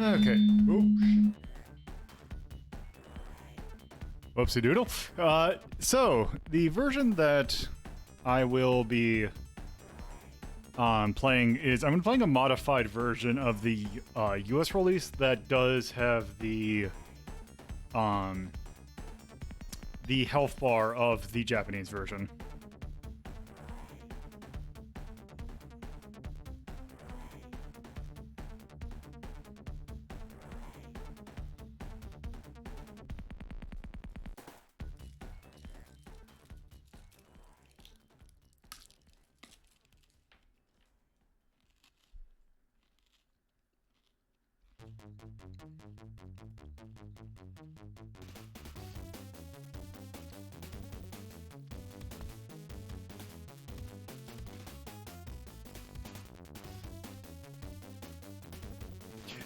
Okay. Ooh. Whoopsie doodle. So the version that I will be playing is I'm playing a modified version of the US release that does have the health bar of the Japanese version.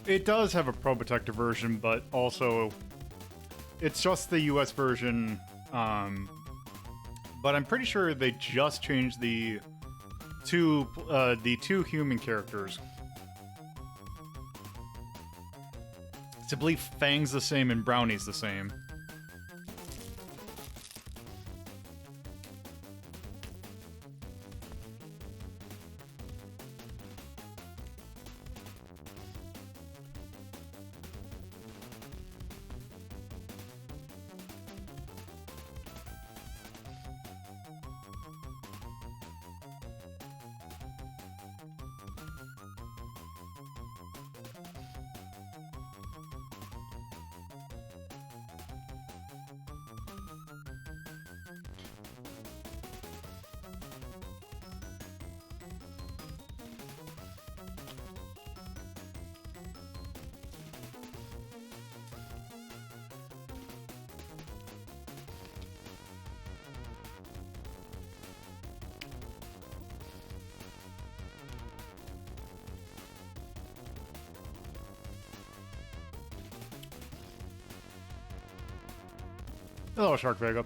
It does have a Pro Protector version, but also it's just the US version. But I'm pretty sure they just changed the two human characters. To believe Fang's the same and Brownie's the same. Hello, Shark Vega.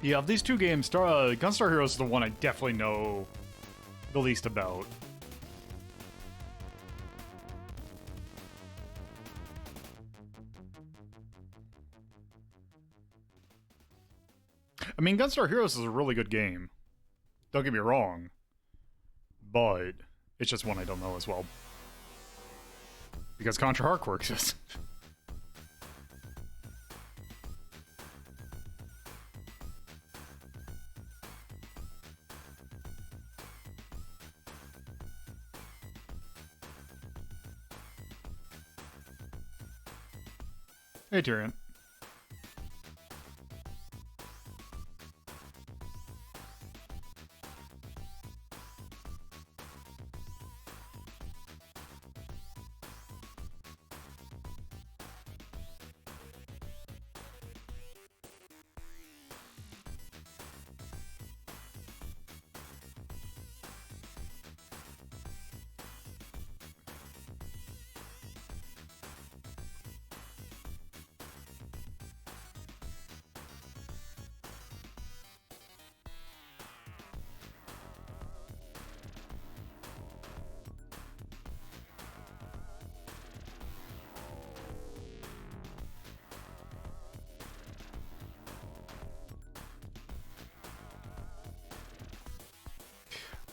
Yeah, of these two games, Gunstar Heroes is the one I definitely know the least about. I mean, Gunstar Heroes is a really good game. Don't get me wrong. But it's just one I don't know as well. Because Contra Hardcore exists. Hey, Tyrion.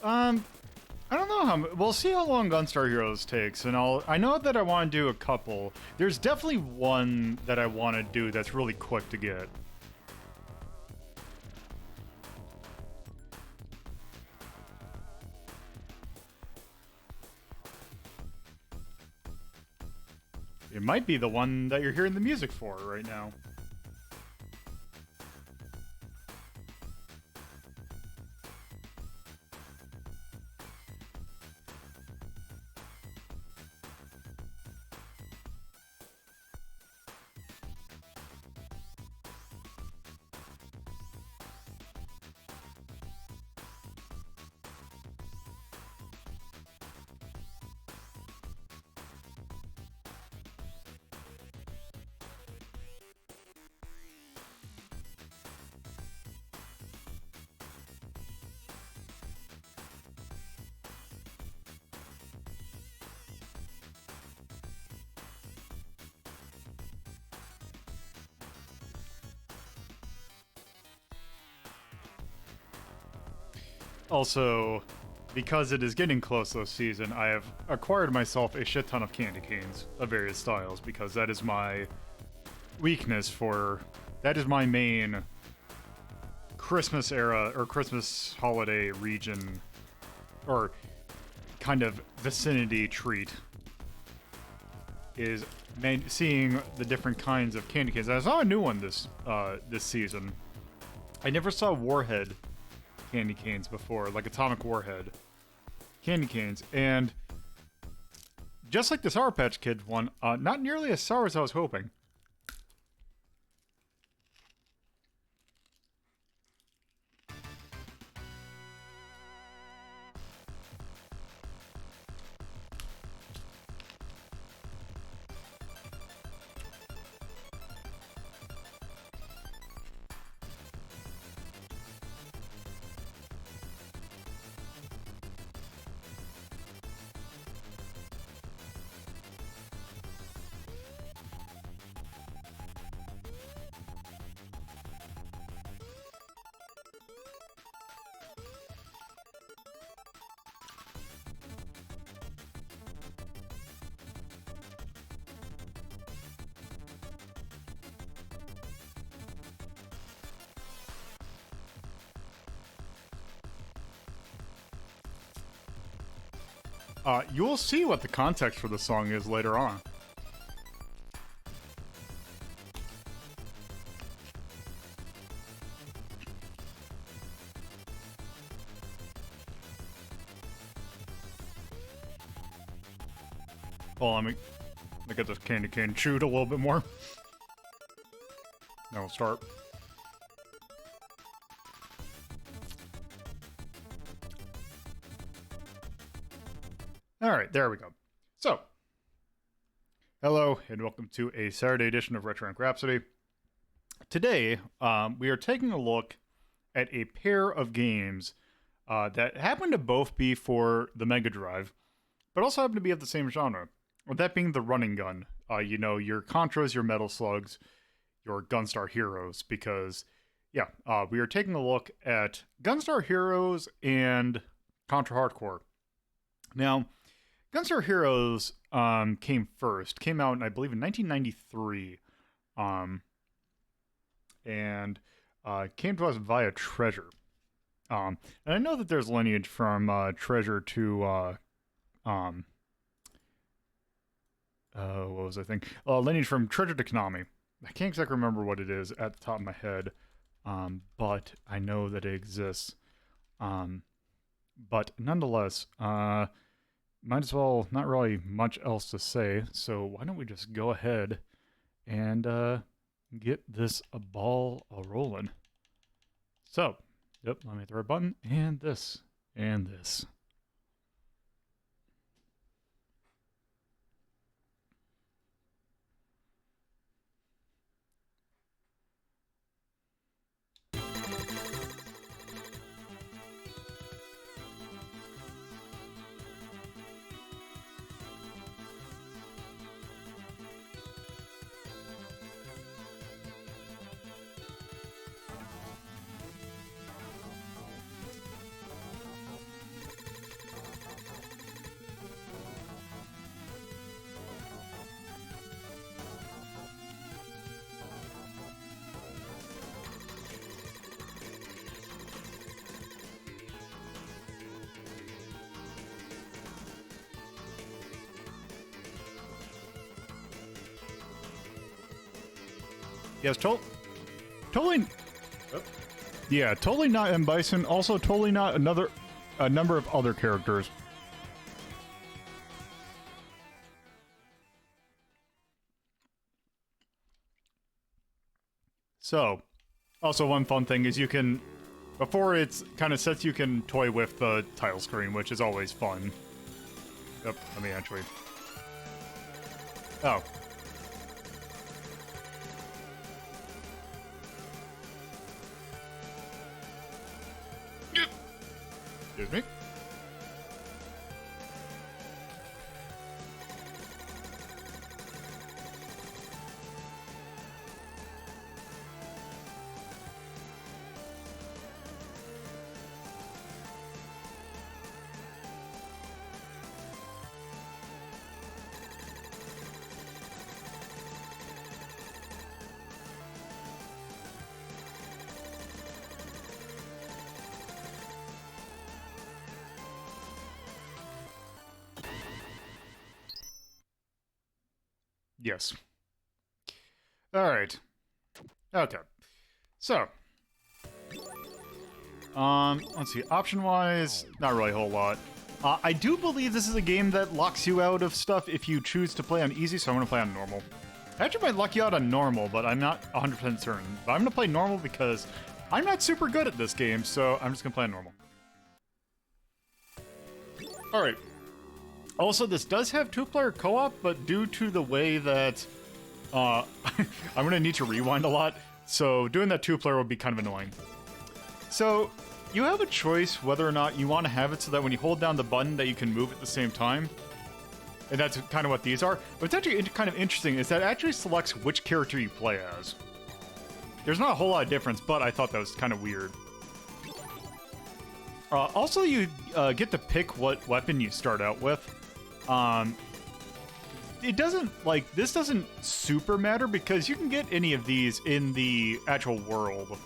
I don't know how. We'll see how long Gunstar Heroes takes, and I know that I want to do a couple. There's definitely one that I want to do that's really quick to get. It might be the one that you're hearing the music for right now. Also, because it is getting close this season, I have acquired myself a shit ton of candy canes of various styles because that is my weakness for... That is my main Christmas era or Christmas holiday region or kind of vicinity treat is seeing the different kinds of candy canes. I saw a new one this season. I never saw Warhead candy canes before, like Atomic Warhead candy canes, and just like the Sour Patch Kids one, not nearly as sour as I was hoping. You'll see what the context for the song is later on. Well, let me get this candy cane chewed a little bit more. Then we'll start. All right, there we go. So, hello and welcome to a Saturday edition of Retro Rhapsody. Today, we are taking a look at a pair of games that happen to both be for the Mega Drive, but also happen to be of the same genre. With that being the running gun. You know, your Contras, your Metal Slugs, your Gunstar Heroes, because yeah, we are taking a look at Gunstar Heroes and Contra Hardcore. Now, Gunstar Heroes came out, I believe, in 1993, and came to us via Treasure. And I know that there's lineage from Treasure to what was I think? Lineage from Treasure to Konami. I can't exactly remember what it is at the top of my head, but I know that it exists. But nonetheless, might as well, not really much else to say, so why don't we just go ahead and get this a ball a-rolling. So, yep, let me hit the right button, and this, and this. Yes, totally. Oh. Yeah, totally not M. Bison. Also, totally not a number of other characters. So, also one fun thing is you can, before it's kind of sets, you can toy with the title screen, which is always fun. Yep, let me actually. Oh. Excuse me. Yes. All right. Okay. So, let's see. Option-wise, not really a whole lot. I do believe this is a game that locks you out of stuff if you choose to play on easy, so I'm gonna play on normal. I actually might lock you out on normal, but I'm not 100% certain. But I'm gonna play normal because I'm not super good at this game, so I'm just gonna play on normal. All right. Also, this does have two-player co-op, but due to the way that I'm gonna need to rewind a lot, so doing that two-player would be kind of annoying. So, you have a choice whether or not you want to have it so that when you hold down the button that you can move at the same time. And that's kind of what these are. What's actually kind of interesting is that it actually selects which character you play as. There's not a whole lot of difference, but I thought that was kind of weird. Also, you get to pick what weapon you start out with. It doesn't, like, this doesn't super matter because you can get any of these in the actual world.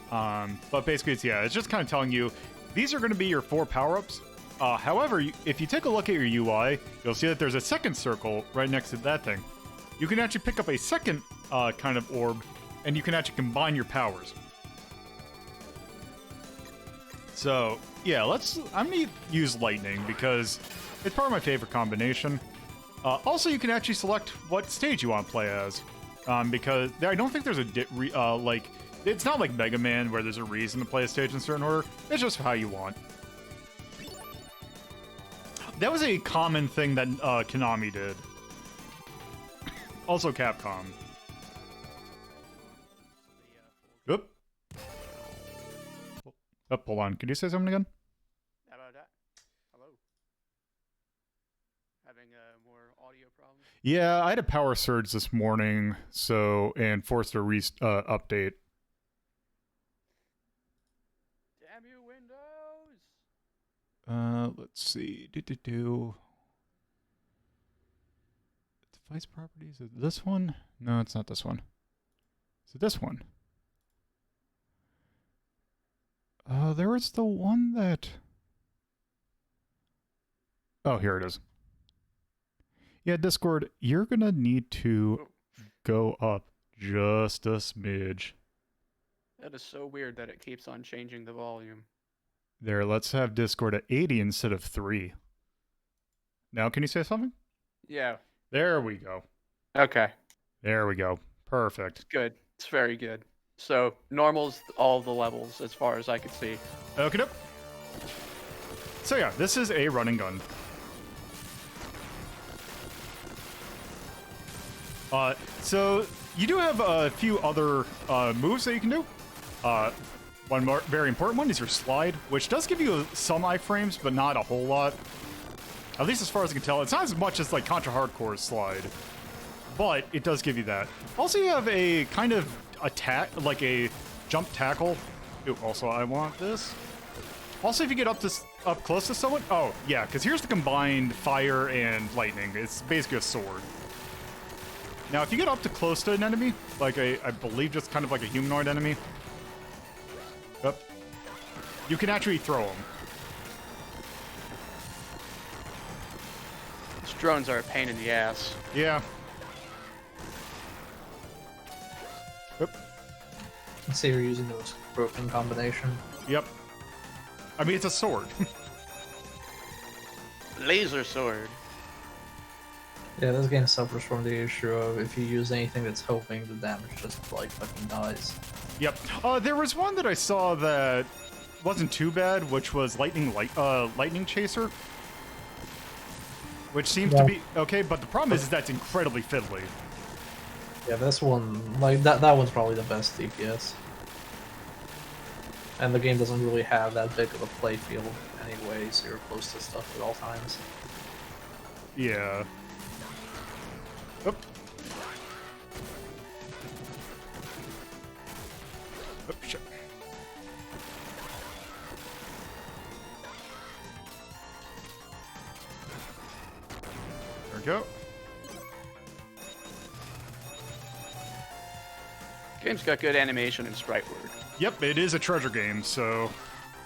But basically, it's just kind of telling you, these are going to be your 4 power-ups. However, if you take a look at your UI, you'll see that there's a second circle right next to that thing. You can actually pick up a second kind of orb, and you can actually combine your powers. So, yeah, I'm going to use lightning because it's probably my favorite combination. Also, you can actually select what stage you want to play as. Because I don't think there's a, it's not like Mega Man where there's a reason to play a stage in a certain order. It's just how you want. That was a common thing that Konami did. Also Capcom. Oop. Oh, hold on. Could you say something again? Hello. Having more audio problems? Yeah, I had a power surge this morning, and forced a update. Let's see. Device properties. Is it this one? No, it's not this one. Is it this one? There was the one that... Oh, here it is. Yeah, Discord, you're gonna need to go up just a smidge. That is so weird that it keeps on changing the volume. There, let's have Discord at 80 instead of 3. Now, can you say something? Yeah. There we go. Okay. There we go. Perfect. Good. It's very good. So, normal's all the levels as far as I could see. Okay, nope. So yeah, this is a run and gun. So you do have a few other moves that you can do. One more very important one is your slide, which does give you some iframes, but not a whole lot. At least as far as I can tell. It's not as much as like Contra Hardcore's slide, but it does give you that. Also, you have a kind of attack, like a jump tackle. Ooh, also, I want this. Also, if you get up close to someone, oh yeah, because here's the combined fire and lightning. It's basically a sword. Now, if you get up to close to an enemy, like I believe just kind of like a humanoid enemy, yep, you can actually throw them. These drones are a pain in the ass. Yeah. Yep. Let's say you're using those broken combination. Yep. I mean, it's a sword. Laser sword. Yeah, this game suffers from the issue of if you use anything that's hoping, the damage just like fucking dies. Yep. There was one that I saw that wasn't too bad, which was lightning chaser, which seems to be okay. But the problem is that's incredibly fiddly. Yeah, this one, like that one's probably the best DPS. And the game doesn't really have that big of a play field anyway, so you're close to stuff at all times. Yeah. Oop. Oop, shit. There we go. Game's got good animation and sprite work. Yep, it is a treasure game, so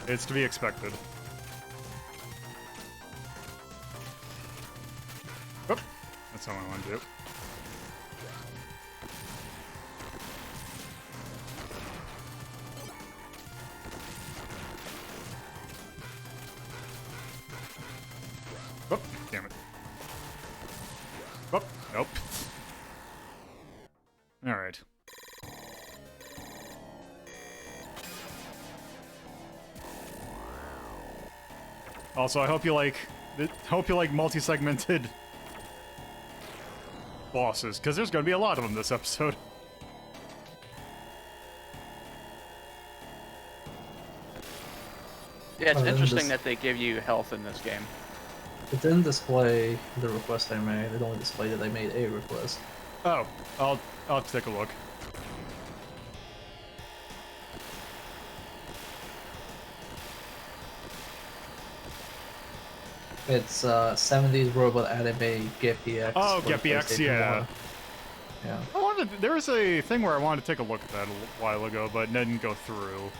it's to be expected. Oop. That's not what I want to do. Oh, damn it. Oh, nope. Alright. Also, I hope you like multi-segmented bosses, because there's going to be a lot of them this episode. Yeah, it's Oh, interesting that they give you health in this game. It didn't display the request I made, it only displayed that I made a request. Oh, I'll take a look. It's 70s robot anime GetPX. Oh, for the GetPX, PlayStation yeah. 1. Yeah. There was a thing where I wanted to take a look at that a while ago, but it didn't go through.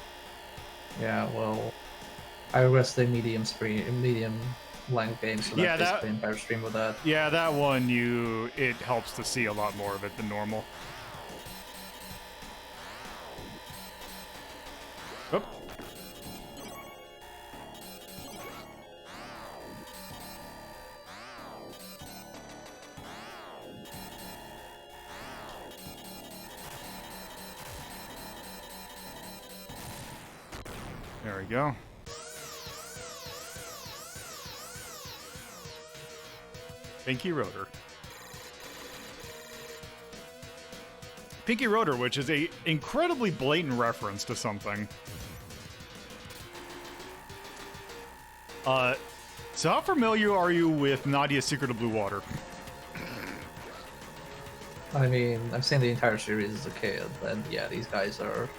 Yeah, well, I requested a medium length game, so Yeah, that's basically the entire stream with that. Yeah, that one it helps to see a lot more of it than normal. Oop. There we go. Pinky Rotor. Pinky Rotor, which is a incredibly blatant reference to something. So how familiar are you with Nadia's Secret of Blue Water? I mean, I've seen the entire series as a kid, and yeah, these guys are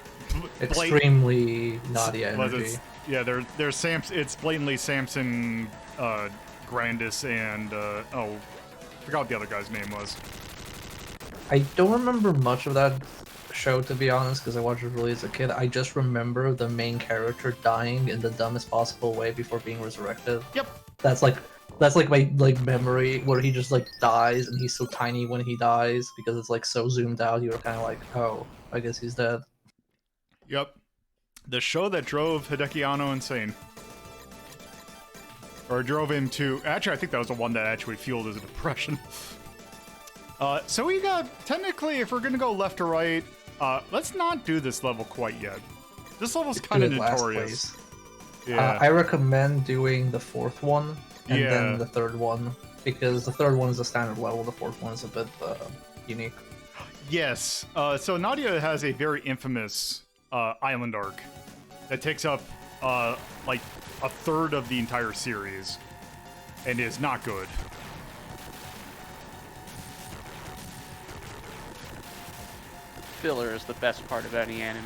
Blat- extremely naughty was energy. it- yeah, they're It's blatantly Samson, Grandis, and oh, forgot what the other guy's name was. I don't remember much of that show, to be honest, because I watched it really as a kid. I just remember the main character dying in the dumbest possible way before being resurrected. Yep. That's like my memory where he just like dies and he's so tiny when he dies because it's like so zoomed out. You're kind of like, oh, I guess he's dead. Yep. The show that drove Hideki Anno insane. Or drove him to... Actually, I think that was the one that actually fueled his depression. So we got... Technically, if we're gonna go left to right, let's not do this level quite yet. This level's kind of notorious. Yeah. I recommend doing the fourth one and Yeah. then the third one, because the third one is a standard level, the fourth one is a bit unique. Yes. So Nadia has a very infamous island arc that takes up like a third of the entire series and is not good. Filler is the best part of any anime.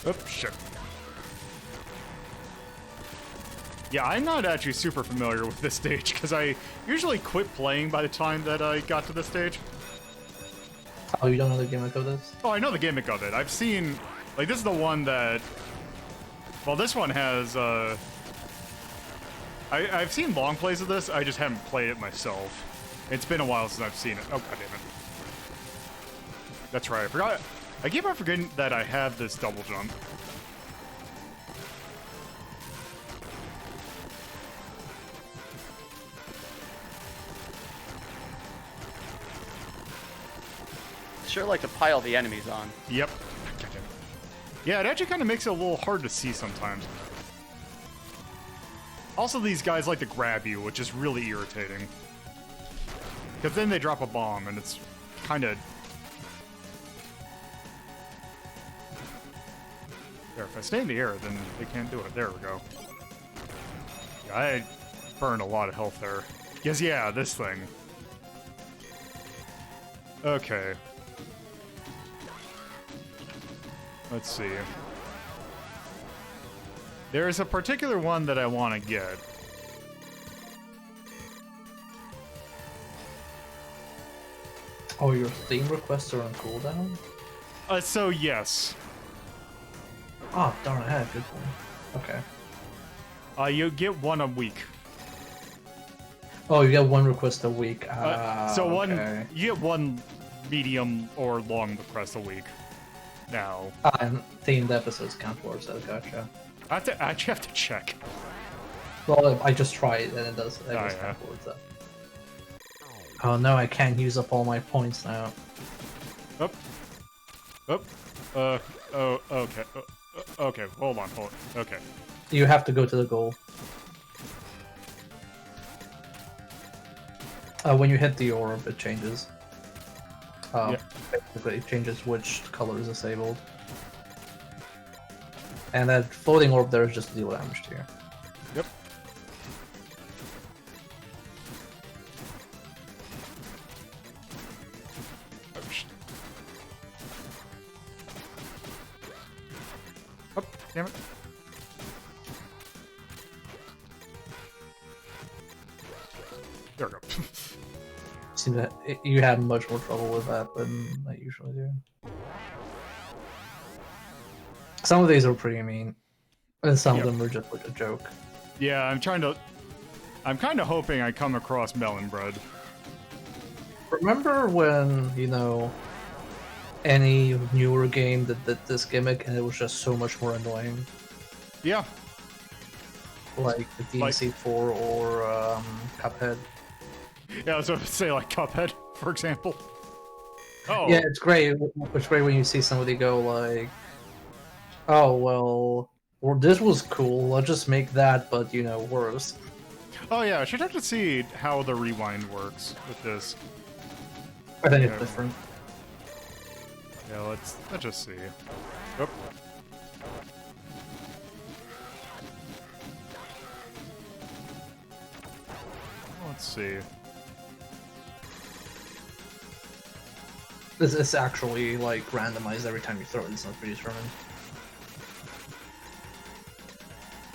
Oh, shit. Yeah, I'm not actually super familiar with this stage because I usually quit playing by the time that I got to this stage. Oh, you don't know the gimmick of this? Oh, I know the gimmick of it. I've seen, like, this is the one that, well, this one has, I've seen long plays of this, I just haven't played it myself. It's been a while since I've seen it. Oh, goddammit. That's right, I forgot. I keep on forgetting that I have this double jump. Sure like to pile the enemies on. Yep. Yeah, it actually kind of makes it a little hard to see sometimes. Also, these guys like to grab you, which is really irritating. Because then they drop a bomb, and it's kind of... There, if I stay in the air, then they can't do it. There we go. Yeah, I burned a lot of health there. Yes, yeah, this thing. Okay. Let's see. There is a particular one that I want to get. Oh, your theme requests are on cooldown? So yes. Oh, darn, I had a good one. Okay. You get one a week. Oh, you get one request a week. So okay. you get one medium or long request a week. Now. And themed episodes count towards that, gotcha. I actually have to check. Well, I just tried and it does yeah. count towards that. Oh no, I can't use up all my points now. Oh. Oh, okay. Okay, hold on. Okay. You have to go to the goal. When you hit the orb, it changes. Yeah. Basically, it changes which color is disabled. And that floating orb there is just to deal damage to you. Yep. Oh, damn it. There we go. Seems that you had much more trouble with that than I usually do. Some of these are pretty mean, and some of them are just like a joke. Yeah, I'm kind of hoping I come across melon bread. Remember when, any newer game that did this gimmick and it was just so much more annoying? Yeah. Like the DMC4 or Cuphead. Yeah, I was going to say like Cuphead, for example. Oh. Yeah, it's great. It's great when you see somebody go like, "Oh well, this was cool. I'll just make that, but worse." Oh yeah, I should have to see how the rewind works with this. I think it's different. Yeah, let's just see. Oh. Let's see. It's actually like randomized every time you throw it. It's not predetermined.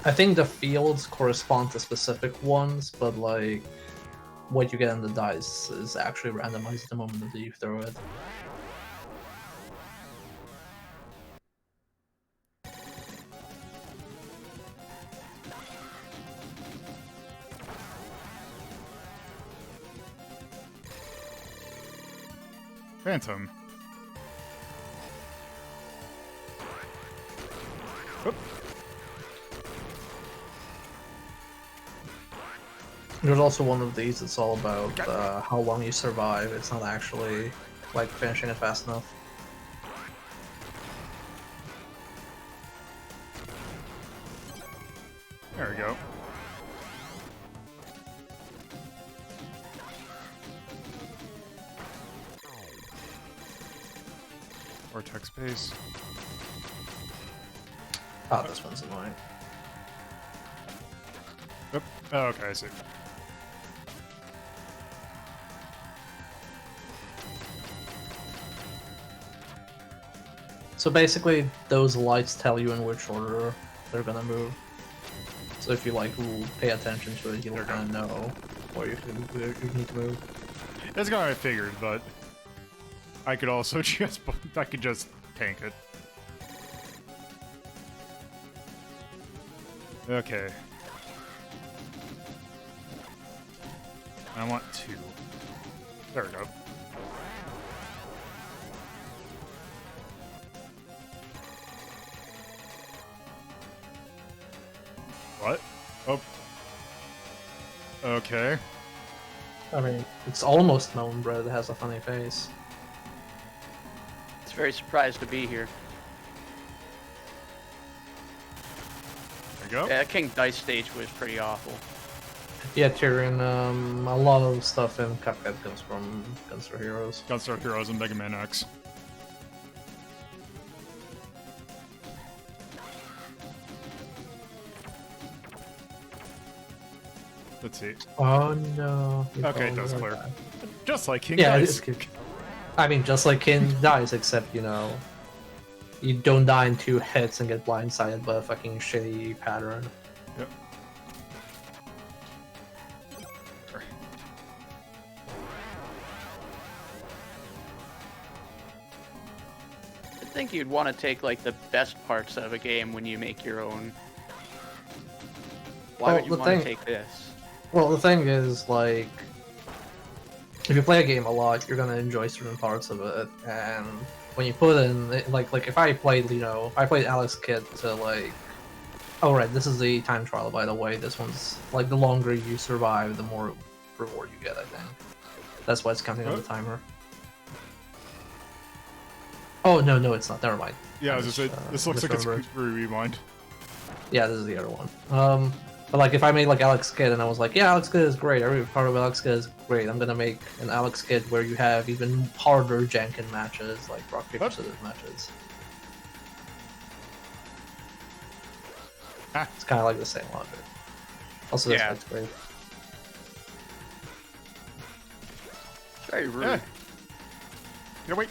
I think the fields correspond to specific ones, but like what you get on the dice is actually randomized the moment that you throw it. Phantom. Oop. There's also one of these that's all about how long you survive. It's not actually like finishing it fast enough. There we go. Vortex base. Ah, this one's annoying. Oop. Oh, okay, I see. So basically, those lights tell you in which order they're gonna move. So if you like pay attention to it, you'll kind of know where you need to move. That's kind of what I figured, but I could also just tank it. Okay. I want 2. There we go. What? Oh. Okay. I mean, it's almost known bread has a funny face. It's very surprised to be here. There you go. Yeah, that King Dice stage was pretty awful. Yeah, Tyrion, a lot of stuff in Cuphead comes from Gunstar Heroes. Gunstar Heroes and Mega Man X. Let's see. Oh no. Okay, it does clear. Just like King Yeah, Dice. I mean, just like King Dice, except, you know, you don't die in 2 hits and get blindsided by a fucking shitty pattern. Yep. I think you'd want to take like the best parts of a game when you make your own. Why Well, would you the want to thing- take this? Well, the thing is, like, if you play a game a lot, you're gonna enjoy certain parts of it, and when you put in, like if I played, you know, I played Alex Kidd to, like, oh right, this is the time trial, by the way, this one's, like, the longer you survive, the more reward you get, I think. That's why it's counting on the timer. Oh, no, it's not, never mind. Yeah, I was just saying, this looks like it's misremembered. rewind. Yeah, this is the other one. But like, if I made like Alex Kidd and I was like, yeah, Alex Kidd is great, every part of Alex Kidd is great, I'm gonna make an Alex Kidd where you have even harder Janken matches, like rock, paper, scissors matches. Ah. It's kind of like the same logic. Also, this Yeah. fight's great. It's very rude. Yeah. Yeah, wait.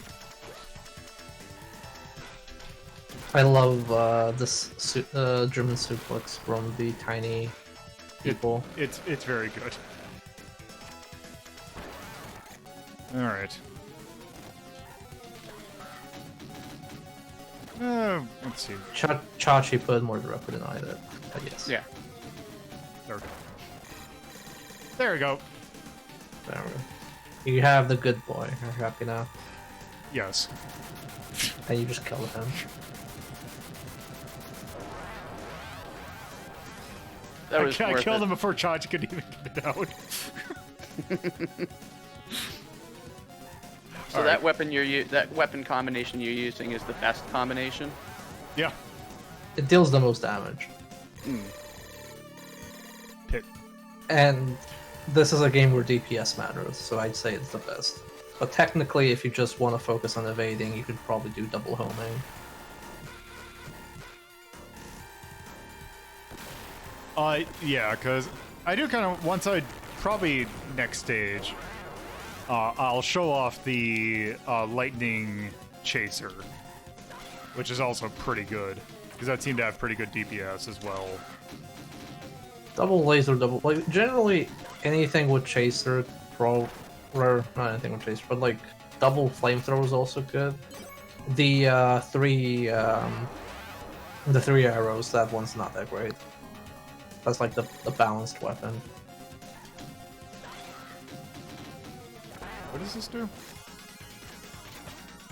I love this German suplex from the tiny people. It's very good. Alright. Let's see. Chachi put more directly than I did, but yes. Yeah. There we go. There we go. There we go. You have the good boy. You're happy now. Yes. And you just killed him. That was I worth killed it. him before Chachi could even get it out. So that weapon that weapon combination you're using is the best combination. Yeah. It deals the most damage. Pit. And this is a game where DPS matters, so I'd say it's the best. But technically, if you just want to focus on evading, you could probably do double homing. Yeah, because I do kind of, once I, probably next stage, I'll show off the lightning chaser, which is also pretty good because that seemed to have pretty good DPS as well. Double laser, double like generally anything with chaser, or not anything with chaser, but like double flamethrower is also good. The three arrows, that one's not that great. That's like the balanced weapon. What does this do?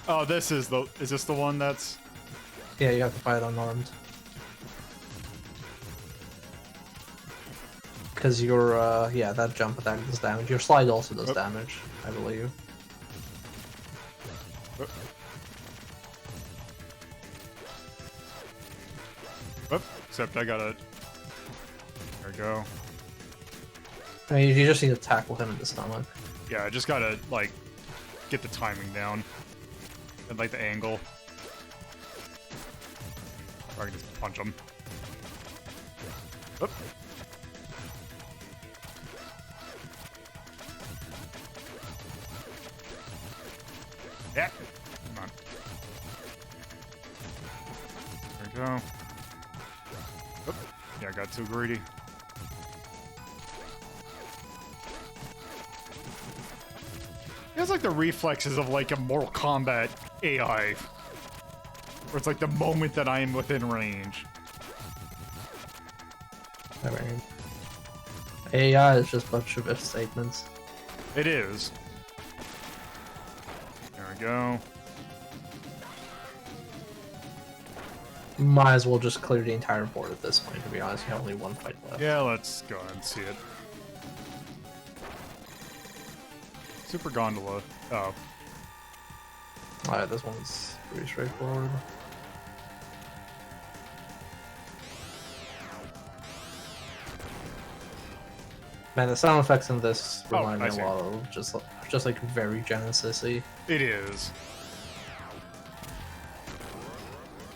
Oh, is this the one that's... Yeah, you have to fight unarmed. Because your, yeah, that jump attack does damage. Your slide also does damage, I believe. Except I gotta... There we go. I mean, you just need to tackle him in the stomach. Yeah, I just gotta, like, get the timing down. And, like, the angle. Or I can just punch him. Oop. Yeah. Come on. There we go. Oop. Yeah, I got too greedy. It has like the reflexes of like a Mortal Kombat AI. Where it's like the moment that I am within range. I mean, AI is just a bunch of if statements. It is. There we go. Might as well just clear the entire board at this point, to be honest. You have only one fight left. Yeah, let's go ahead and see it. Super Gondola. Oh. Alright, this one's pretty straightforward. Man, the sound effects in this remind me a lot of just like very Genesis-y. It is.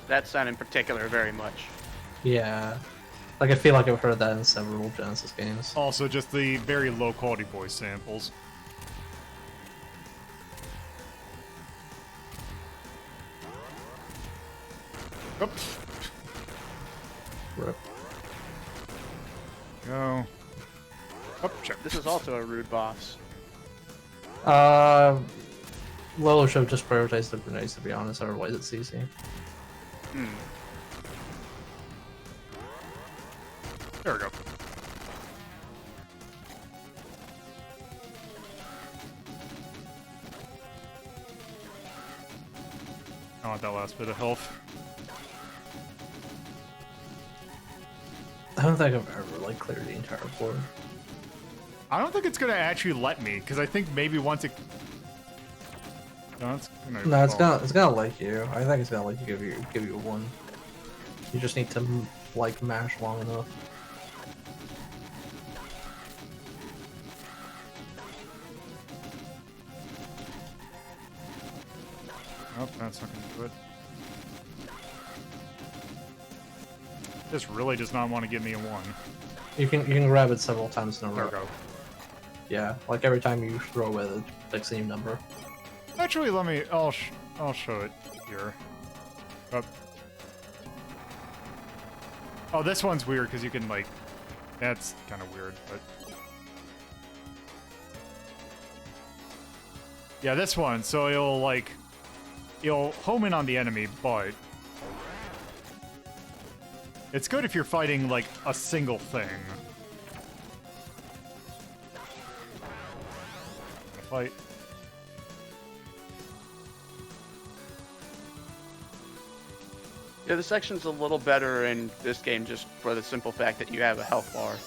That sound in particular, very much. Yeah. Like, I feel like I've heard that in several Genesis games. Also, just the very low quality voice samples. Oops. Rip. Go. Oh, check. This is also a rude boss. Lolo should have just prioritized the grenades, to be honest, otherwise it's easy. There we go. I want that last bit of health. I don't think I've ever, like, cleared the entire board. I don't think it's gonna actually let me, because I think maybe once it... No, it's gonna like you. I think it's gonna like give you a one. You just need to like mash long enough. Nope, that's not gonna do it. This really does not want to give me a one. You can grab it several times in a row. There we go. Yeah, like every time you throw it, it picks a new number. Actually, let me. I'll show it here. Oh, this one's weird because you can like. That's kind of weird, but. Yeah, this one. So you'll home in on the enemy, but it's good if you're fighting like a single thing. Fight. Yeah, the section's a little better in this game just for the simple fact that you have a health bar.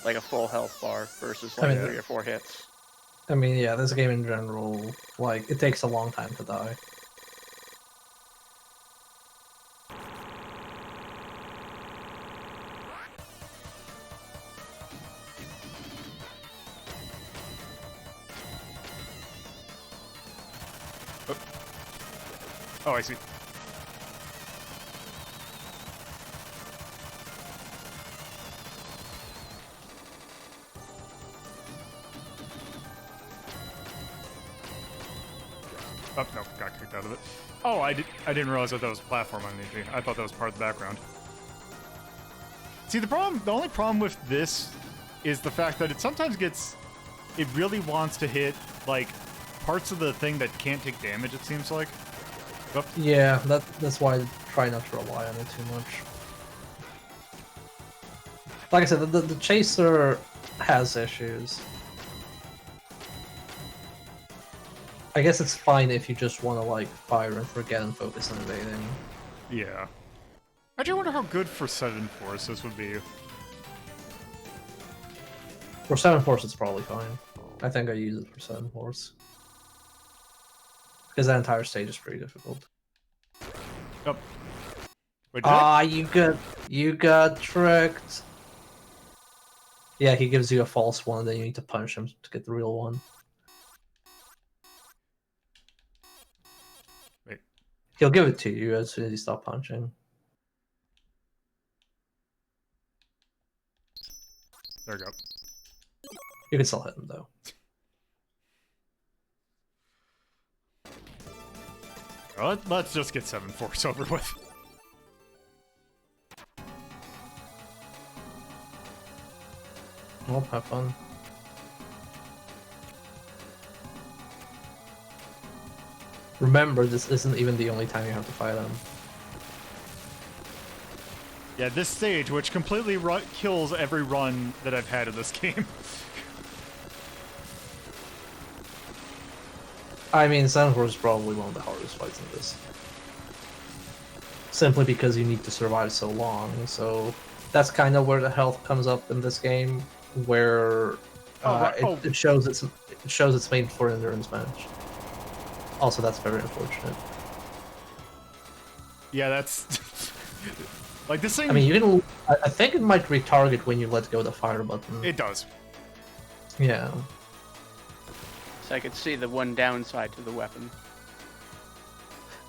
Like a full health bar versus like 3 or 4 hits. I mean, yeah, this game in general, like, it takes a long time to die. Oh, I see. Oh, no, got kicked out of it. Oh, I didn't realize that was a platform underneath me. I thought that was part of the background. See, the only problem with this is the fact that it sometimes it really wants to hit, like, parts of the thing that can't take damage, it seems like. Oh. Yeah, that's why I try not to rely on it too much. Like I said, the chaser has issues. I guess it's fine if you just want to, like, fire and forget and focus on evading. Yeah. Actually, I wonder how good for 7 Force this would be. For 7 Force, it's probably fine. I think I use it for 7 Force. Because that entire stage is pretty difficult. Oh. Wait, did I? You got tricked. Yeah, he gives you a false one, then you need to punch him to get the real one. Wait. He'll give it to you as soon as you stop punching. There we go. You can still hit him, though. Well, let's just get 7 Force over with. Well, have fun. Remember, this isn't even the only time you have to fight him. Yeah, this stage, which completely kills every run that I've had of this game. I mean, Sanford is probably one of the hardest fights in this. Simply because you need to survive so long, so that's kind of where the health comes up in this game, where it shows it's made for an endurance match. Also, that's very unfortunate. Yeah, that's like this thing. I mean, you can. I think it might retarget when you let go of the fire button. It does. Yeah. So I could see the one downside to the weapon.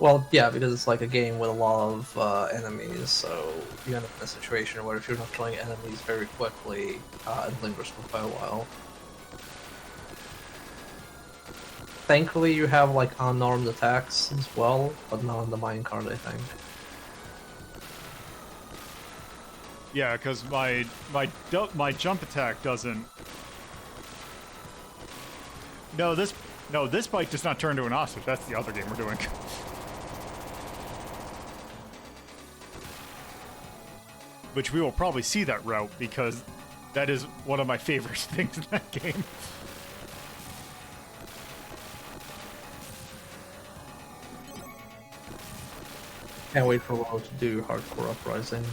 Well, yeah, because it's like a game with a lot of enemies, so you end up in a situation where if you're not killing enemies very quickly, it lingers for quite a while. Thankfully, you have like unarmed attacks as well, but not on the minecart, I think. Yeah, because my jump attack doesn't. No, this bike does not turn to an ostrich. That's the other game we're doing. Which we will probably see that route because that is one of my favorite things in that game. Can't wait for a while to do Hardcore Uprising.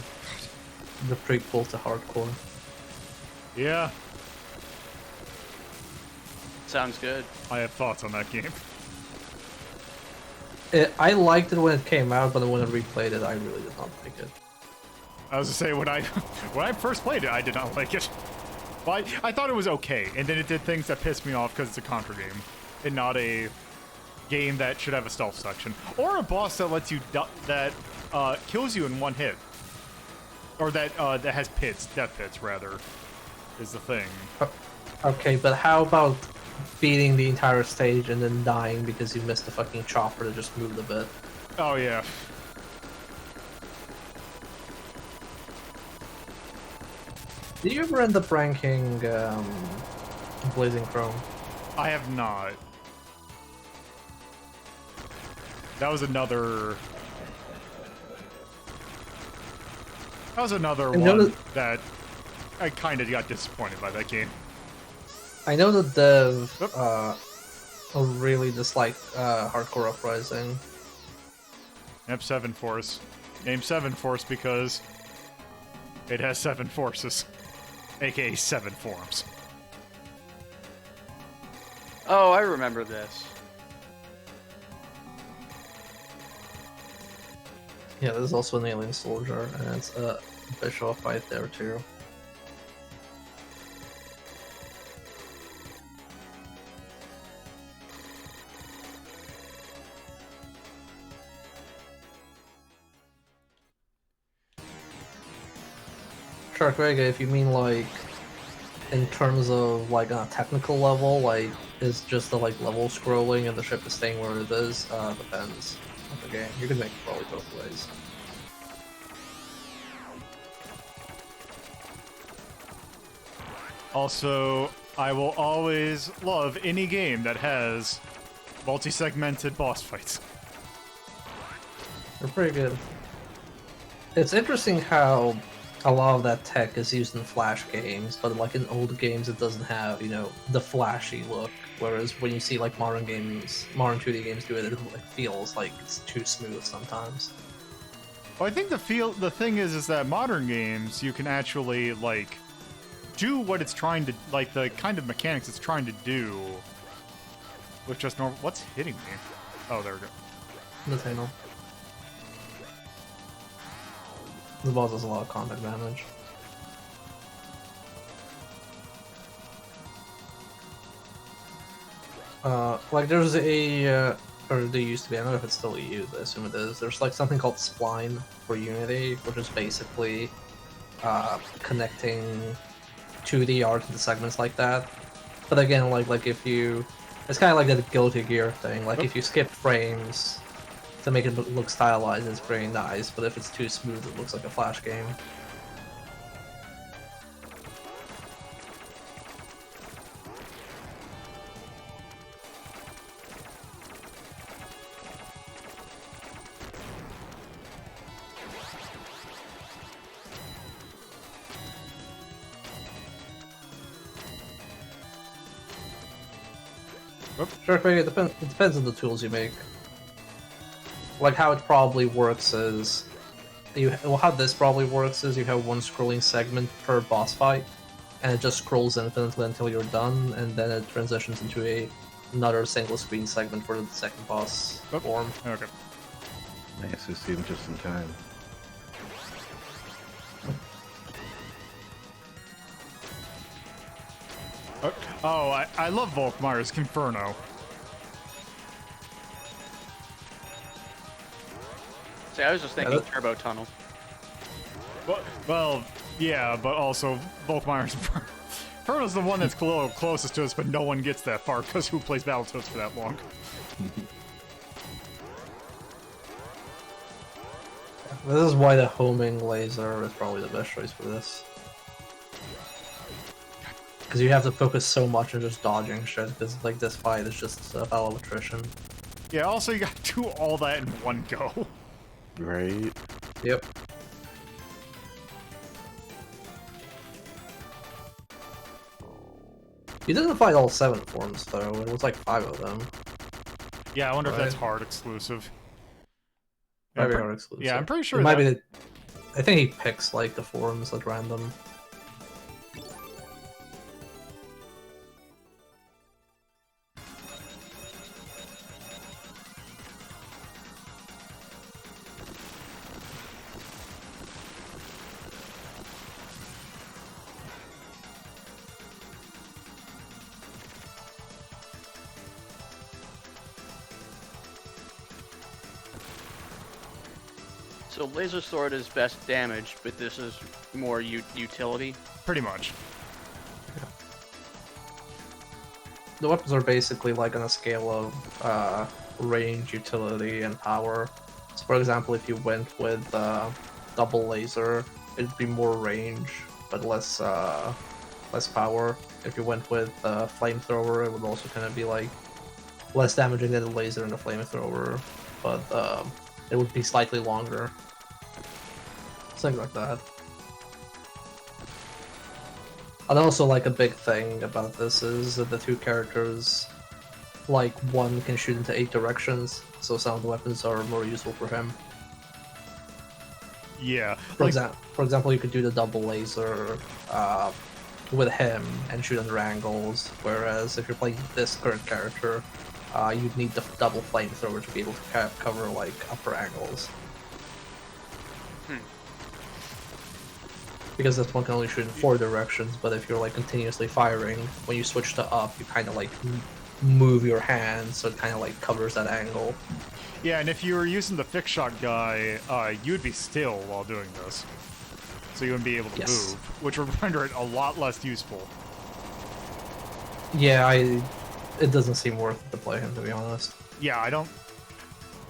The prequel to Hardcore. Yeah, Sounds good. I have thoughts on that game. I liked it when it came out, but when I replayed it, I really did not like it. I was to say when I first played it, I did not like it. Well, I thought it was okay, and then it did things that pissed me off because it's a Contra game, and not a game that should have a stealth section or a boss that lets you kills you in one hit, or that has death pits rather, is the thing. Okay, but how about beating the entire stage and then dying because you missed the fucking chopper that just moved a bit? Oh yeah. Did you ever end up ranking Blazing Chrome? I have not. That was another one that I kind of got disappointed by that game. I know that dev really disliked Hardcore Uprising. Yep, 7 Force. Named 7 Force because it has 7 forces, aka 7 forms. Oh, I remember this. Yeah, there's also an alien soldier, and it's a visual fight there too. Shark Vega, if you mean like in terms of like on a technical level, like is just the like level scrolling and the ship is staying where it is, depends on the game. You can make it probably both ways. Also, I will always love any game that has multi-segmented boss fights. They're pretty good. It's interesting how a lot of that tech is used in Flash games, but like in old games it doesn't have, you know, the flashy look. Whereas when you see like modern games, modern 2D games do it, it like feels like it's too smooth sometimes. Well, I think the thing is that modern games you can actually like do what it's trying to, like the kind of mechanics it's trying to do with just normal. What's hitting me? Oh, there we go. The Tano. The boss does a lot of contact damage. Like there's a, or there used to be, I don't know if it's still used, I assume it is, there's like something called Spline for Unity, which is basically connecting 2D art into segments like that. But again, like if you, it's kind of like that Guilty Gear thing, like if you skip frames to make it look stylized, it's pretty nice, but if it's too smooth, it looks like a Flash game. Sure, it depends on the tools you make. Like how it probably works is, how this probably works is you have one scrolling segment per boss fight, and it just scrolls infinitely until you're done, and then it transitions into another single screen segment for the second boss form. Okay. Nice to see him just in time. Oh, I love Volkmaier's Conferno. See, I was just thinking Turbo Tunnel. Well, yeah, but also Volkmaier's Inferno's the one that's closest to us, but no one gets that far because who plays Battletoads for that long? This is why the homing laser is probably the best choice for this. Because you have to focus so much on just dodging shit, because like this fight is just a battle of attrition. Yeah, also you gotta do all that in one go. Right? Yep. You didn't fight all 7 forms though, it was like 5 of them. Yeah, I wonder if that's hard exclusive. Might be hard exclusive. Yeah, I'm pretty sure it might be. I think he picks like the forms at random. So Laser Sword is best damage, but this is more utility. Pretty much. The weapons are basically like on a scale of range, utility, and power. So for example, if you went with double laser, it'd be more range, but less power. If you went with flamethrower, it would also kind of be like less damaging than the laser and the flamethrower, but it would be slightly longer. Something like that. And also, like, a big thing about this is that the two characters, like, one can shoot into 8 directions, so some of the weapons are more useful for him. Yeah. For example, you could do the double laser with him and shoot under angles, whereas if you're playing this current character, you'd need the double flamethrower to be able to cover, like, upper angles. Because this one can only shoot in 4 directions, but if you're like continuously firing, when you switch to up, you kind of like move your hand, so it kind of like covers that angle. Yeah, and if you were using the fixed shot guy, you'd be still while doing this. So you wouldn't be able to move, which would render it a lot less useful. Yeah, it doesn't seem worth it to play him, to be honest. Yeah, I don't.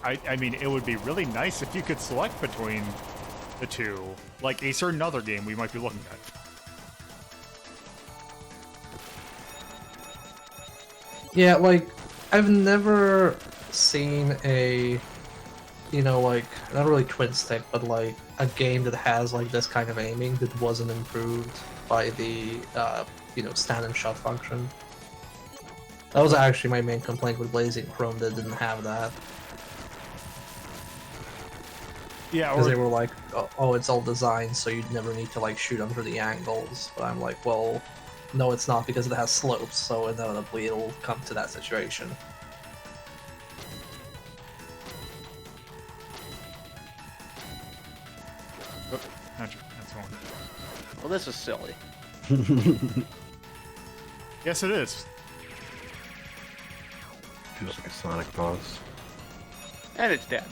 I mean, it would be really nice if you could select between the two, like a certain other game we might be looking at. Yeah, like, I've never seen a, you know, like, not really twin stick, but like a game that has like this kind of aiming that wasn't improved by the, you know, stand and shot function. That was actually my main complaint with Blazing Chrome, that didn't have that. Yeah, Because or they were like, oh, it's all designed so you'd never need to like shoot under the angles. But I'm like, well, no, it's not, because it has slopes, so inevitably it'll come to that situation. oh, that's one. Well, this is silly. Yes, it is. Feels like a Sonic boss. And it's dead.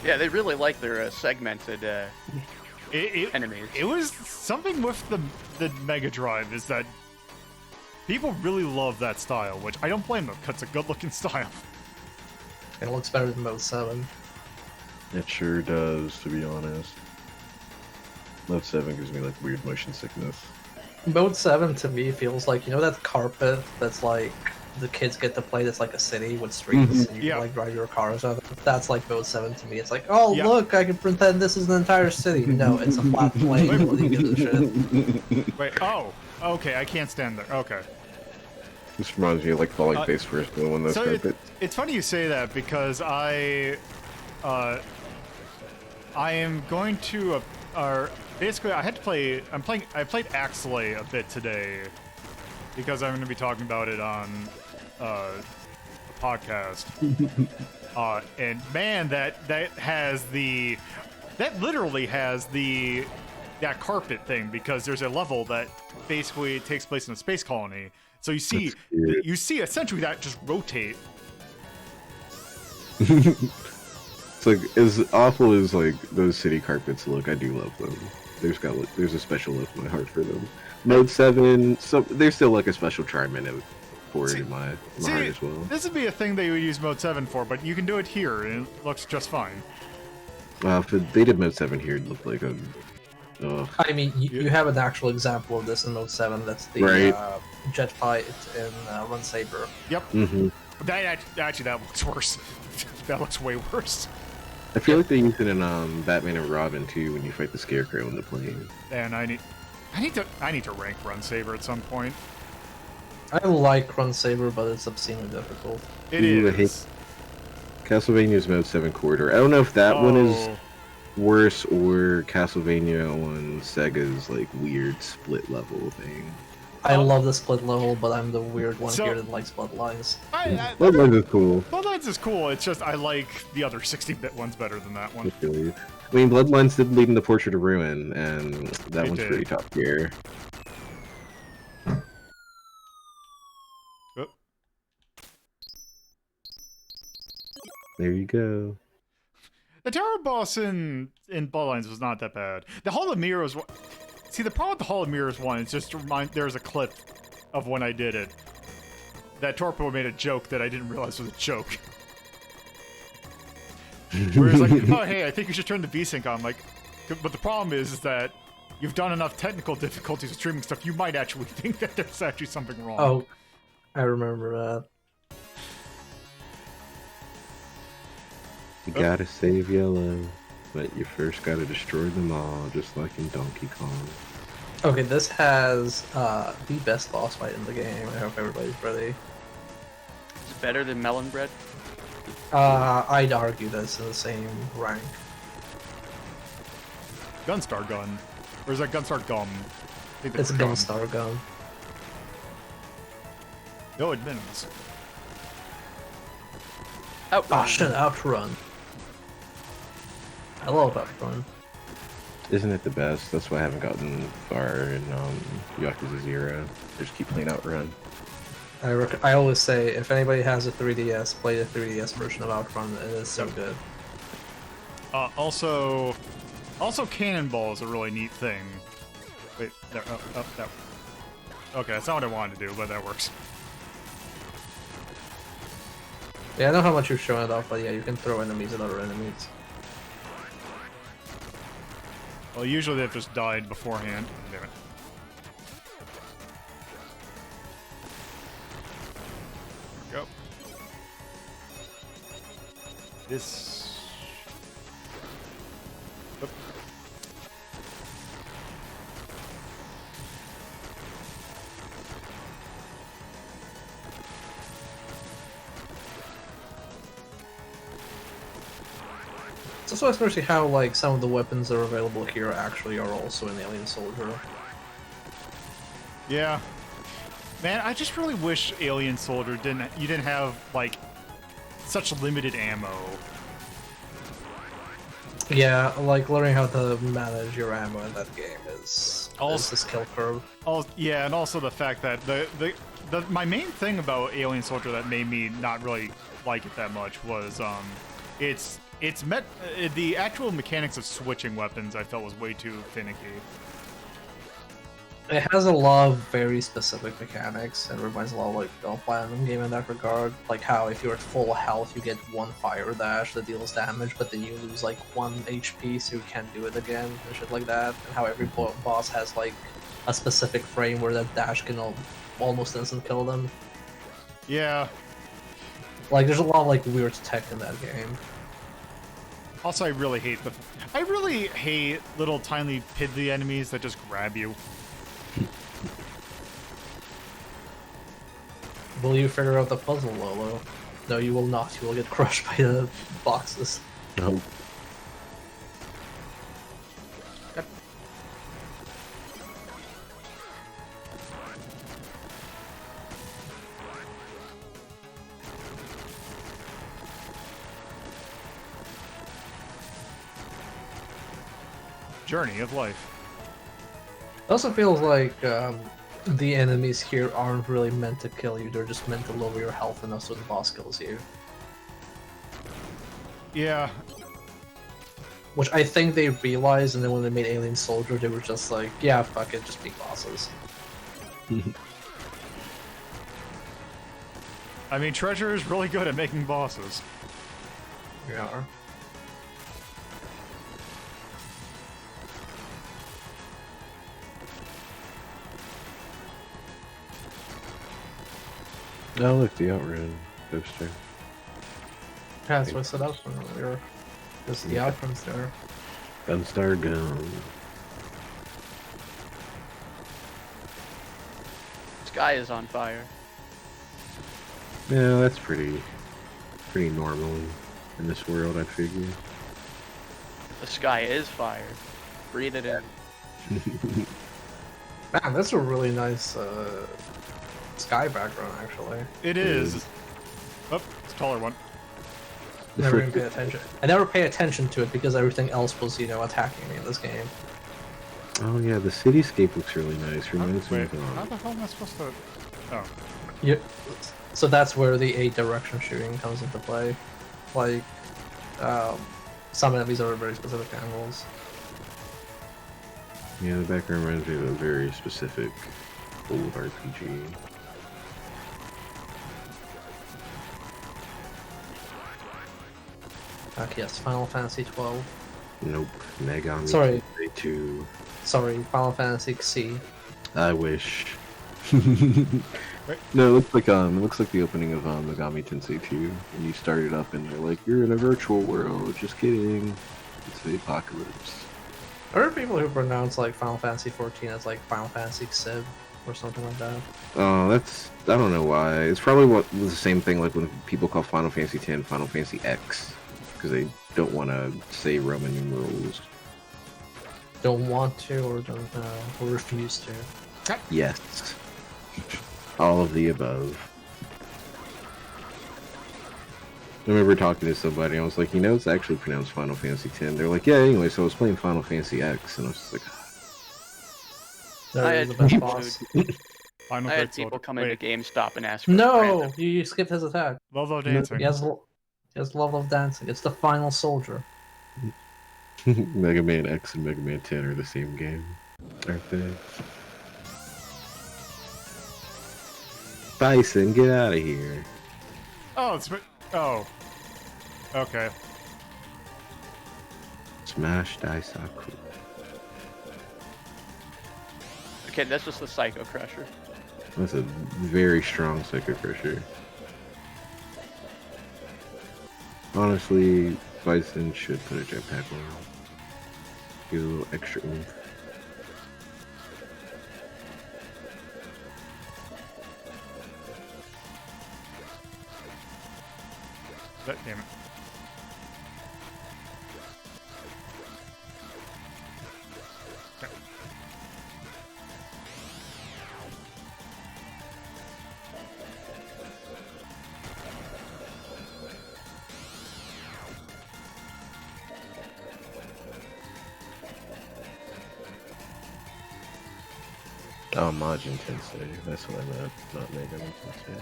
Yeah, they really like their segmented enemies. It was something with the Mega Drive is that people really love that style, which I don't blame them, because it's a good-looking style. And it looks better than Mode 7. It sure does, to be honest. Mode 7 gives me like weird motion sickness. Mode 7 to me feels like, you know, that carpet that's like the kids get to play, that's like a city with streets, and you can like drive your cars on it. That's like Mode 7 to me. It's like, oh look, I can pretend this is an entire city. No, it's a flat plane. What do you give a shit? Wait, oh, okay, I can't stand there. Okay. This reminds me of like falling face first in one of those carpets. It's funny you say that, because I am going to basically I had to play. I played Axelay a bit today because I'm going to be talking about it on a podcast. And man, that literally has that carpet thing, because there's a level that basically takes place in a space colony. So you see essentially that just rotate. It's like, as awful as like those city carpets look, I do love them. There's a special love in my heart for them. Mode 7, so there's still like a special charm in it for it in my heart as well. This would be a thing they would use Mode 7 for, but you can do it here and it looks just fine. If they did Mode 7 here, it'd look like a... I mean, you have an actual example of this in Mode 7. That's the jet fight in Run Saber. Yep. Mm-hmm. That looks worse. That looks way worse. I feel like they used it in Batman and Robin too, when you fight the Scarecrow in the plane. And I need to rank Run Saber at some point. I like Run Saber, but it's obscenely difficult. It is. I hate Castlevania's Mode 7 corridor. I don't know if that one is worse or Castlevania on Sega's like weird split level thing. I love the split level, but I'm the weird one here that likes Bloodlines. Bloodlines is cool. Bloodlines is cool. It's just I like the other 60-bit ones better than that one. I mean, Bloodlines did lead into Portrait of Ruin, and that one's pretty top tier. Oh. There you go. The Terror boss in Bloodlines was not that bad. The Hall of Mirrors. See, the problem with the Hall of Mirrors one is just to remind. There's a clip of when I did it. That Torpo made a joke that I didn't realize was a joke. Where he's like, "Oh, hey, I think you should turn the VSync on." I'm like, but the problem is that you've done enough technical difficulties with streaming stuff. You might actually think that there's actually something wrong. Oh, I remember that. You gotta save Yellow, but you first gotta destroy them all, just like in Donkey Kong. Okay, this has the best boss fight in the game. I hope everybody's ready. It's better than Melon Bread. I'd argue that's in the same rank. Gunstar Gun. Or is that Gunstar Gum? I think It's a Gum. Gunstar Gun. No admittance. Ah, shit, Outrun. I love Outrun. Isn't it the best? That's why I haven't gotten far in Yakuza 0. I just keep playing Outrun. I always say, if anybody has a 3DS, play the 3DS version of Outrun. It is so good. Also Cannonball is a really neat thing. Wait, there, up, that. Okay, that's not what I wanted to do, but that works. Yeah, I know how much you're showing it off, but yeah, you can throw enemies at other enemies. Well, usually they've just died beforehand. Damn it. There we go. This... Oop. It's also especially how like some of the weapons that are available here actually are also in Alien Soldier. Yeah. Man, I just really wish Alien Soldier you didn't have, like, such limited ammo. Yeah, like learning how to manage your ammo in that game is the skill curve. Yeah, and also the fact that my main thing about Alien Soldier that made me not really like it that much was the actual mechanics of switching weapons I felt was way too finicky. It has a lot of very specific mechanics. It reminds a lot of like the Platinum game in that regard. Like how if you're at full health, you get one fire dash that deals damage, but then you lose like 1 HP, so you can't do it again, and shit like that. And how every boss has like a specific frame where that dash can almost instant kill them. Yeah. Like there's a lot of like weird tech in that game. Also, I really hate little tiny piddly enemies that just grab you. Will you figure out the puzzle, Lolo? No, you will not. You will get crushed by the boxes. No. Journey of life. It also feels like the enemies here aren't really meant to kill you, they're just meant to lower your health enough so the boss kills you. Yeah. Which I think they realized, and then when they made Alien Soldier, they were just like, yeah, fuck it, just beat bosses. I mean, Treasure is really good at making bosses. Yeah. Oh, look, the Outrun poster. Yeah, that's what I said out from earlier. There's the outcomes there. Gunstar gun. Sky is on fire. Yeah, that's pretty normal in this world, I figure. The sky is fire. Breathe it in. Man, that's a really nice sky background, actually. It is. Oh, it's a taller one. Never even pay attention. I never pay attention to it because everything else was, you know, attacking me in this game. Oh yeah, the cityscape looks really nice. Reminds me Wait, of how the hell am I supposed to... Oh. Yep. So that's where the 8-direction shooting comes into play. Like, some enemies are very specific angles. Yeah, the background reminds me of a very specific old RPG. Yes, Final Fantasy 12. Nope. Megami Sorry. Tensei 2. Sorry, Final Fantasy C. I wish. Wait. No, it looks like the opening of Megami Tensei 2. And you start it up and they're like, you're in a virtual world. Just kidding. It's the apocalypse. There are people who pronounce like Final Fantasy 14 as like Final Fantasy Civ or something like that. Oh, I don't know why. It's probably the same thing like when people call Final Fantasy X Final Fantasy X. Because they don't want to say Roman numerals. Don't want to or don't or refuse to. Yes. All of the above. I remember talking to somebody, I was like, you know, it's actually pronounced Final Fantasy X. They're like, yeah, anyway, so I was playing Final Fantasy X, and I was just like, That is the best boss. Final I had Great people Soldier. come into Wait, GameStop and ask for No! random. You skipped his attack. Lolo dancing. He has love of dancing. It's the final soldier. Mega Man X and Mega Man 10 are the same game, aren't they? Bison, get out of here. Oh, it's... Oh. Okay. Smash Daisaku. Okay, that's just the Psycho Crusher. That's a very strong Psycho Crusher. Honestly, Bison should put a jetpack on. Give a little extra oomph. Damn it. Okay. Oh, Majin Tensei. That's what I meant. Not Mega Man Tensei.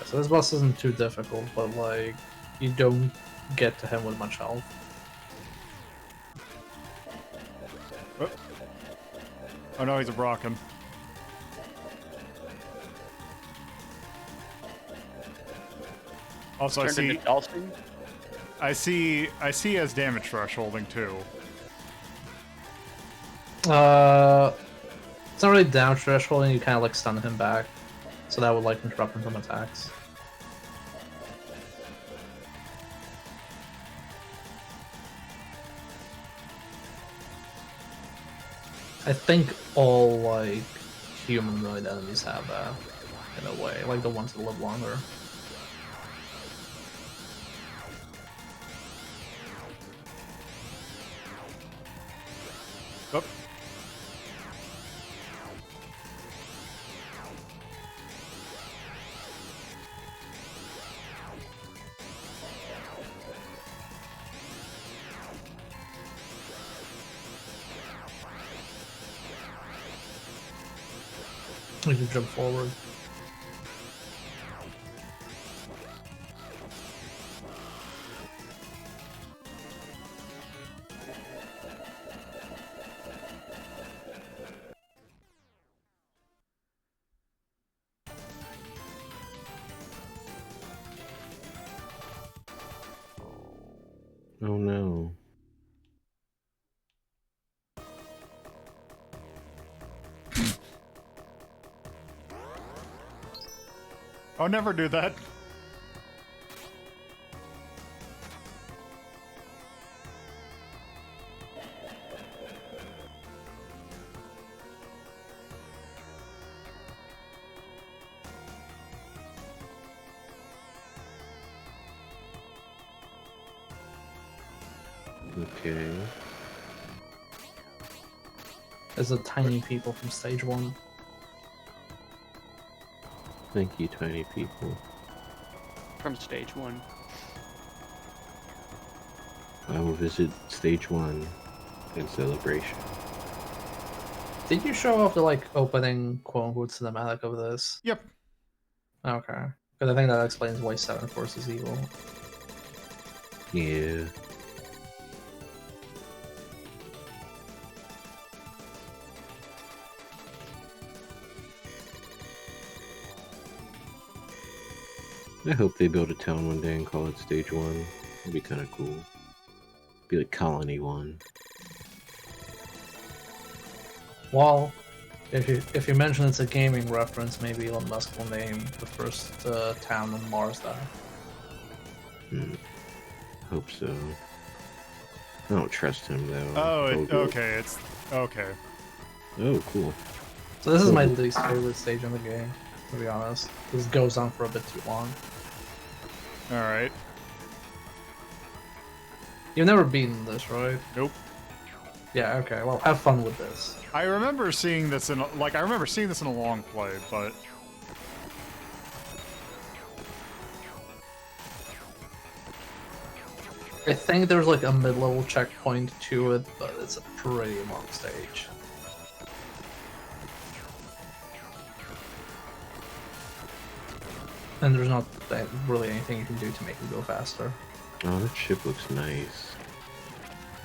So this boss isn't too difficult, but like you don't get to him with much health. Oh no, he's a Brocken. Also, I Turned into Dawson. see as damage thresholding too. It's not really down threshold, and you kind of like stun him back, so that would like interrupt him from attacks. I think all like humanoid enemies have that in a way, like the ones that live longer. Oh. We can jump forward. Oh no. I'll never do that. Okay. There's the tiny people from stage 1. Thank you, tiny people. From stage 1. I will visit stage 1 in celebration. Did you show off the like opening quote-unquote cinematic of this? Yep. Okay. Because I think that explains why 7 Force is evil. Yeah. I hope they build a town one day and call it Stage 1. That'd be kind of cool. Be like Colony 1. Well, if you mention it's a gaming reference, maybe Elon Musk will name the first town on Mars that. Hope so. I don't trust him though. Oh, okay, it's... Okay. Oh, cool. So this is my least favorite stage in the game, to be honest. This goes on for a bit too long. Alright. You've never beaten this, right? Nope. Yeah, okay, well, have fun with this. I remember seeing this in... I remember seeing this in a long play, but... I think there's like a mid-level checkpoint to it, but it's a pretty long stage. And there's not really anything you can do to make it go faster. Oh, that ship looks nice.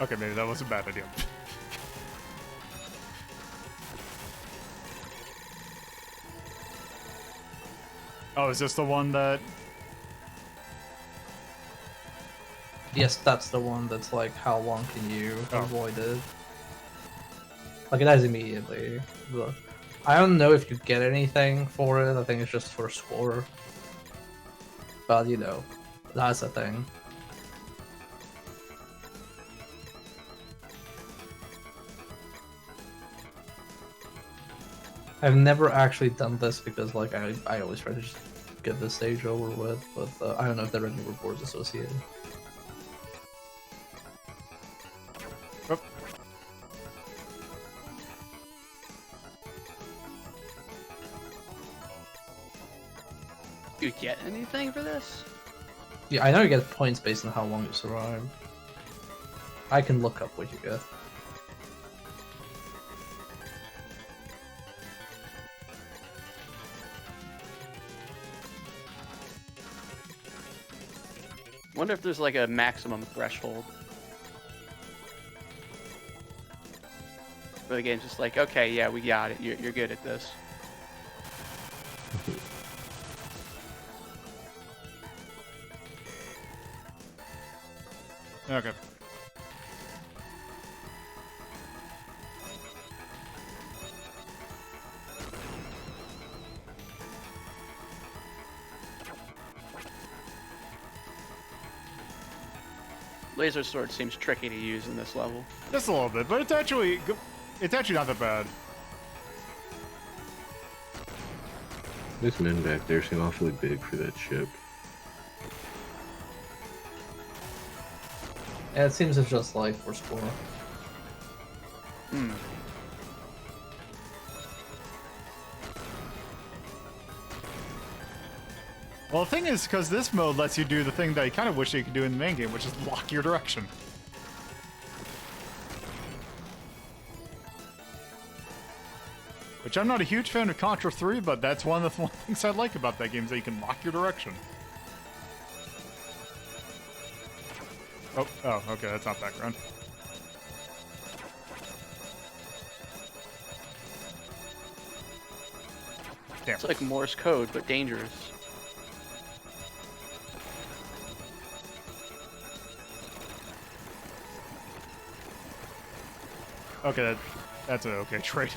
Okay, maybe that was a bad idea. Oh, is this the one that... Yes, that's the one that's like, how long can you Oh. avoid it? Like, it dies immediately. But I don't know if you get anything for it, I think it's just for score. But, you know, that's the thing. I've never actually done this because, like, I always try to just get this stage over with, but I don't know if there are any rewards associated. Oh. You get anything for this? Yeah, I know you get points based on how long you survive. I can look up what you get. Wonder if there's like a maximum threshold. Where the game's just like, okay, yeah, we got it. You're good at this. Okay. Laser sword seems tricky to use in this level. Just a little bit, but it's actually not that bad. Those men back there seem awfully big for that ship. Yeah, it seems it's just like for score. Hmm. Well, the thing is, because this mode lets you do the thing that you kind of wish you could do in the main game, which is lock your direction. Which I'm not a huge fan of Contra 3, but that's one of the things I like about that game, is that you can lock your direction. Oh, okay, that's not background. Damn. It's like Morse code, but dangerous. Okay, that's an okay trade.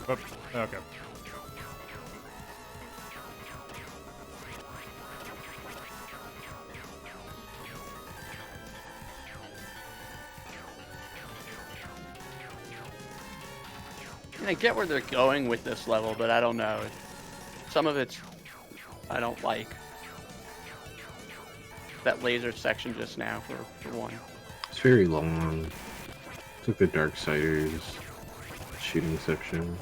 Oh, okay. I get where they're going with this level, but I don't know. Some of it's I don't like. That laser section just now, for one. It's very long. It's like the Darksiders shooting section.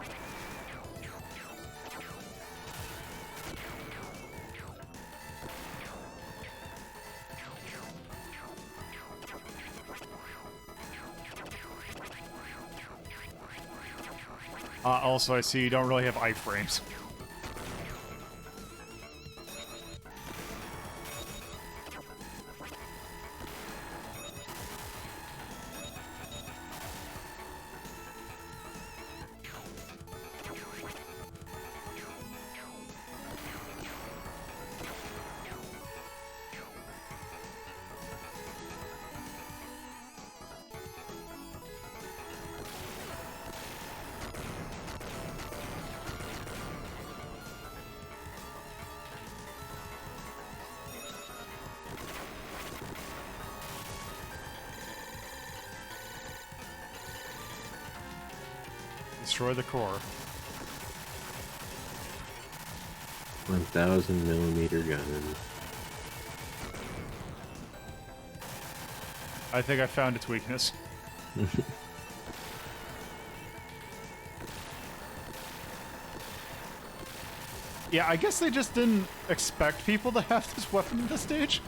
Also, I see you don't really have iframes. Destroy the core. 1000mm gun. I think I found its weakness. Yeah, I guess they just didn't expect people to have this weapon in this stage.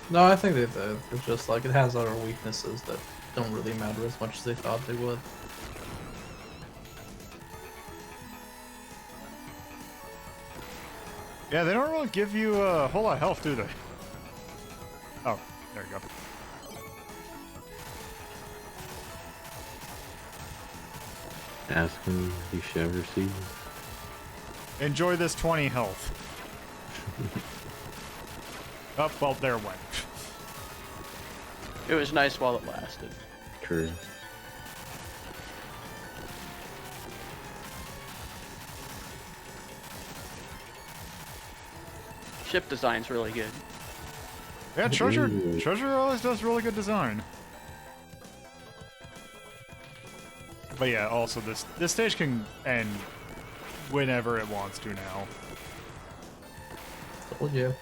No, I think they did. It's just like it has other weaknesses that don't really matter as much as they thought they would. Yeah, they don't really give you a whole lot of health, do they? Oh, there you go. Ask him if he should ever see. Enjoy this 20 health. Oh, well, there it went. It was nice while it lasted. True. Ship design's really good. Yeah, Treasure Ooh. Treasure always does really good design. But yeah, also this stage can end whenever it wants to now. Told you.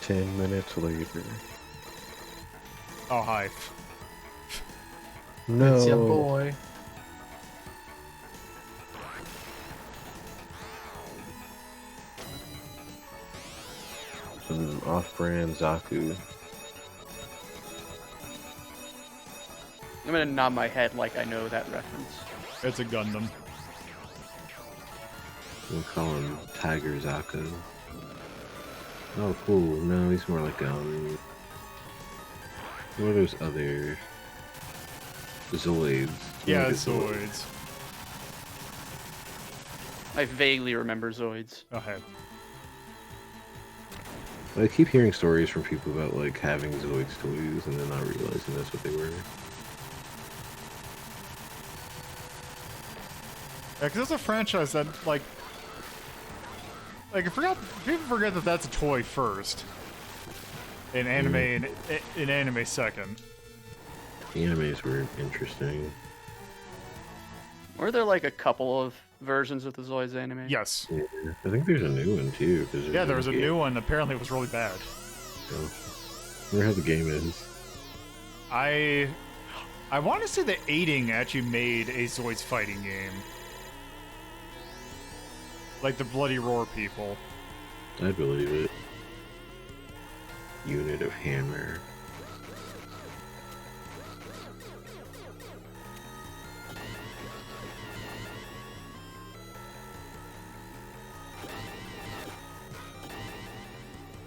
10 minutes later. Oh hi. No. It's your boy. Some off-brand Zaku. I'm gonna nod my head like I know that reference. It's a Gundam. We'll call him Tiger Zaku. Oh, cool. No, he's more like, what are those other... Zoids? Yeah, Like a Zoids. I vaguely remember Zoids. Okay. I keep hearing stories from people about, like, having Zoids toys and then not realizing that's what they were. Yeah, because it's a franchise that, like I forgot, people forget that that's a toy first. In anime, in anime second. The animes were interesting. Were there like a couple of versions of the Zoids anime? Yes. Yeah, I think there's a new one too. Yeah, there was a new one. Apparently, it was really bad. Oh. I wonder how the game is. I want to say that Aiding actually made a Zoids fighting game. Like the Bloody Roar people. I believe it. Unit of Hammer.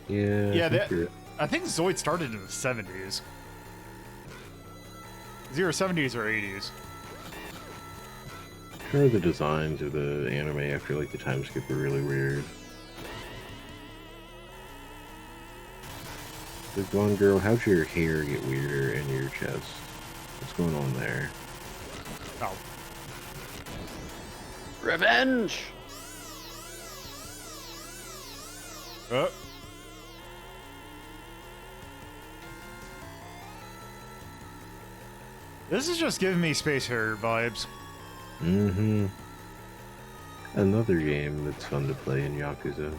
Yeah. Yeah, I think Zoid started in the 70s. It's either 70s or 80s. Kind of the designs of the anime after like the time skip were really weird. Like, one girl, how'd your hair get weirder in your chest? What's going on there? Oh. Revenge! This is just giving me Space Harrier vibes. Mm-hmm. Another game that's fun to play in Yakuza.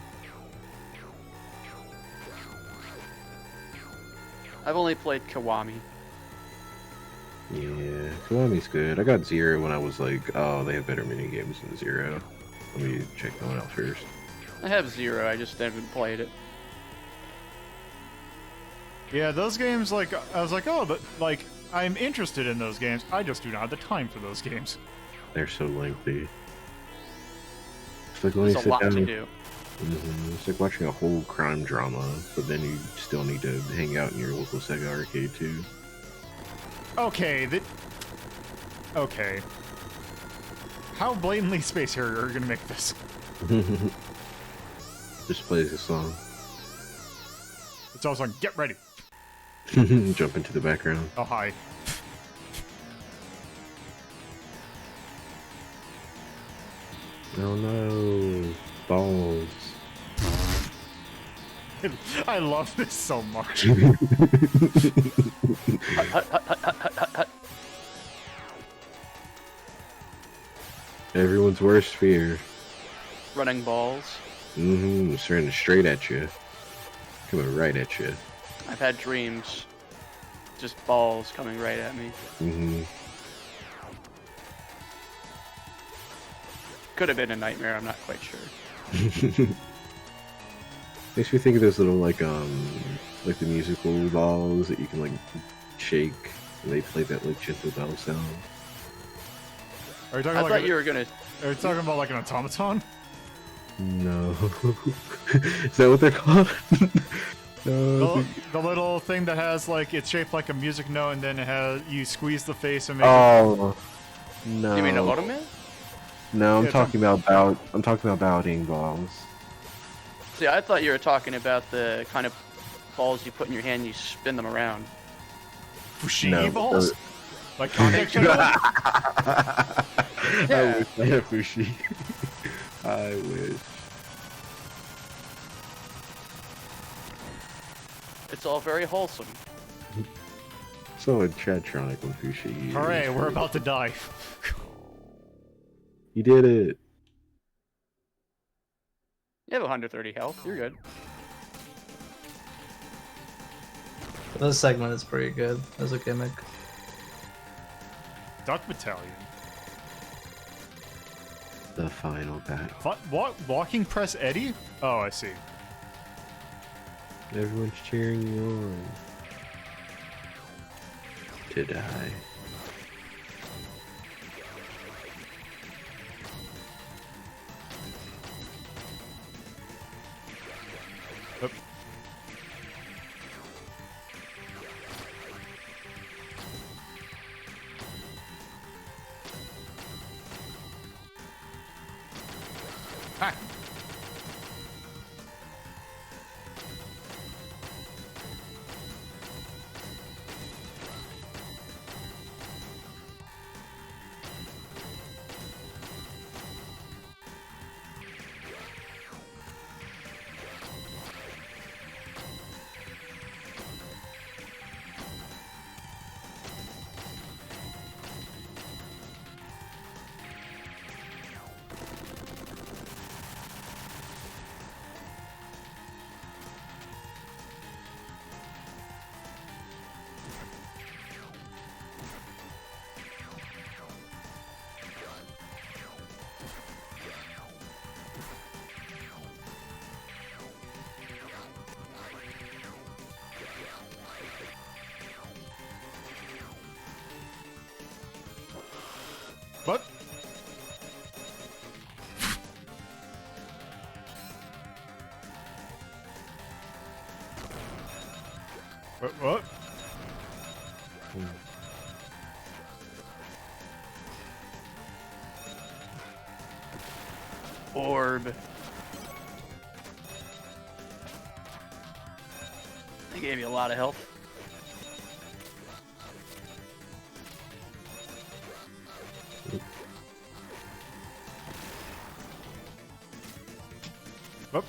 I've only played Kiwami. Yeah, Kiwami's good. I got Zero when I was like, oh, they have better minigames than Zero. Let me check that one out first. I have Zero, I just haven't played it. Yeah, those games, like, I was like, oh, but, like, I'm interested in those games. I just do not have the time for those games. They're so lengthy. It's like when you There's a sit lot down. to do. It's like watching a whole crime drama, but then you still need to hang out in your local Sega arcade too. Okay, okay. How blatantly Space Harrier are you gonna make this? Just plays a song. It's always like, get ready. Jump into the background. Oh, hi. Oh no, balls. I love this so much. Everyone's worst fear. Running balls. Mm-hmm, staring straight at you. Coming right at you. I've had dreams. Just balls coming right at me. Mm-hmm. Could have been a nightmare, I'm not quite sure. Makes me think of those little like the musical balls that you can like shake and they play that like gentle bell sound. Are you talking I like thought you were gonna... Are you talking about like an automaton? No. Is that what they're called? No. The little thing that has like it's shaped like a music note, and then it has you squeeze the face and make Oh. No. You mean a ultimate? No, I'm Yeah, talking about bounding balls. See, I thought you were talking about the kind of balls you put in your hand and you spin them around. Fushigi No, balls, like contact trigger. I wish I had Fushi. I wish. It's all very wholesome. So enchantronic when Fushi. Hooray, we're about to die. You did it. You have 130 health. You're good. This segment is pretty good as a gimmick. Duck Battalion. The final battle. Walking press Eddie? Oh, I see. Everyone's cheering you on. To die. Oop. Ha! What? What? Orb. They gave you a lot of health. Whoop.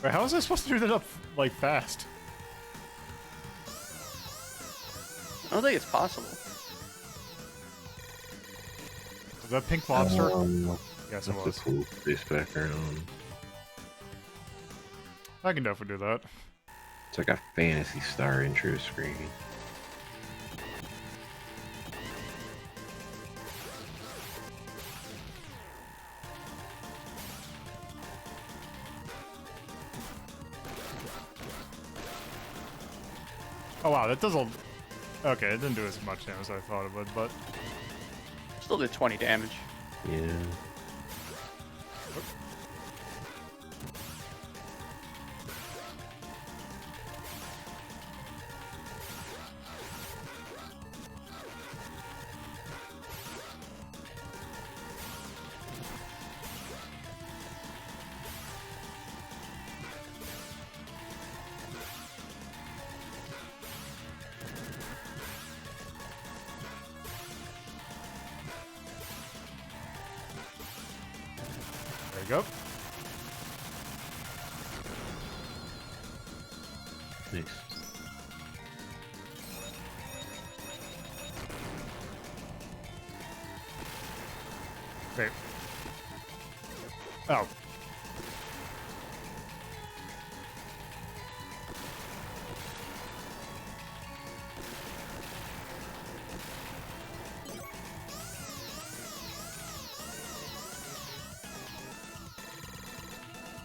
Wait, how was I supposed to do that up, like, fast? I don't think it's possible. Was that Pink Lobster? Yes, it That's was. a cool space background. I can definitely do that. It's like a Fantasy Star intro screen. Oh wow, that does a... Okay, it didn't do as much damage as I thought it would, but... Still did 20 damage. Yeah. There you go. Nice. Wait. Oh.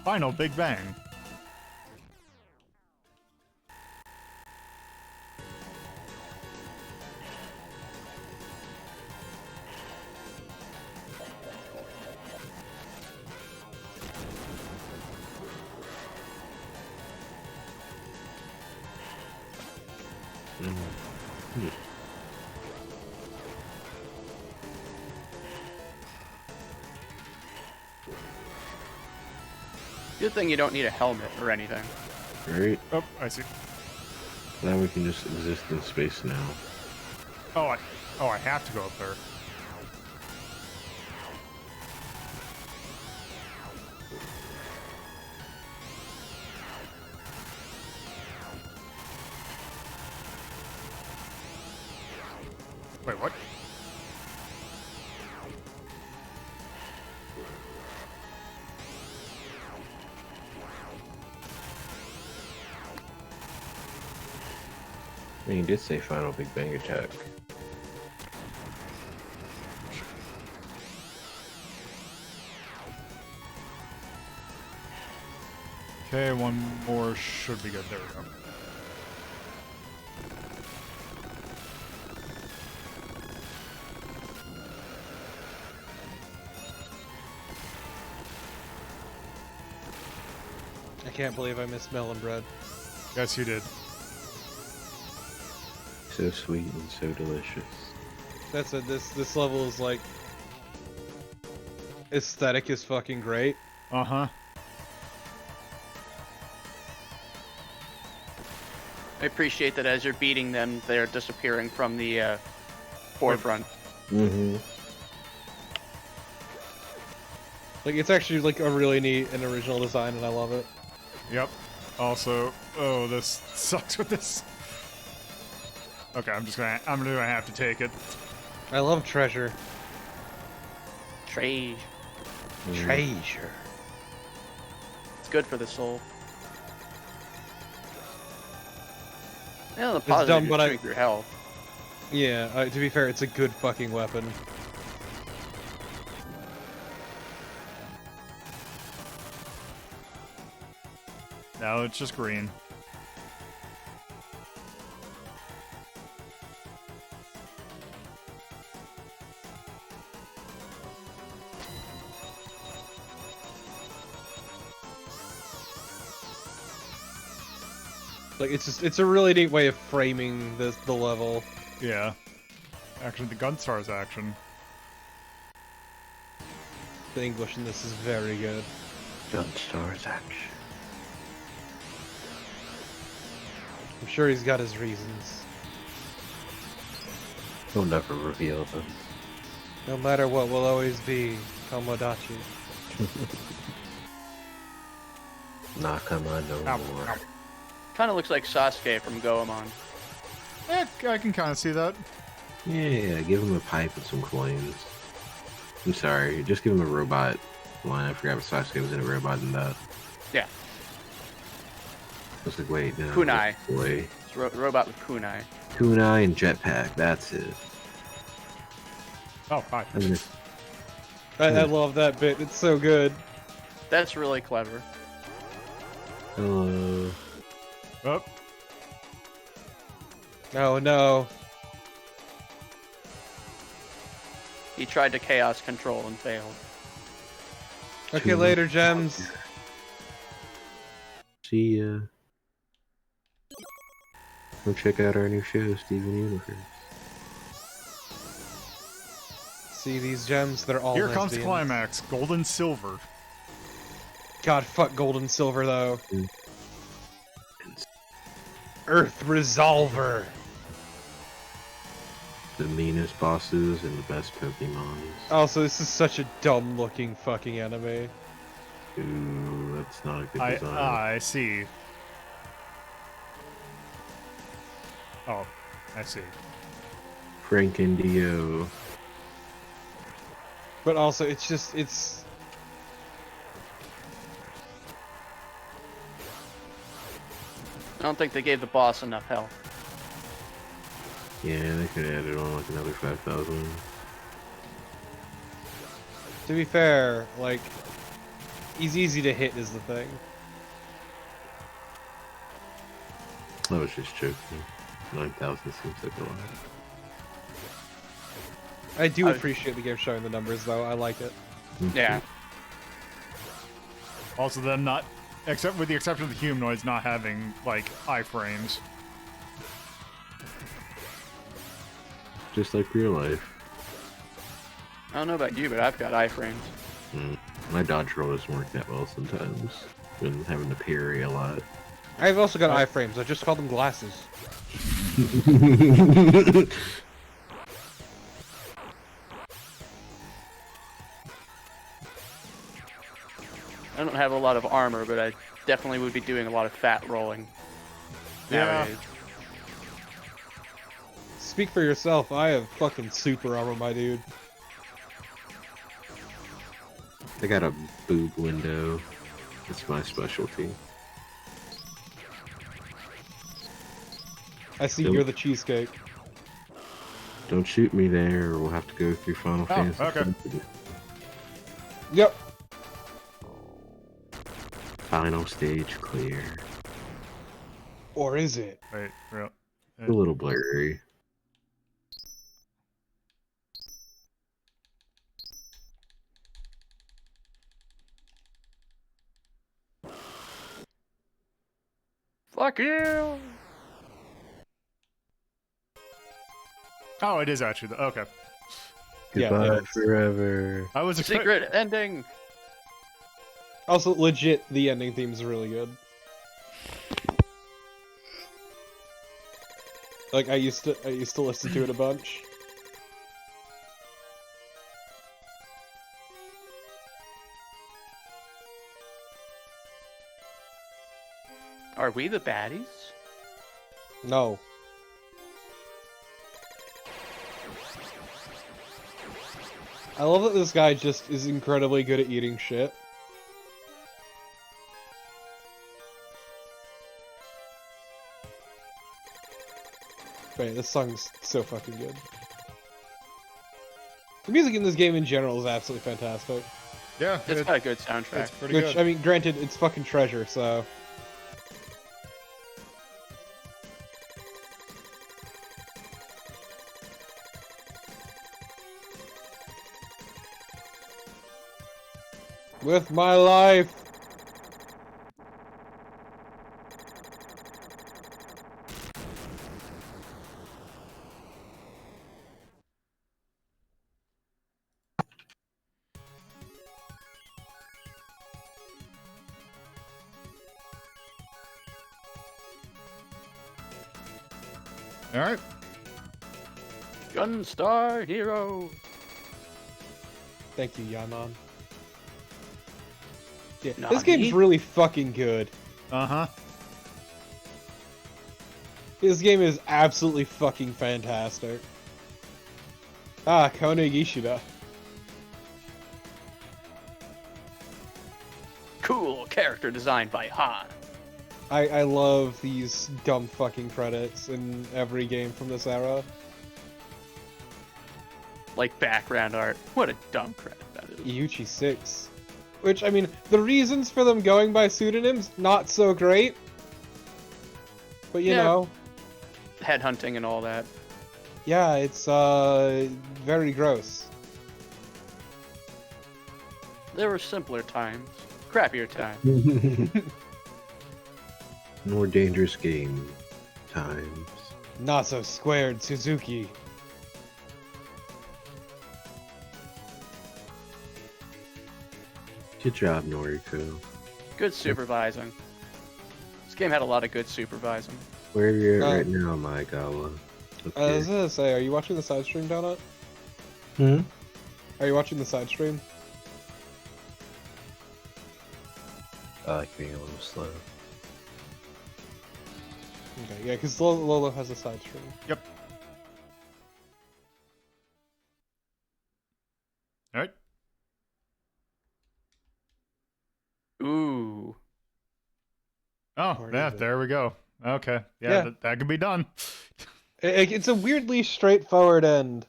Final Big Bang. Good thing you don't need a helmet or anything. Right? Oh, I see. Now we can just exist in space now. Oh, I have to go up there. Wait, what? I mean, you did say final Big Bang attack. Okay, one more should be good. There we go. I can't believe I missed melon bread. Yes, you did. So sweet and so delicious. That's it. This level is like aesthetic is fucking great. Uh-huh. I appreciate that as you're beating them, they're disappearing from the forefront. Mm-hmm. Like it's actually like a really neat and original design, and I love it. Yep. Also, oh, this sucks with this. Okay, I'm gonna have to take it. I love treasure. Trade. Treasure. It's good for the soul. Yeah, the It's positive dumb, you but shrink your health. Yeah. To be fair, it's a good fucking weapon. Now it's just green. Like it's a really neat way of framing the level. Yeah. Actually, the Gunstar's action. The English in this is very good. Gunstar's action. I'm sure he's got his reasons. He'll never reveal them. No matter what, we'll always be Tomodachi. Nakama no Ow, more. ow. Kind of looks like Sasuke from Goemon. I can kind of see that. Yeah, give him a pipe and some coins. I'm sorry, just give him a robot line. I forgot Sasuke was in a robot in that. Yeah, I was like, wait, no. Kunai. Boy. it's a robot with kunai. Kunai and jetpack, that's it. Oh, hi. I mean, I love that bit. It's so good. That's really clever. hello. Oh, Oh no. He tried to chaos control and failed. Okay, later, gems. See ya. Go check out our new show, Steven Universe. See these gems? They're all here comes lesbians. climax. Gold and silver. God, fuck gold and silver though. Mm. Earth Resolver. The meanest bosses and the best Pokemons. Also, this is such a dumb looking fucking anime. Ooh, that's not a good I design. see. Oh, I see. Frank and Dio. But also, it's I don't think they gave the boss enough health. Yeah, they could have added on like another 5,000. to be fair, like he's easy to hit is the thing. I was just joking. 9,000 seems like a lot. I do I- appreciate the game showing the numbers though. I like it. Yeah. Also, them not, except with the exception of the humanoids not having like iframes. just like real life. I don't know about you, but I've got iframes. My dodge roll doesn't work that well sometimes. Been having to parry a lot. I've also got iframes. I just call them glasses. I don't have a lot of armor, but I definitely would be doing a lot of fat rolling. Yeah. Nowadays. Speak for yourself. I have fucking super armor, my dude. I got a boob window. It's my specialty. I see Nope. you're the cheesecake. Don't shoot me there, or we'll have to go through Final Fantasy. okay. Yep. Final stage clear. Or is it? Wait, real. A little blurry. Fuck you! Oh, it is actually the okay. Yeah, Goodbye yeah. forever. I was expecting. Secret ending! Also, legit, the ending theme is really good. Like I used to listen to it a bunch. Are we the baddies? No. I love that this guy just is incredibly good at eating shit. Wait, this song's so fucking good. The music in this game in general is absolutely fantastic. Yeah, It's got a good soundtrack. it's pretty Which, good. I mean, granted, it's fucking Treasure, so... With my life! All right. Gunstar Heroes! Thank you, Yanon. Yeah, Nani? this game's really fucking good. Uh-huh. This game is absolutely fucking fantastic. Ah, Kone Gishida. Cool character design by Han. I love these dumb fucking credits in every game from this era. Like background art. What a dumb credit that is. Iuchi 6. Which, I mean, the reasons for them going by pseudonyms, not so great. But you Yeah. know, Headhunting and all that. yeah, it's very gross. There were simpler times. Crappier times. More dangerous game times. Not so squared, Suzuki. Good job, Noriko. Good supervising. This game had a lot of good supervising. Where are you at Uh, right now, Maegawa? I was gonna say, are you watching the side stream, Donut? Hmm? Are you watching the side stream? I like being a little slow. Okay, yeah, because Lolo has a side stream. Yep. All right. Ooh. Oh, Or yeah, is it? there we go. Okay. Yeah, Yeah. that could be done. It's a weirdly straightforward end.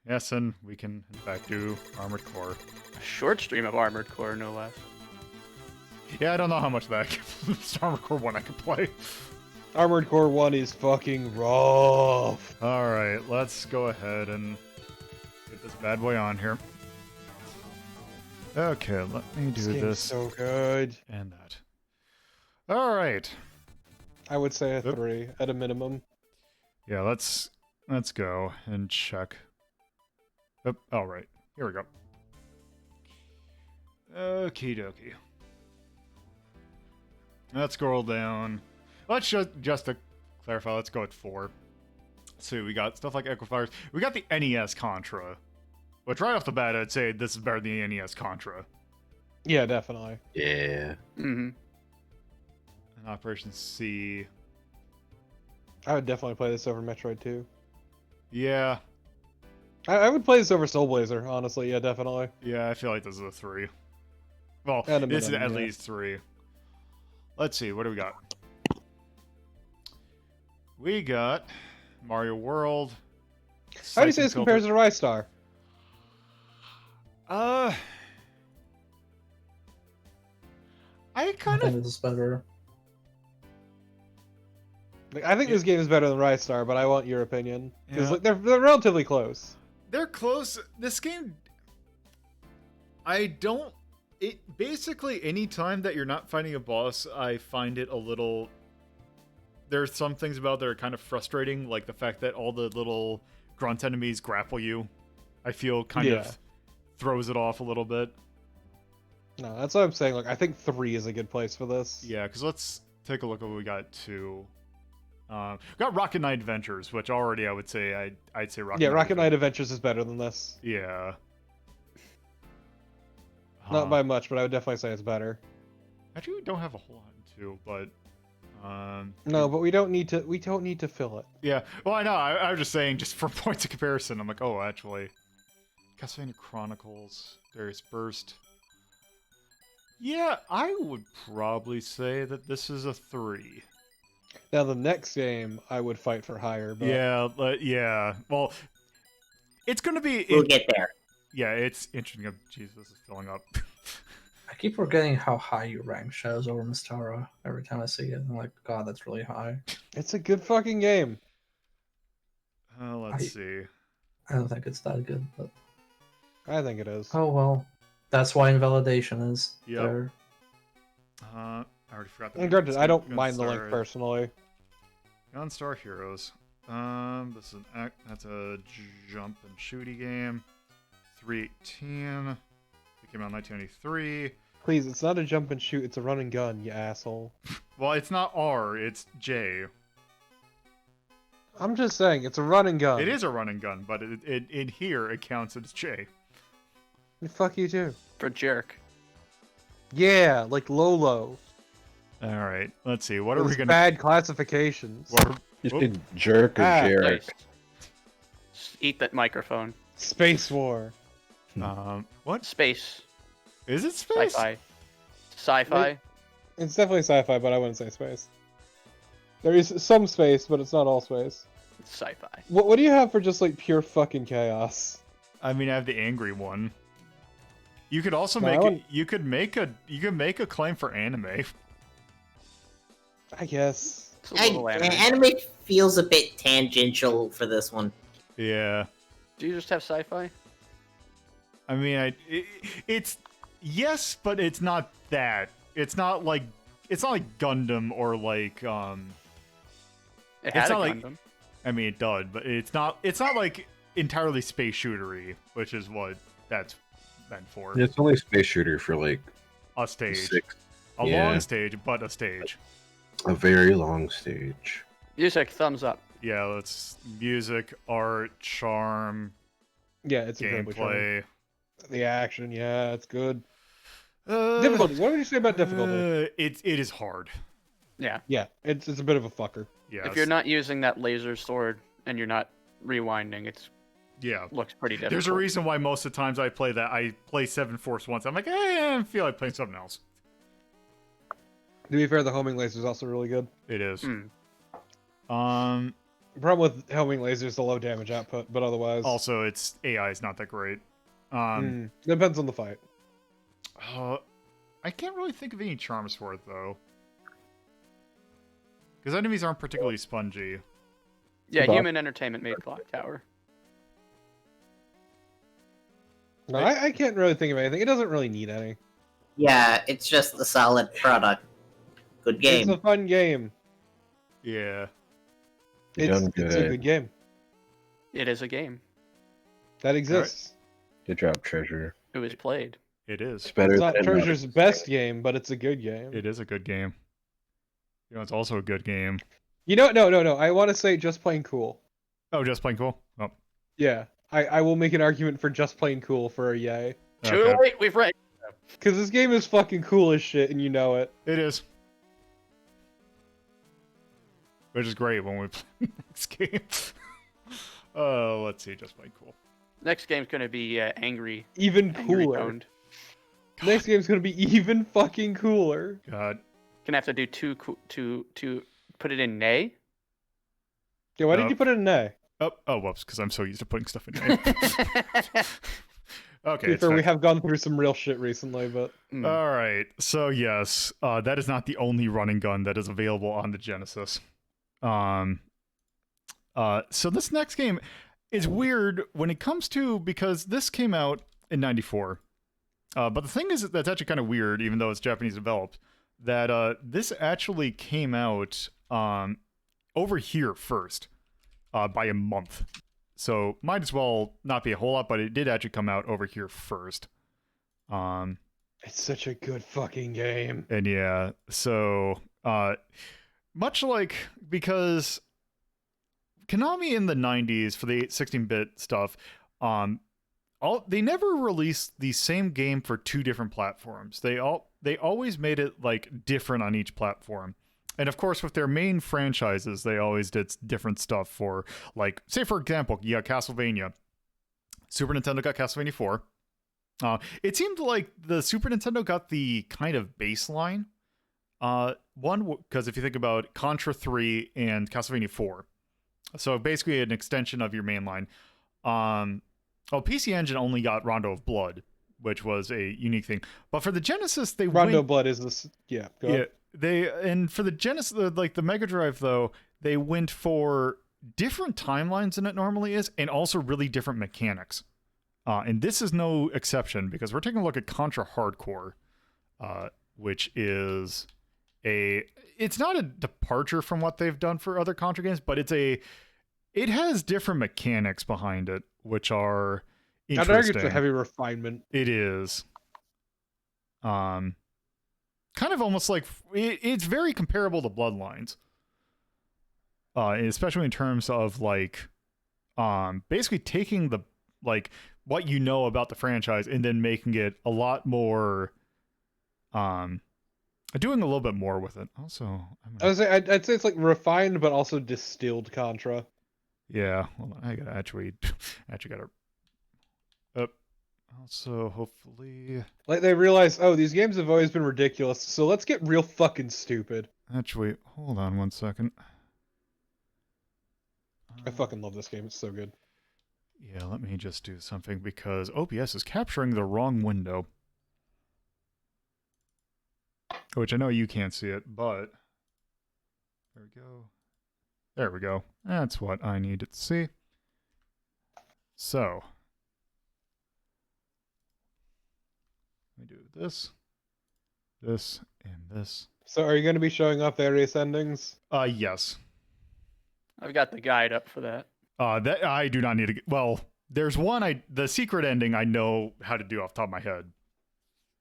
Yes, and we can, in fact, do Armored Core. A short stream of Armored Core, no less. Yeah, I don't know how much of that Armored Core 1 I could play. Armored Core 1 is fucking rough. All right, let's go ahead and get this bad boy on here. Okay, let me do This game's this so good. and that. All right. I would say a Yep. 3 at a minimum. Yeah, let's Let's go and check. Oh, all right. Here we go. Okie dokie. Let's scroll down. Let's just to clarify, let's go at 4. So we got stuff like Equifires. We got the NES Contra. Which right off the bat, I'd say this is better than the NES Contra. Yeah, definitely. Yeah. Mm-hmm. And Operation C. I would definitely play this over Metroid 2. Yeah. I would play this over Soul Blazer, honestly. Yeah, definitely. Yeah, I feel like this is a 3. Well, At a this is minimum, at yeah. least 3. Let's see, what do we got? We got Mario World. How do you say this compares to Rise Star? I I kind think of this is better. Like, I think this game is better than Rise Star, but I want your opinion. Because Yeah. like, they're relatively close. they're close. This game, I don't. It basically any time that you're not fighting a boss, I find it a little. There's some things about it that are kind of frustrating, like the fact that all the little grunt enemies grapple you. I feel kind Yeah. of throws it off a little bit. No, that's what I'm saying. Like, I think 3 is a good place for this. Yeah, because let's take a look at what we got too. We got Rocket Knight Adventures, which already I would say I'd say Rocket. Yeah, Knight Rocket Knight Adventures is better than this. Yeah. Not by much, but I would definitely say it's better. Actually, we don't have a whole lot too, but No, but we don't need to. We don't need to fill it. yeah. Well, I know. I was just saying, just for points of comparison. I'm like, oh, actually, Castlevania Chronicles, Darius Burst. Yeah, I would probably say that this is a 3. Now the next game, I would fight for higher. But Yeah. Well, it's gonna be. We'll get there. Yeah, it's interesting. Jesus, this is filling up. I keep forgetting how high you rank Shadows over Mystara every time I see it. I'm like, God, that's really high. it's a good fucking game. Let's see. I don't think it's that good, but I think it is. oh well. That's why Invalidation is Yep. there. I already forgot. And granted, I don't Gunstar- mind the link personally. Gunstar Heroes. This is that's a jump and shooty game. 318. It came out in 1993. Please, it's not a jump and shoot. It's a run and gun, you asshole. Well, it's not R, it's J. I'm just saying, it's a run and gun. It is a run and gun, but in here it counts as J. Fuck you too. For jerk. Yeah, like Lolo. All right, let's see. What are we Those gonna? bad classifications. You Whoop. said jerk or Ah, Jarek? Nice. Eat that microphone. Space War. What Space. is it? Space? Sci-fi. Sci-fi. It's definitely sci-fi, but I wouldn't say space. There is some space, but it's not all space. It's sci-fi. What do you have for just like pure fucking chaos? I mean, I have the angry one. You could also No, I make wouldn't- you could make a claim for anime. I guess. It's a little anime. Anime feels a bit tangential for this one. Yeah. Do you just have sci-fi? I mean, it's yes, but it's not that. It's not like Gundam or like It It's had a not like- Gundam. I mean, it does, but it's not like entirely space shootery, which is what that's meant for. It's only space shooter for like A stage, 6, a yeah. long stage, but a stage. a very long stage. Music, thumbs up. Yeah, let's music, art, charm, Yeah, it's incredibly charming. gameplay. The action, yeah, it's good. Uh, Difficulty. What would you say about difficulty? It is hard. Yeah. Yeah, it's a bit of a fucker. Yeah. If you're not using that laser sword and you're not rewinding, it yeah. looks pretty difficult. There's a reason why most of the times I play that, I play 7 Force once. I'm like, I feel like playing something else. To be fair, the homing laser is also really good. It is. Hmm. The problem with homing laser is the low damage output, but otherwise, Also, its AI is not that great. depends on the fight. I can't really think of any charms for it though, because enemies aren't particularly spongy. Yeah, Bob? Human Entertainment made Clock Tower. No, I can't really think of anything. It doesn't really need any. Yeah, it's just a solid product. Good It's a game. fun game. Yeah. You done It's a good. good game. It is a game. That exists. It dropped Treasure. It was played. It is. It's better It's not than Treasure's best game, but it's a good game. It is a good game. It's also a good game. No. I want to say Just Plain Cool. Oh, Just Plain Cool? Oh. Yeah, I will make an argument for Just Plain Cool for a yay. Too Okay. late, we've read. Because this game is fucking cool as shit, and you know it. It is. Which is great when we play the next game. Let's see, Just Plain Cool. Next game's gonna be Angry. Even Angry cooler. Owned. Next game's gonna be even fucking cooler. God. Gonna have to do two put it in nay. Yeah, why did Nope. you put it in A? Oh, whoops, because I'm so used to putting stuff in name. Okay, it's we fine. have gone through some real shit recently, but All right, so yes, that is not the only running gun that is available on the Genesis. So this next game is weird when it comes to, because this came out in '94. But the thing is that's actually kind of weird, even though it's Japanese developed, that this actually came out over here first by a month. So might as well not be a whole lot, but it did actually come out over here first. it's such a good fucking game. And yeah, so much like, because Konami in the 90s for the 16-bit stuff, they never released the same game for two different platforms. They always made it like different on each platform. And of course, with their main franchises, they always did different stuff for, like, say for example, you got Castlevania. Super Nintendo got Castlevania 4. It seemed like the Super Nintendo got the kind of baseline one, because if you think about Contra 3 and Castlevania 4, so basically an extension of your mainline. PC Engine only got Rondo of Blood, which was a unique thing. But for the Genesis, they Rondo Blood is this. Yeah, go ahead. and for the Genesis, like the Mega Drive, though, they went for different timelines than it normally is, and also really different mechanics. And this is no exception, because we're taking a look at Contra Hardcore, which is it's not a departure from what they've done for other Contra games, but it has different mechanics behind it, which are I'd interesting. argue it's a heavy refinement. It is. Kind of almost like it's very comparable to Bloodlines, especially in terms of like, basically taking the like what you know about the franchise and then making it a lot more, doing a little bit more with it. Also, I'd say it's like refined, but also distilled Contra. yeah. Hold on, I gotta actually gotta. Also, hopefully, Like they realize, oh, these games have always been ridiculous, so let's get real fucking stupid. actually, hold on one second. I fucking love this game. It's so good. Yeah, let me just do something, because OBS is capturing the wrong window. Which I know you can't see it, but there we go. There we go. That's what I needed to see. So, let me do this, and this. So are you going to be showing off various endings? Yes. I've got the guide up for that. That I do not need to. Well, there's one. The secret ending I know how to do off the top of my head,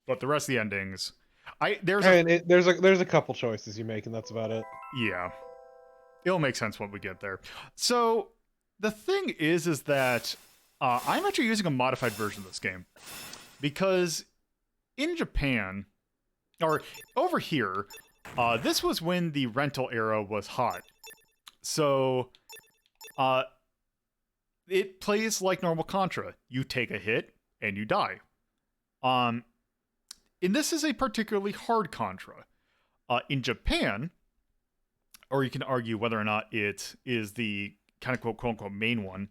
but the rest of the endings, there's a couple choices you make, and that's about it. yeah, it'll make sense when we get there. So the thing is that I'm actually using a modified version of this game, because in Japan, or over here, this was when the rental era was hot. So, it plays like normal Contra. You take a hit and you die. And this is a particularly hard Contra. In Japan, or you can argue whether or not it is the kind of quote unquote main one,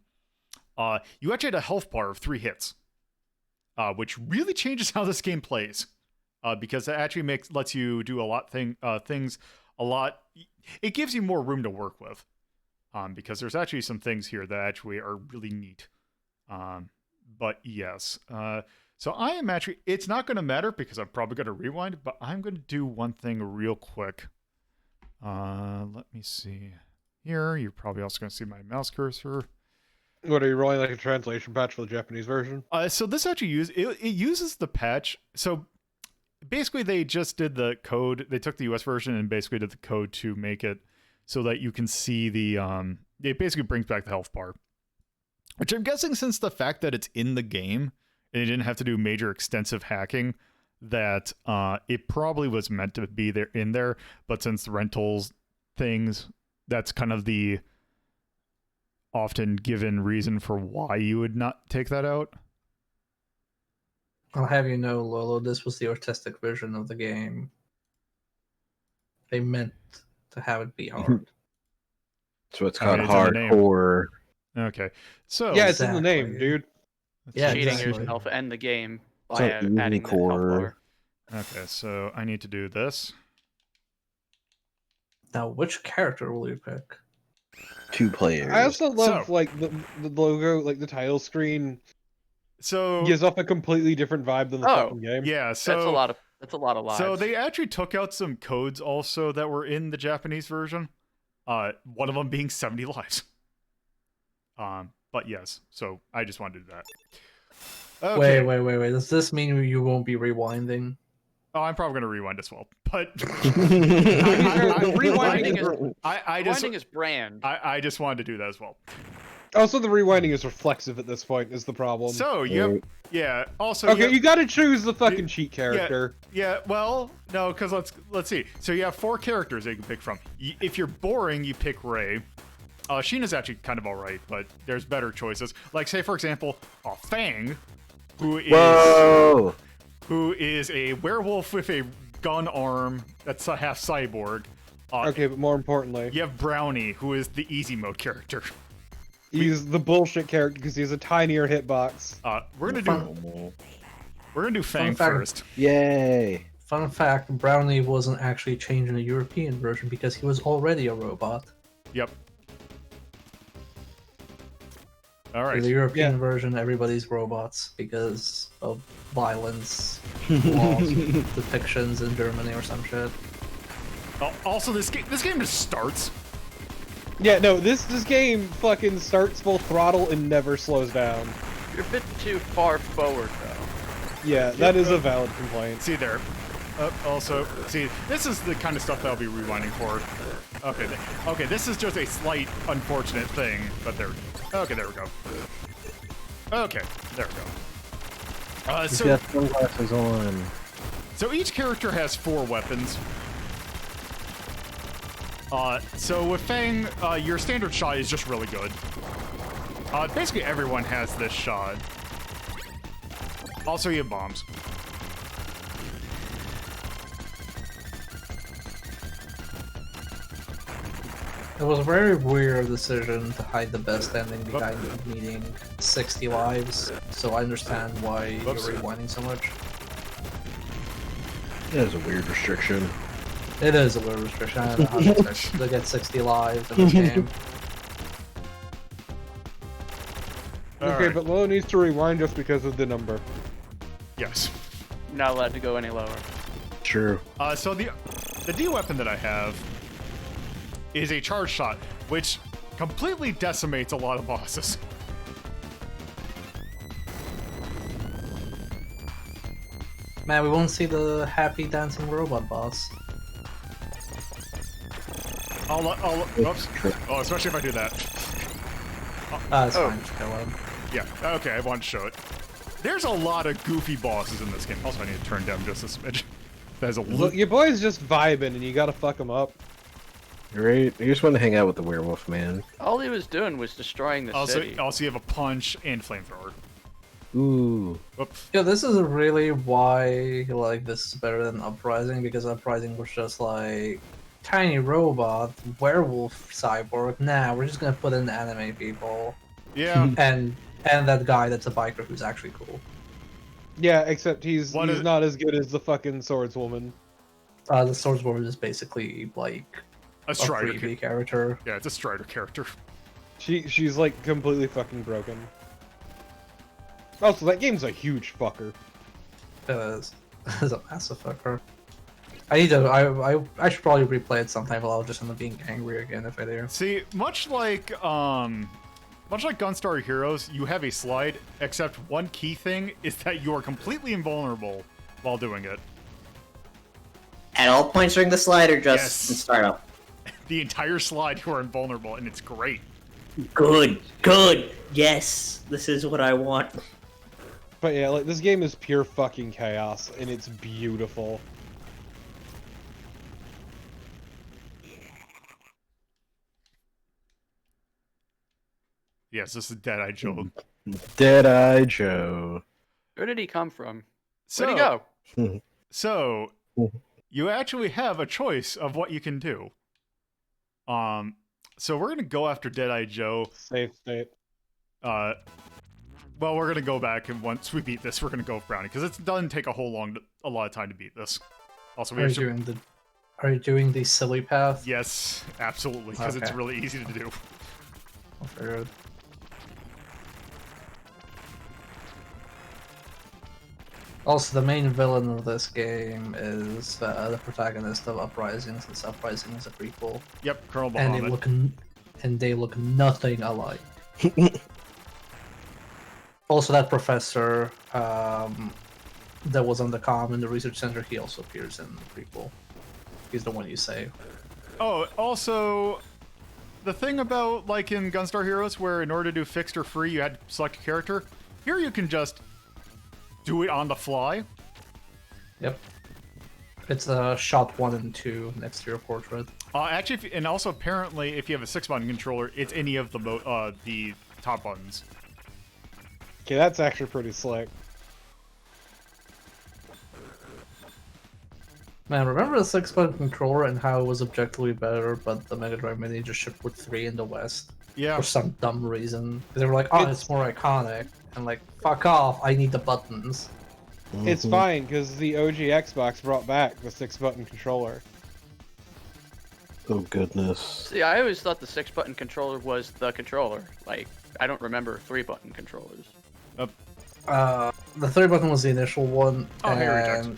you actually had a health bar of 3 hits, which really changes how this game plays, because it actually lets you do a lot things a lot. It gives you more room to work with, because there's actually some things here that actually are really neat. But yes, so I am actually, it's not going to matter because I'm probably going to rewind, but I'm going to do one thing real quick. Let me see here. You're probably also going to see my mouse cursor. What are you rolling like a translation patch for the Japanese version? So this actually it uses the patch. So basically, they just did the code. They took the US version and basically did the code to make it so that you can see the it basically brings back the health bar, which I'm guessing, since the fact that it's in the game and it didn't have to do major extensive hacking, that it probably was meant to be there in there. But since the rentals things, that's kind of the often given reason for why you would not take that out. I'll have you know, Lolo, this was the artistic version of the game. They meant to have it be hard. So it's I called mean, it's in the name. hardcore. Okay, so Yeah, it's in the Exactly. name, dude. Yeah, Cheating exactly. yourself and the game It's by not easy adding that health core. bar. okay, so I need to do this. Now, which character will you pick? 2 players. I also love So- like the logo, like the title screen So gives off a completely different vibe than the Oh, fucking game. yeah, so That's a lot of lives. so they actually took out some codes also that were in the Japanese version. One of them being 70 lives. But yes, so I just wanted to do that. Okay. Wait. Does this mean you won't be rewinding? Oh, I'm probably gonna rewind as well, but Rewinding is I is brand. I just wanted to do that as well. Also, the rewinding is reflexive at this point. Is the problem? So yeah. Also, okay, you you gotta choose the fucking cheat character. yeah. Well, no, because let's see. So you have 4 characters that you can pick from. If you're boring, you pick Ray. Sheena's actually kind of alright, but there's better choices. Like, say for example, Fang, Whoa! who is a werewolf with a gun arm that's a half cyborg. Okay, but more importantly, You have Brownie, who is the easy mode character. he's the bullshit character because he has a tinier hitbox. We're gonna do Fang fact- first. Yay! Fun fact, Brownie wasn't actually changed in the European version because he was already a robot. Yep. All In right. the European Yeah. version, everybody's robots because of violence, laws, depictions in Germany or some shit. Also, this game just starts. Yeah, no, this game fucking starts full throttle and never slows down. You're a bit too far forward though. Yeah, that is a valid complaint. See there. Also, see, this is the kind of stuff that I'll be rewinding for. Okay, okay, this is just a slight unfortunate thing, but there. Okay, there we go. Okay, there we go. He's got sunglasses on. So each character has 4 weapons. So with Fang, your standard shot is just really good. Basically everyone has this shot. Also, you have bombs. It was a very weird decision to hide the best ending behind needing 60 lives, so I understand why you're Whoops. rewinding so much. That is a weird restriction. It is a weird restriction. I don't know how to expect to get 60 lives in this game. Okay, Alright. but Lolo needs to rewind just because of the number. Yes. Not allowed to go any lower. True. So the D weapon that I have is a charge shot, which completely decimates a lot of bosses. Man, we won't see the happy dancing robot boss. Oops. Oh, especially if I do that. It's Oh. fine, just kill him. Yeah, okay, I want to show it. There's a lot of goofy bosses in this game. Also, I need to turn down just a smidge. There's a Look, your boy's just vibing and you gotta fuck him up. Right? You just want to hang out with the werewolf man. All he was doing was destroying the city. Also, you have a punch and flamethrower. Ooh. Oops. Yeah, this is really why like this is better than Uprising, because Uprising was just like tiny robot, werewolf cyborg. Nah, we're just gonna put in anime people Yeah. and that guy that's a biker who's actually cool. Yeah, except he's What is- not as good as the fucking swordswoman. The Swordswoman is basically like A a Strider. freebie character. Yeah, it's a Strider character. She's like completely fucking broken. Also, that game's a huge fucker. It is. It's a massive fucker. I need to. I should probably replay it sometime, but I'll just end up being angry again if I do. See, much like much like Gunstar Heroes, you have a slide, except one key thing is that you are completely invulnerable while doing it. At all points during the slide or just Yes. in startup? The entire slide, you are invulnerable, and it's great. Good, good. Yes, this is what I want. But yeah, like this game is pure fucking chaos, and it's beautiful. Yes, this is Dead-Eye Joe. Dead-Eye Joe. Where did he come from? So, Where'd he go? So, you actually have a choice of what you can do. So we're gonna go after Dead-Eye Joe. Safe state. Well, we're gonna go back, and once we beat this, we're gonna go with Brownie, because it doesn't take a lot of time to beat this. Also, we Are have you doing the? Are you doing the silly path? Yes, absolutely, because it's Okay. really easy to do. I figured. Also, the main villain of this game is the protagonist of Uprising, since Uprising is a prequel, Yep, Colonel and they look nothing alike. Also, that professor that was on the comm in the research center, he also appears in the prequel. He's the one you save. Oh, also, the thing about, like, in Gunstar Heroes, where in order to do fixed or free, you had to select a character, here you can just do it on the fly. Yep. It's shot 1 and 2 next to your portrait. Actually, and also apparently, if you have a 6-button controller, it's any of the top buttons. Okay, that's actually pretty slick. Man, remember the 6-button controller and how it was objectively better, but the Mega Drive Mini just shipped with 3 in the West? Yeah. For some dumb reason. They were like, oh, it's more iconic. And like, fuck off, I need the buttons. It's fine, because the OG Xbox brought back the 6-button controller. Oh goodness. See, I always thought the 6-button controller was the controller. Like, I don't remember 3-button controllers. The 3-button was the initial one, Oh, here we go.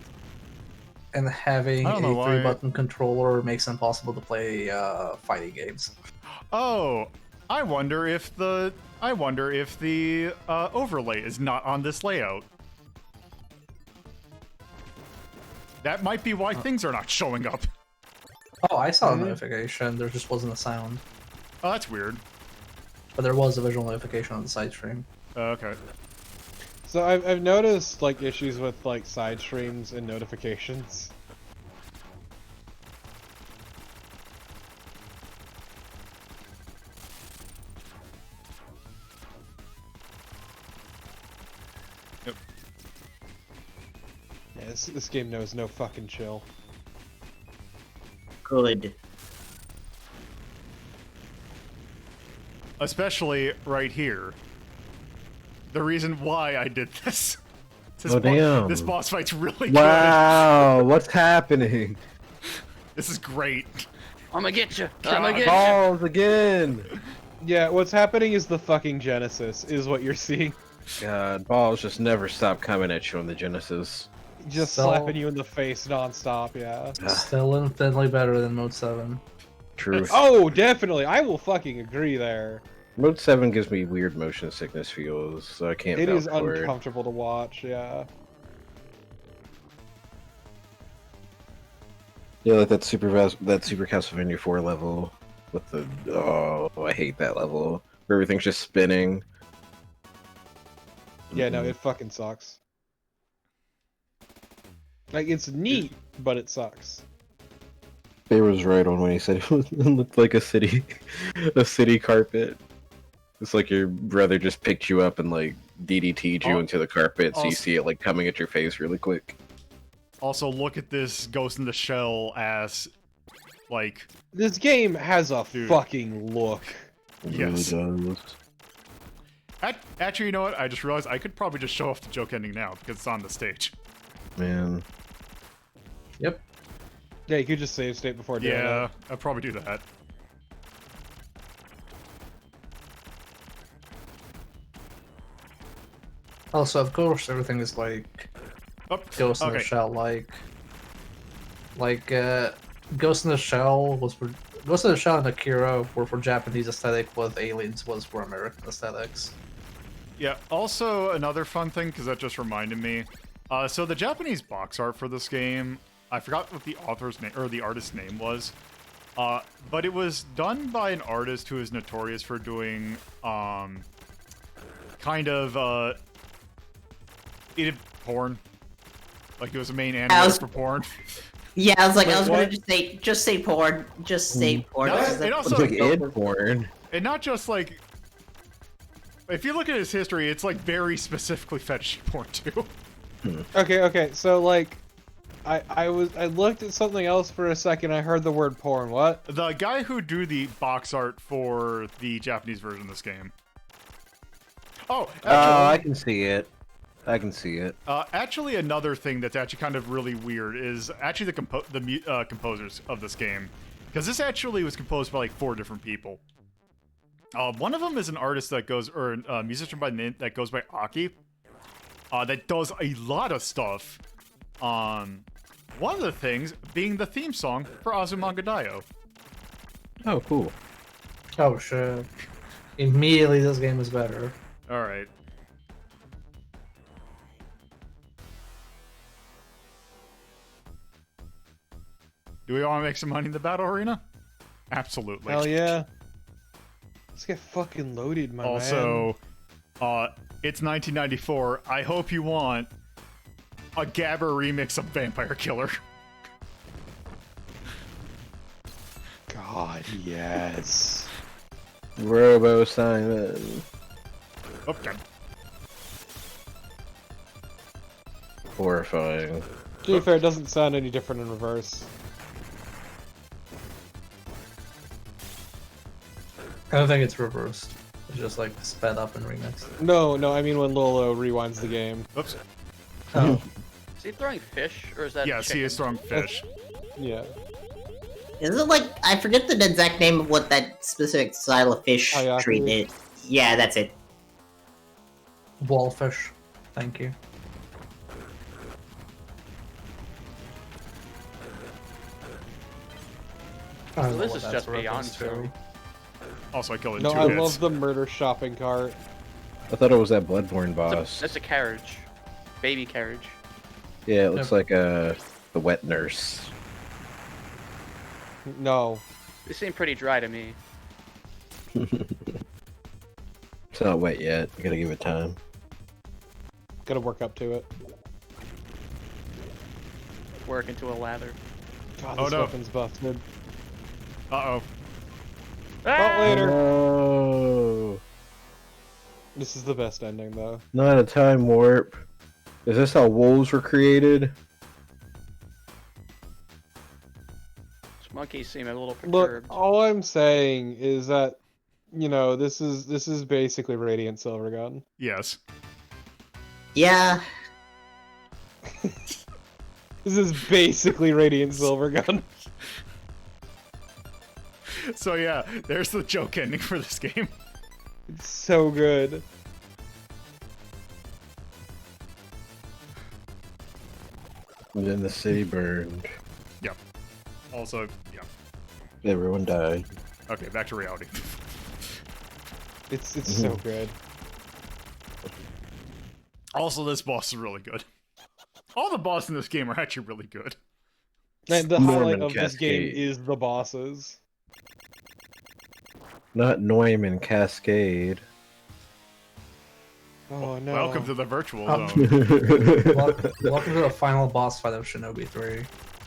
and having I a don't know why. 3-button controller makes it impossible to play fighting games. Oh, I wonder if the overlay is not on this layout. That might be why things are not showing up. Oh, I saw a notification, there just wasn't a sound. Oh, that's weird. But there was a visual notification on the side stream. Okay. So I've noticed like issues with like side streams and notifications. Yep. Yeah, this game knows no fucking chill. Good. Especially right here. The reason why I did this. Oh, damn. This boss fight's really Wow, what's happening? good. This is great. I'm gonna get you. I'm gonna get you. Balls again. Yeah, what's happening is the fucking Genesis, is what you're seeing. God, balls just never stop coming at you on the Genesis. Just So- slapping you in the face nonstop, yeah. Still infinitely better than Mode 7. Truth. Oh, definitely. I will fucking agree there. Mode 7 gives me weird motion sickness feels, so I can't It vouch is for it. uncomfortable to watch, yeah. Yeah, like that Super Castlevania 4 level with the I hate that level where everything's just spinning. Yeah, no, it fucking sucks. Like, it's neat, but it sucks. Bear was right on when he said it looked like a city carpet. It's like your brother just picked you up and like DDT'd you into the carpet, so you also- see it like coming at your face really quick. Also, look at this Ghost in the Shell ass, like, This game has a Dude. fucking look. It Yes. really does. Actually, you know what? I just realized I could probably just show off the joke ending now because it's on the stage. Man. Yep. Yeah, you could just save state before doing Yeah, it. I'll probably do that. Also, of course, everything is like Oh, Ghost in okay. the Shell, like Ghost in the Shell Most of the shot in Akira were for Japanese aesthetic, what Aliens was for American aesthetics. Yeah, also another fun thing, because that just reminded me. So the Japanese box art for this game, I forgot what the author's name, or the artist's name was. But it was done by an artist who is notorious for doing, kind of, porn. Like, it was a main animator for porn. Yeah, I was like, I Wait, was what? gonna just say porn. Just say porn. No, because it that's also- It's what like the id dope- porn. And not just, like... If you look at his history, it's, like, very specifically fetish porn, too. Okay, so like, I looked at something else for a second. I heard the word porn. What? The guy who drew the box art for the Japanese version of this game. Oh, actually, I can see it. I can see it. actually, another thing that's actually kind of really weird is actually the composers of this game, because this actually was composed by like 4 different people. One of them is an artist that goes, or a musician by name that goes by Aki, that does a lot of stuff. One of the things being the theme song for Azumanga Daioh. Oh, cool. Oh shit. Immediately this game is better. All right. Do we want to make some money in the battle arena? Absolutely. Hell yeah. Let's get fucking loaded, my man. Also, it's 1994. I hope you want a Gabber remix of Vampire Killer. God, yes. Robo Simon. Okay. Horrifying. To be fair, it doesn't sound any different in reverse. I don't think it's reversed. It's just like sped up and remixed. No, I mean when Lolo rewinds the game. Oops. Oh. Is he throwing fish, or is that? Yes, he is throwing fish. Yeah. Is it like I forget the exact name of what that specific style of fish Hayaku. treat is? Yeah, that's it. Wallfish. Thank you. I don't So know this what is that's just a beyond reference to. silly. Also, I killed it in No, 2 I hits. love the murder shopping cart. I thought it was that Bloodborne boss. That's a carriage, baby carriage. Yeah, it looks like the wet nurse. No. They seem pretty dry to me. It's not wet yet. You gotta give it time. Gotta work up to it. Work into a lather. God, Oh, this no. weapon's busted. Uh-oh. Not later. Oh, This is the best ending, though. not a time warp. Is this how wolves were created? These monkeys seem a little Look, perturbed. all I'm saying is that, you know, this is basically Radiant Silvergun. Yes. Yeah, This is basically Radiant Silvergun. So yeah, there's the joke ending for this game. It's so good. And then the city burned. Yep. Also, yeah. Everyone died. Okay, back to reality. It's so good. Also, this boss is really good. All the bosses in this game are actually really good. And the Norman highlight of this game Cascade. is the bosses. Not Neumann Cascade. Oh no. Welcome to the virtual Um, zone. Welcome to the final boss fight of Shinobi 3.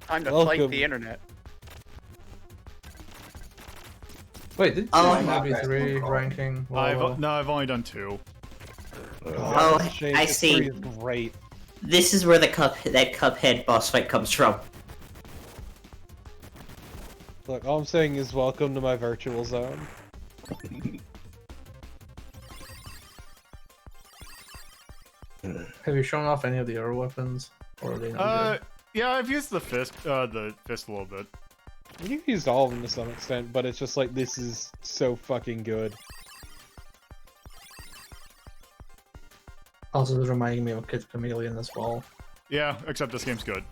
Time to Welcome. fight the internet. Wait, did Oh, Shinobi 3 ranking? I've only done 2. Oh, that's a shame, I 'cause see. 3 is great. this is where that Cuphead boss fight comes from. Look, all I'm saying is welcome to my virtual zone. Have you shown off any of the other weapons? Or are they not good? Yeah, I've used the fist a little bit. You've used all of them to some extent, but it's just like, this is so fucking good. Also, it's reminding me of Kid Chameleon as well. Yeah, except this game's good.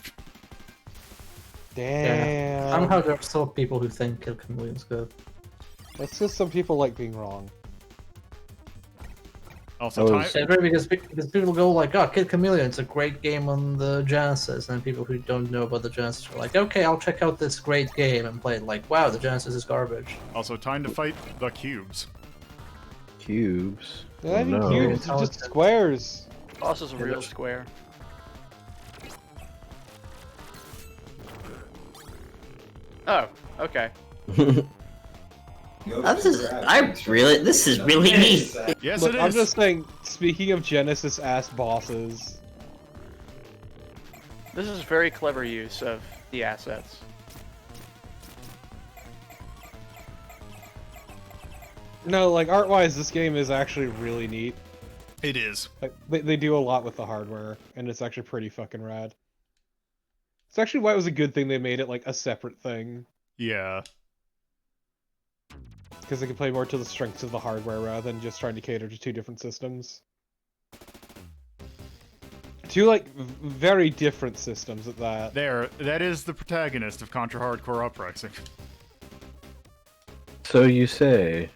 Damn. Somehow there are still people who think Kid Chameleon's good. That's just some people like being wrong. Also, Oh, It's great because people go like, "Oh, Kid Chameleon, it's a great game on the Genesis," and then people who don't know about the Genesis are like, "Okay, I'll check out this great game," and play it like, "Wow, the Genesis is garbage." also time to fight the cubes. Cubes. They're not even no. cubes, they're just squares. Boss is a real square. Oh, okay. This is really neat. Yes, Look, it I'm is. just saying, speaking of Genesis ass bosses, This is very clever use of the assets. no, like art wise, this game is actually really neat. It is. Like, they do a lot with the hardware, and it's actually pretty fucking rad. It's actually why it was a good thing they made it like a separate thing, Yeah. because they can play more to the strengths of the hardware rather than just trying to cater to two different systems. Two like very different systems at that. That is the protagonist of Contra Hardcore Uprising. So you say.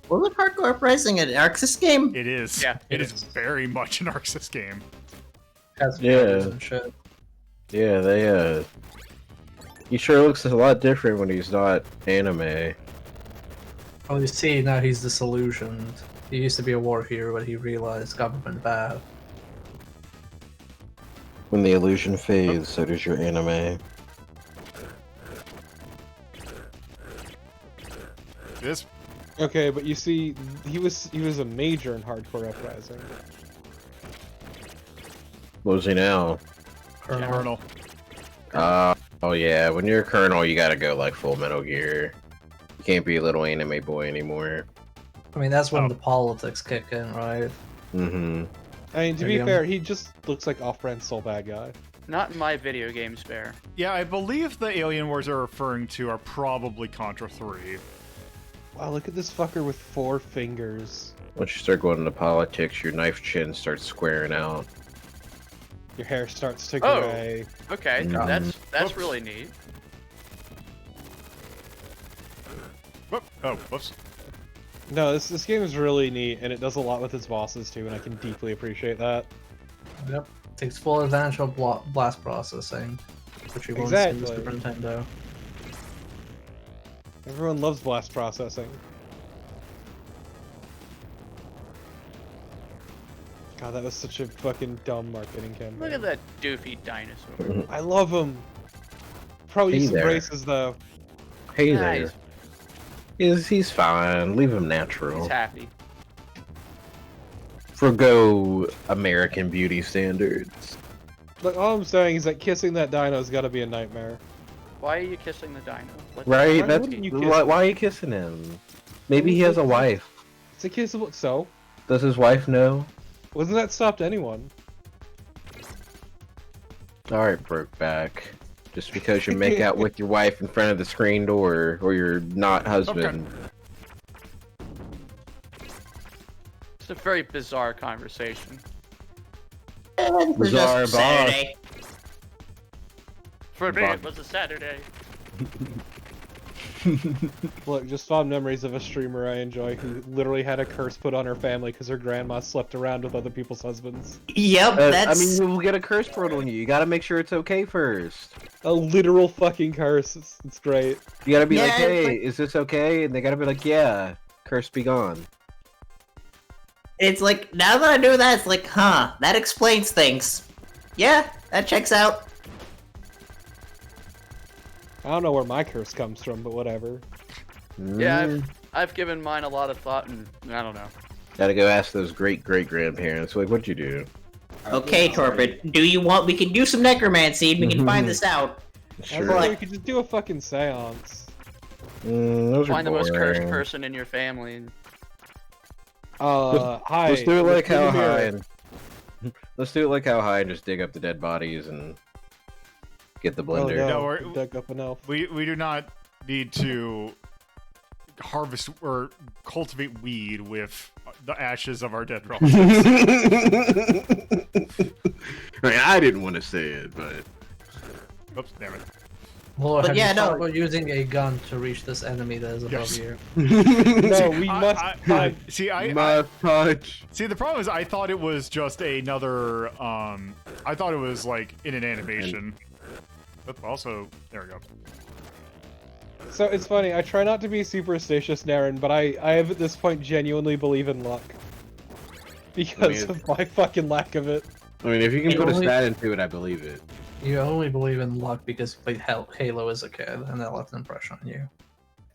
Wasn't Hardcore Uprising an Arxis game? It is. Yeah, it it is very much an Arxis game. Has Yeah. videos and shit. Yeah, they he sure looks a lot different when he's not anime. Well, you see, now he's disillusioned. He used to be a war hero, but he realized government bad. When the illusion fades, so does your anime. This Okay, but you see, he was a major in Hardcore Uprising. What was he now? Colonel. Oh yeah, when you're a colonel, you gotta go like full Metal Gear. You can't be a little anime boy anymore. I mean, that's when Oh. the politics kick in, right? Mm-hmm. I mean, to be Again. fair, he just looks like off-brand Soul Bad Guy. Not in my video game spare. Yeah, I believe the Alien Wars are referring to are probably Contra 3. Wow, look at this fucker with 4 fingers. Once you start going into politics, your knife chin starts squaring out. Your hair starts to Oh. gray. Okay, Mm. that's Whoops. really neat. Whoop. Oh, whoops. No, this game is really neat, and it does a lot with its bosses too, and I can deeply appreciate that. Yep. Takes full advantage of blast processing, which you won't see in the Exactly. Super Nintendo. Everyone loves blast processing. God, that was such a fucking dumb marketing campaign. Look at that doofy dinosaur. I love him. Probably Hey use some there. braces though. Hey Nice. there. He's fine. Leave him natural. He's happy. Forgo American beauty standards. Look, all I'm saying is that kissing that dino's gotta be a nightmare. Why are you kissing the dino? What the Right? Why That's wouldn't you kiss why are you kissing him? Maybe he has a wife. It's a kissable. So, Does his wife know? wasn't that stopped anyone? Alright, Brokeback. Just because you make out with your wife in front of the screen door, or your not husband. It's a very bizarre conversation. It was Bizarre just boss. Saturday. For me, Fuck. it was a Saturday. Look, just fond memories of a streamer I enjoy who literally had a curse put on her family because her grandma slept around with other people's husbands. Yep, I that's. mean, you'll get a curse put on you. You gotta make sure it's okay first. A literal fucking curse. It's great. You gotta be Yeah, like, it's hey, like- is this okay? And they gotta be like, yeah, curse be gone. It's like, now that I do that, it's like, huh, that explains things. Yeah, that checks out. I don't know where my curse comes from, but whatever. Yeah, Mm, I've given mine a lot of thought, and I don't know. Gotta go ask those great-great-grandparents, like, what'd you do? Okay, Torpid, do you want? We can do some necromancy and we can find this out. I Sure. thought we could just do a fucking seance. Those Find are the most cursed boring. person in your family. And... Hi. Let's do it like in the how mirror. high. And... Let's do it like how high and just dig up the dead bodies and get the Oh blender. no, No, we're- we dug up an elf. We do not need to harvest or cultivate weed with the ashes of our dead relatives. I mean, I didn't want to say it, but Oops, damn it. Well, But have yeah, you thought no. about using a gun to reach this enemy that is above Yes. you? No, we must. See, the problem is I thought it was just another, I thought it was like in an animation. But also, there we go. So it's funny. I try not to be superstitious, Naren, but I have at this point genuinely believe in luck because of my fucking lack of it. I mean, if you can It put a only- stat into it, I believe it. You only believe in luck because you played Halo as a kid, and that left an impression on you.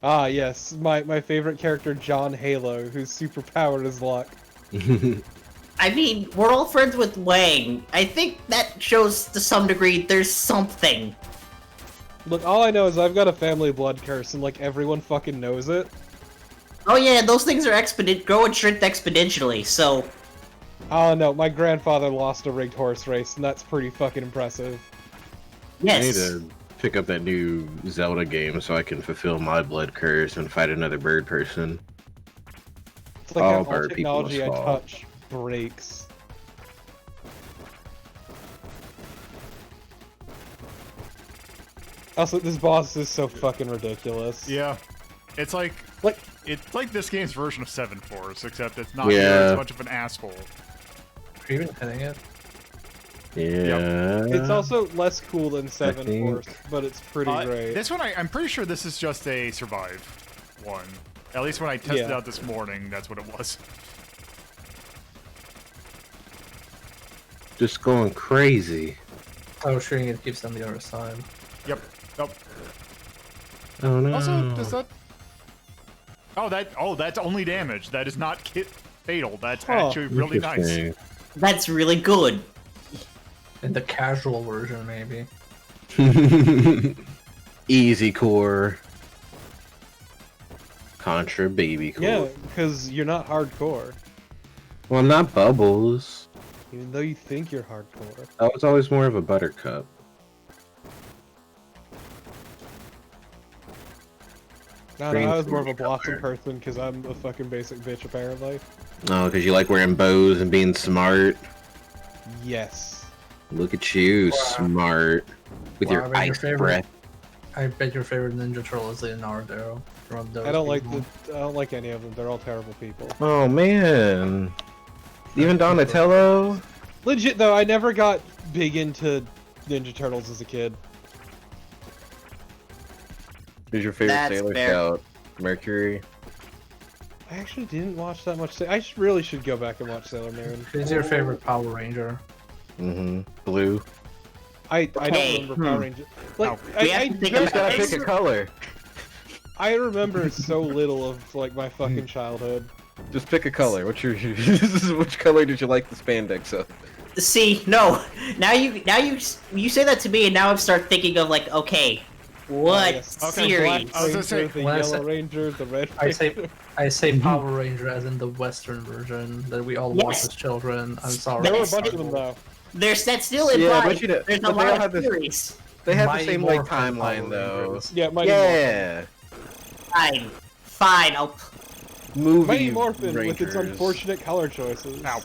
Ah, yes, my favorite character, John Halo, whose superpower is luck. I mean, we're all friends with Wang. I think that shows to some degree there's something. Look, all I know is I've got a family blood curse, and like everyone fucking knows it. Oh yeah, those things are grow and shrink exponentially, so... Oh no, my grandfather lost a rigged horse race, and that's pretty fucking impressive. I need Yes. to pick up that new Zelda game so I can fulfill my blood curse and fight another bird person. It's like All how all bird people technology I must fall. touch breaks. Also, this boss is so fucking ridiculous. Yeah. It's like Like- it's like this game's version of 7 Force, except it's not Yeah. nearly as much of an asshole. Are you even hitting it? Yeah. It's also less cool than Seven think- Force, but it's pretty great. This one, I'm pretty sure this is just a survive one. At least when I tested it Yeah. out this morning, that's what it was. just going crazy. Oh, shooting it keeps on the other side. Yep. Nope. Oh no. Also, does that? Oh, that's only damage. That is not fatal. That's Huh. actually really nice. Interesting. That's really good. In the casual version, maybe. Easy core. Contra baby core. Yeah, because you're not hardcore. Well, not Bubbles. Even though you think you're hardcore. I was always more of a buttercup. No, Green I was more of a color. Blossom person because I'm a fucking basic bitch, apparently. Oh, because you like wearing bows and being smart. Yes. Look at you, Wow. smart. With Wow, your I bet your ice favorite- breath. I bet your favorite Ninja Turtle is Leonardo. From those I don't people. like any of them. They're all terrible people. Oh man. Even Donatello? Legit though, I never got big into Ninja Turtles as a kid. Who's your favorite That's Sailor fair. Scout? Mercury? I actually didn't watch that much. Really should go back and watch Sailor Moon. Who's your favorite Power Ranger? Mm-hmm. Blue? I don't Okay. remember Power Rangers. Like Oh. We have to think You just about gotta this. pick a color. I remember so little of like my fucking childhood. Just pick a color. What's your which color did you like the spandex of? See, no. Now you say that to me, and now I start thinking of like, okay, what yes. Okay, series? Black I was gonna Ranger, say- the When I Yellow said- Ranger, the Red I say Ranger. I say Power Ranger as in the Western version that we all watched Yes. as children. I'm sorry. There were a Yes. bunch of them though. That still Yeah, implies but you know- there's a but they all lot have of this- series. They have Mighty the same like Morphin Power timeline though. Rangers. Yeah, Mighty Morphin. Yeah. Fine. I'll. Movie Mighty Morphin with its Rangers. unfortunate color choices. Ow.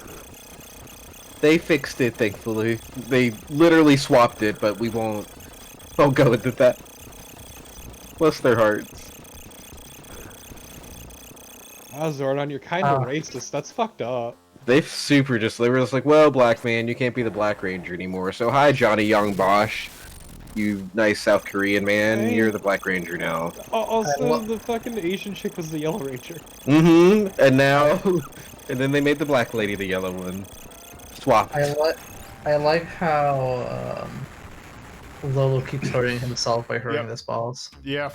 They fixed it, thankfully. They literally swapped it, but we won't go into that. Bless their hearts. Wow, Zordon, you're kind of Ah. racist. That's fucked up. They were just like, well, black man, you can't be the Black Ranger anymore. So hi, Johnny Young Bosch. You nice South Korean man, Hey. you're the Black Ranger now. Also, what- the fucking Asian chick was the Yellow Ranger. Mm-hmm. And now, and then they made the black lady the yellow one. Swapped. I like how Lolo keeps hurting himself by hurting Yep. this boss. Yeah.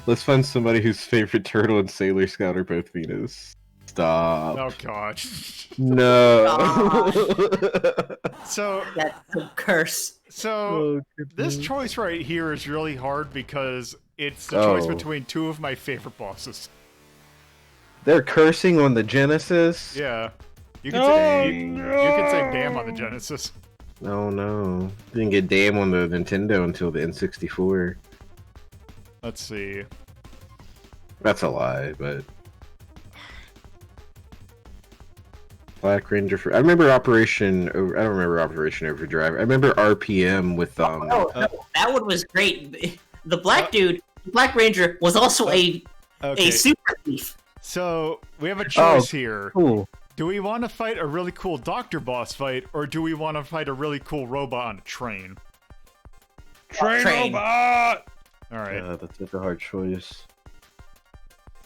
Let's find somebody whose favorite turtle and Sailor Scout are both Venus. Stop. Oh god. No. So That's a curse. so this choice right here is really hard because it's the choice Oh. between two of my favorite bosses. They're cursing on the Genesis? Yeah. You can Oh, say you can say damn on the Genesis. Oh no. Didn't get damn on the Nintendo until the N64. Let's see. That's a lie, but Black Ranger. I remember Operation. I don't remember Operation Overdrive. I remember RPM with No, that one was great. The black dude, the Black Ranger, was also a super thief. So we have a choice here. Cool. Do we want to fight a really cool doctor boss fight, or do we want to fight a really cool robot on a train? Train robot! Alright. Yeah, that's like a hard choice.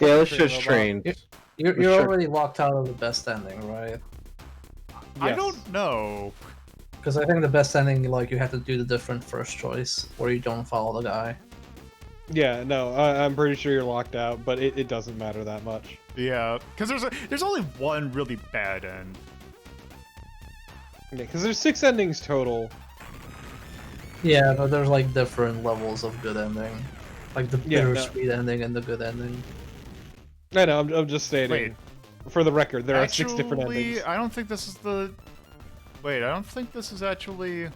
Yeah, let's just train. You're already locked out of the best ending, right? I don't know. Because I think the best ending, like, you have to do the different first choice, where you don't follow the guy. Yeah, no, I'm pretty sure you're locked out, but it doesn't matter that much. Yeah, because there's only one really bad end. Yeah, because there's 6 endings total. Yeah, but there's like different levels of good ending. Like the bittersweet ending and the good ending. I know, I'm just stating. Wait. For the record, there are 6 Actually, different endings. I don't think this is the... Wait, I don't think this is actually...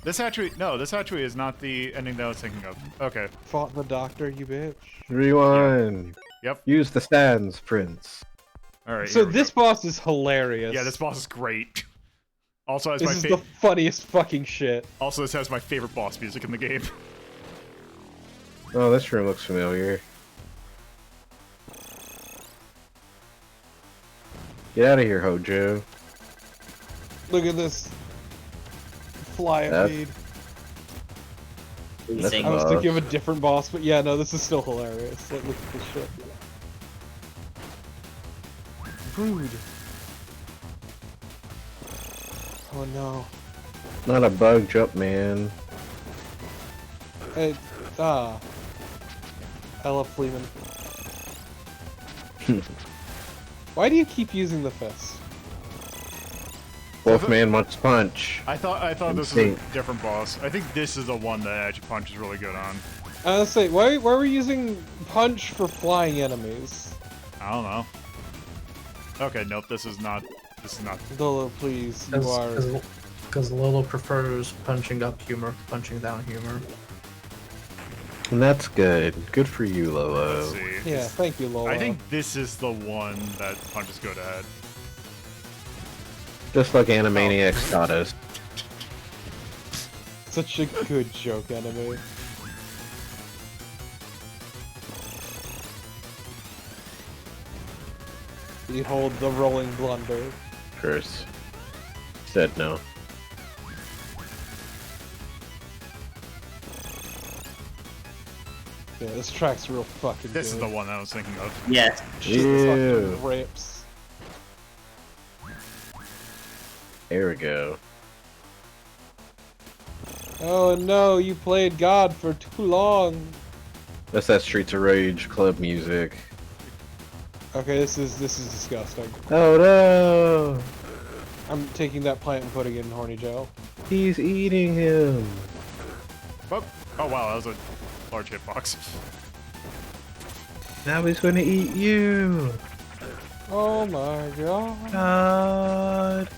This actually is not the ending that I was thinking of. Okay. Fought the doctor, you bitch. Rewind. Yep. Use the stands, Prince. Alright, So this boss is hilarious. Yeah, this boss is great. Also has This is the funniest fucking shit. Also, this has my favorite boss music in the game. Oh, this room looks familiar. Get out of here, Hojo. Look at this. Fly at me. That's Easy. I was thinking of a different boss, but yeah, no, this is still hilarious. Like, look at this shit. Brood. Oh no. Not a bug jump, man. I love Fleeman. Why do you keep using the fist? Wolfman wants punch. I thought this was a different boss. I think this is the one that actually Punch is really good on. I was say, why were we using punch for flying enemies? I don't know. Okay, nope, this is not. Lolo, please, you are. Because Lolo prefers punching up humor, punching down humor. And that's good. Good for you, Lolo. Let's see. Yeah, thank you, Lolo. I think this is the one that Punch is good at. Just like Animaniacs taught us. Such a good joke, anime. Behold the rolling blunder. Curse. Said no. Yeah, this track's real fucking This is good. the one I was thinking of. Yes. Shit Ew. fucking rips. There we go. Oh no, you played God for too long. That's that Streets of Rage club music. Okay, this is disgusting. Oh no! I'm taking that plant and putting it in horny jail. He's eating him. Oh wow, that was a large hitbox. Now he's gonna eat you. Oh my god. God.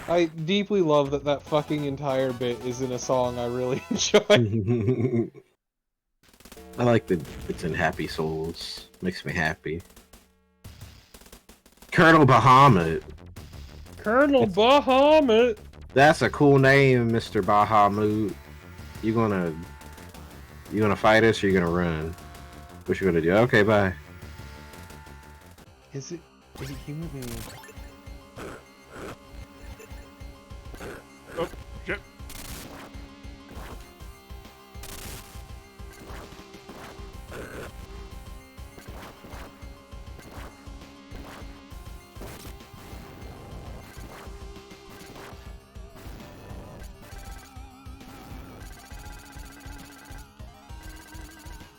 I deeply love that fucking entire bit is in a song I really enjoy. I like that it's in Happy Souls. Makes me happy. Colonel Bahamut. Colonel Bahamut. That's a cool name, Mr. Bahamut. You gonna fight us or you gonna run? What you gonna do? Okay, bye. Is it human? Oh shit!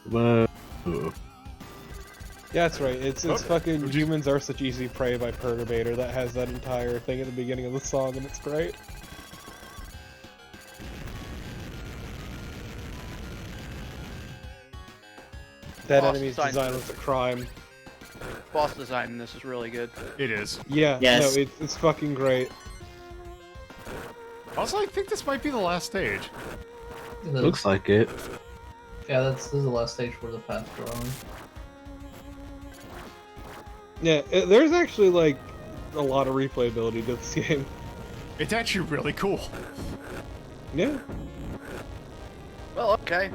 Whoa. Yeah, that's right. It's fucking humans are such easy prey by Perturbator that has that entire thing at the beginning of the song, and it's great. That Boss enemy's design. design was a crime. Boss design in this is really good. It is. Yeah, Yes. no, it's fucking great. Also, I think this might be the last stage. Looks like it. Yeah, this is the last stage for the path drawing. Yeah, there's actually like a lot of replayability to this game. It's actually really cool. Yeah. Well, okay.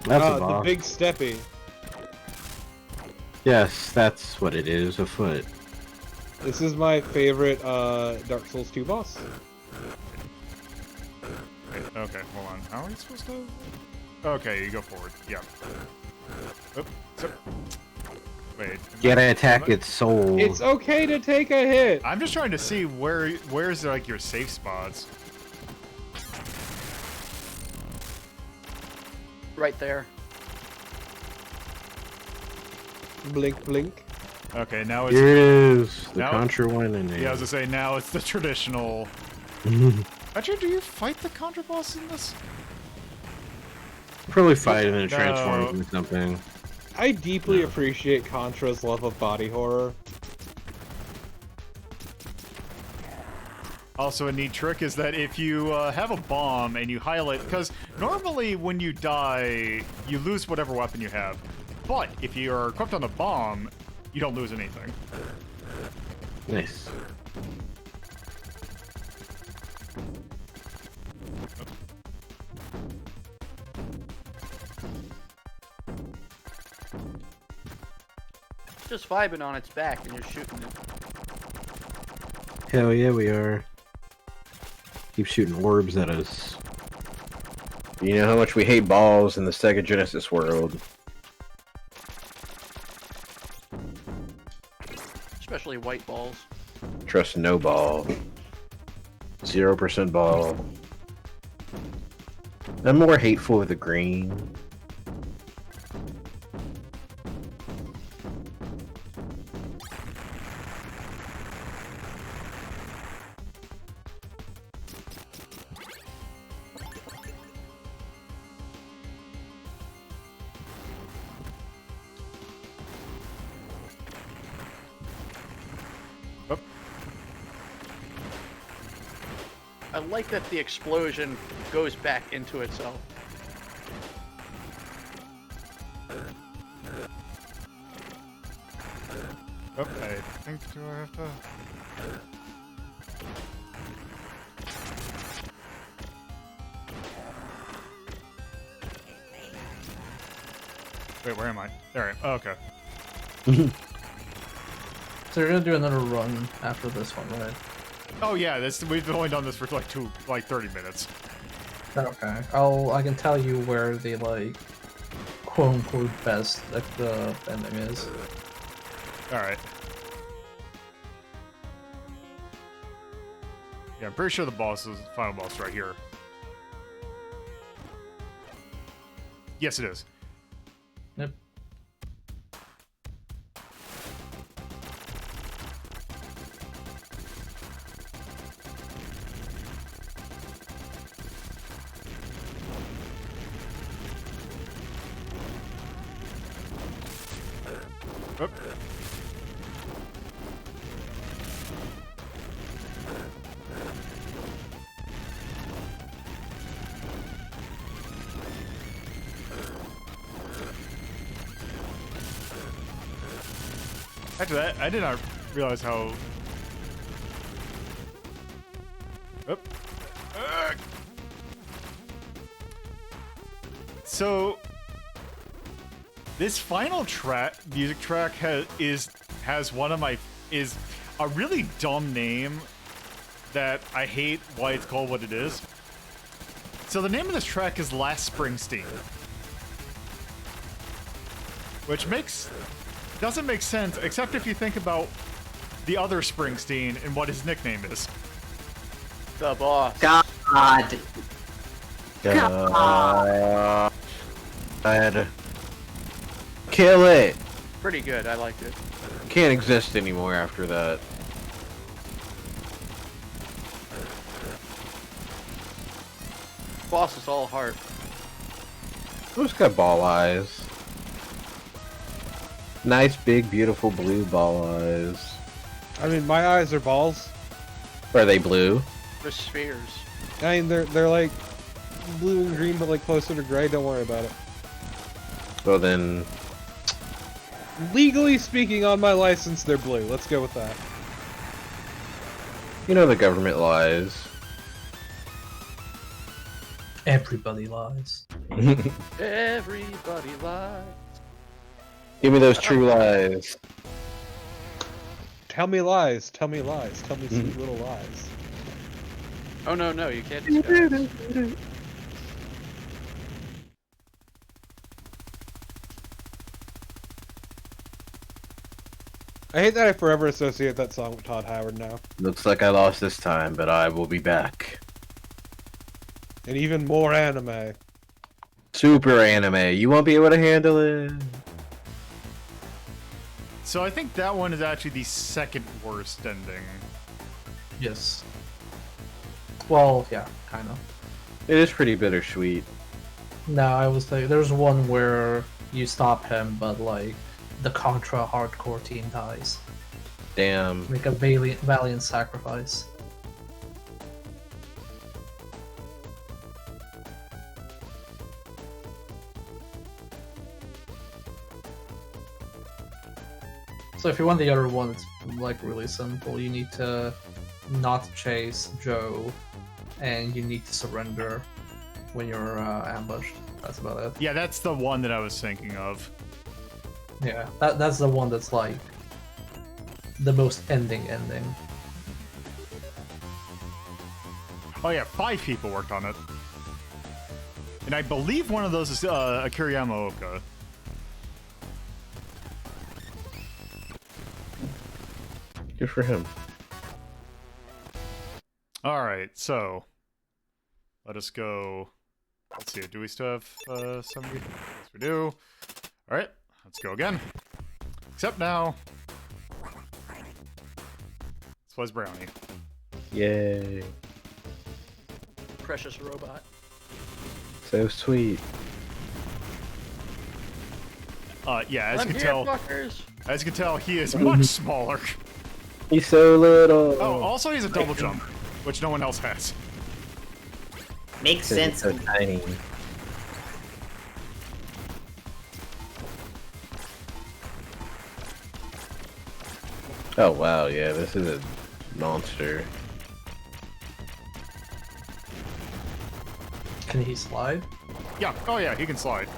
That's a The boss. big steppy. Yes, that's what it is, a foot. This is my favorite Dark Souls 2 boss. Wait, okay, hold on. How are you supposed to? Okay, you go forward. Yeah. Oop, so... Wait. Gotta attack its soul. It's okay to take a hit. I'm just trying to see where's like your safe spots. Right there. Blink, blink. Okay, now it's Here it is, the now- Contra one in there. yeah. I was gonna say now it's the traditional. Actually, do you fight the Contra boss in this? Probably fighting and it No. transforms into something. I deeply appreciate Contra's love of body horror. Also, a neat trick is that if you have a bomb and you highlight, because normally when you die, you lose whatever weapon you have. But if you are equipped on a bomb, you don't lose anything. Nice. Just vibing on its back and you're shooting it. Hell yeah, we are. Keep shooting orbs at us. You know how much we hate balls in the Sega Genesis world. Especially white balls. Trust no ball. 0% ball. I'm more hateful of the green. I like that the explosion goes back into itself. Oh, I think do I have to? Wait, where am I? There I am. Oh, okay. So you're gonna do another run after this one, right? Oh yeah, we've only done this for like 30 minutes. Okay. I can tell you where the like quote unquote best like the ending is. All right. Yeah, I'm pretty sure the boss is final boss right here. Yes, it is. Yep. Oop. Actually, I did not realize how. Oop. So this final music track has one of my is a really dumb name that I hate why it's called what it is. So the name of this track is Last Springsteen, which doesn't make sense except if you think about the other Springsteen and what his nickname is. The boss. God. God. Kill it! Pretty good, I liked it. Can't exist anymore after that. Boss is all heart. Who's got ball eyes? Nice, big, beautiful blue ball eyes. I mean, my eyes are balls. Are they blue? The spheres. I mean, they're like blue and green, but like closer to gray. Don't worry about it. Well then, Legally speaking, on my license, they're blue. Let's go with that. you know the government lies. Everybody lies. Everybody lies. Give me those true lies. Tell me lies. Tell me lies. Tell me sweet little lies. Oh no, you can't disguise. I hate that I forever associate that song with Todd Howard now. Looks like I lost this time, but I will be back. And even more anime. Super anime. You won't be able to handle it. So I think that one is actually the second worst ending. Yes. Well, yeah, kind of. It is pretty bittersweet. No, I was like, there's one where you stop him, but like the Contra hardcore team dies. Damn. Make a valiant sacrifice. So if you want the other one, it's like really simple. You need to not chase Joe, and you need to surrender when you're ambushed. That's about it. Yeah, that's the one that I was thinking of. Yeah, that's the one that's like the most ending. Oh yeah, 5 people worked on it. And I believe one of those is Akira Yamaoka. Good for him. Alright, so let us go. Let's see, do we still have somebody? Yes, we do. Alright, let's go again. Except now, this was Brownie. Yay. Precious robot. So sweet. Yeah, as I'm you can here, tell, fuckers. as you can tell, he is much smaller. He's so little. Oh, also he's a double jump, which no one else has. Makes He's sense. so tiny. Oh wow, yeah, this is a monster. Can he slide? Yeah, oh yeah, he can slide.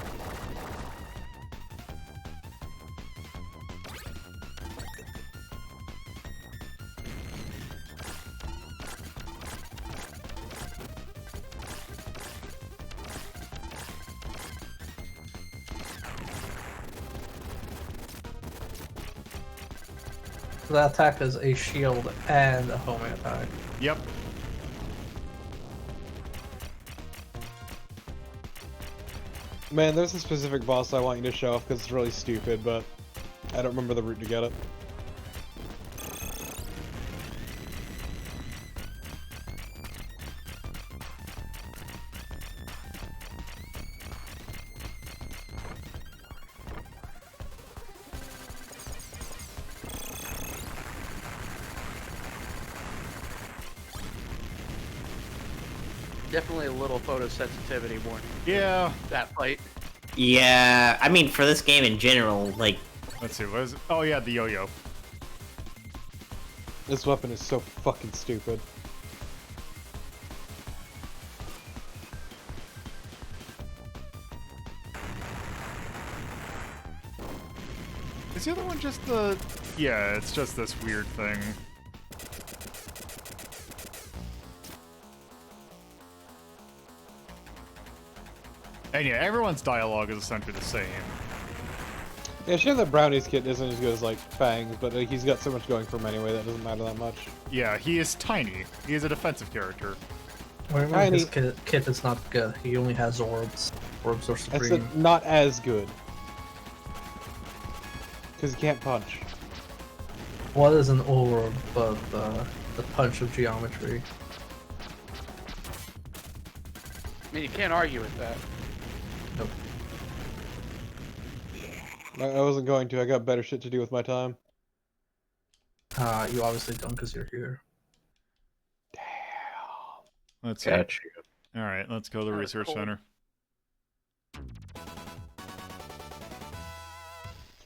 So that attack is a shield and a homing attack. Yep. Man, there's a specific boss I want you to show off because it's really stupid, but I don't remember the route to get it. Definitely a little photosensitivity warning. Yeah. That fight. Yeah, I mean, for this game in general, like, Let's see, what is it? Oh yeah, the yo-yo. This weapon is so fucking stupid. Is the other one just the... Yeah, it's just this weird thing. And yeah, everyone's dialogue is essentially the same. Yeah, sure that Brownie's kit isn't as good as, like, Fang's, but he's got so much going for him anyway that doesn't matter that much. Yeah, he is tiny. He is a defensive character. When his kit is not good. He only has orbs. Orbs are I supreme. said not as good. Because he can't punch. What is an orb but the punch of geometry? I mean, you can't argue with that. Nope. I wasn't going to, I got better shit to do with my time. You obviously don't because you're here. Let's see. Got you. Alright, let's go to the Kinda research cool. center.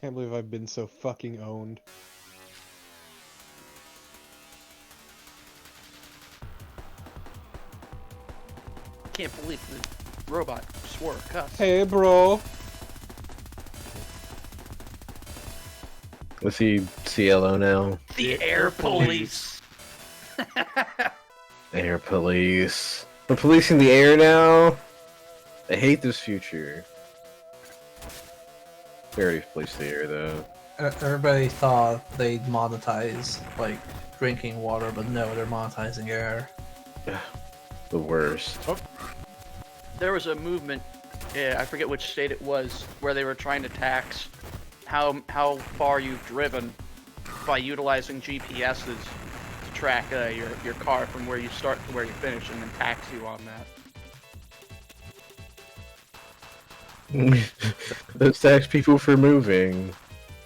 Can't believe I've been so fucking owned. Can't believe the robot swore a cuss. Hey, bro. Let's see CLO now. The air police. Air police. We're policing the air now? I hate this future. They already policed the air though. Everybody thought they'd monetize, like, drinking water, but no, they're monetizing air. The worst. There was a movement, I forget which state it was, where they were trying to tax how far you've driven by utilizing GPSs to track your car from where you start to where you finish, and then tax you on that. Let's tax people for moving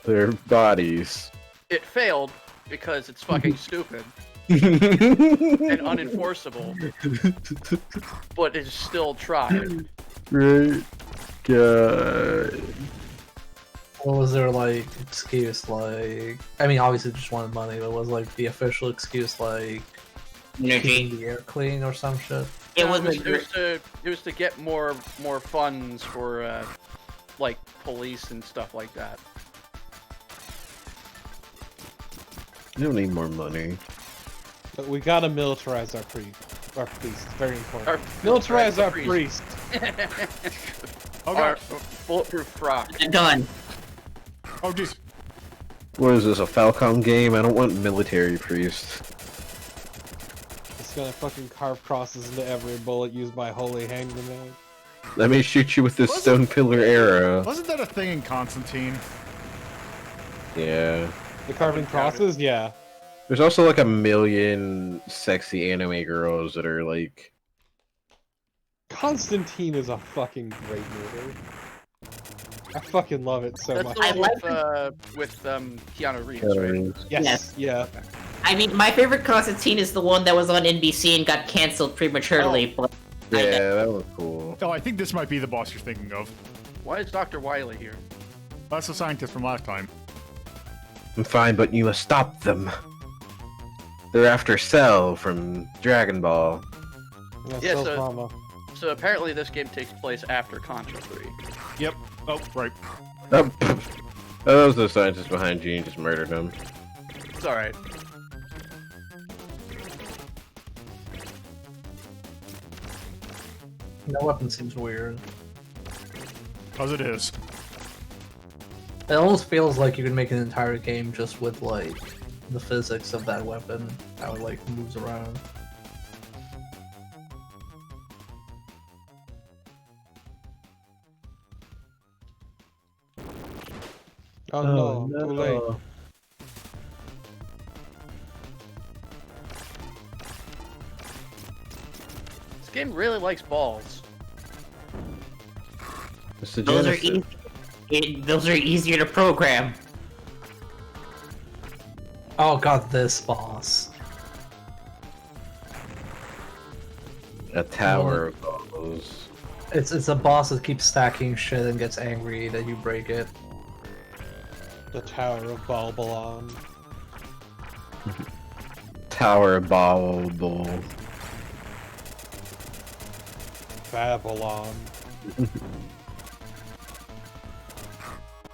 their bodies. It failed because it's fucking stupid Right. and unenforceable, but it's still tried. God. What was their, like, excuse, like... I mean, obviously just wanted money, but was, like, the official excuse, like... keeping the air clean or some shit? It No, was it was to get more funds for like police and stuff like that. You don't need more money. But we gotta militarize our police. It's very important. Militarize Militarize our priest. Our bulletproof frock. done. Oh jeez. What is this, a Falcom game? I don't want military priests. It's gonna fucking carve crosses into every bullet used by holy hand grenade. Let me shoot you with this stone pillar arrow. Wasn't that a thing in Constantine? Yeah. The carving crosses? Yeah. There's also like a million sexy anime girls that are like... Constantine is a fucking great movie. I fucking love it so That's much. the I one with Keanu Reeves, right? Yes. Yes. Yeah. I mean, my favorite Constantine is the one that was on NBC and got canceled prematurely. But Yeah, that was cool. Oh, I think this might be the boss you're thinking of. Why is Dr. Wily here? That's the scientist from last time. I'm fine, but you must stop them. They're after Cell from Dragon Ball. Yeah, so so- drama. So apparently this game takes place after Contra 3. Yep. Oh, right. Oh, that was the scientist behind you and just murdered him. It's alright. No weapon seems weird. Cause it is. It almost feels like you could make an entire game just with, like, the physics of that weapon, how it, like, moves around. Oh, no, too late. This game really likes balls. It's the those are Genesis. those are easier to program. Oh god, this boss. A tower of balls. It's a boss that keeps stacking shit and gets angry that you break it. The Tower of Balbalon. Tower of ball. Babylon.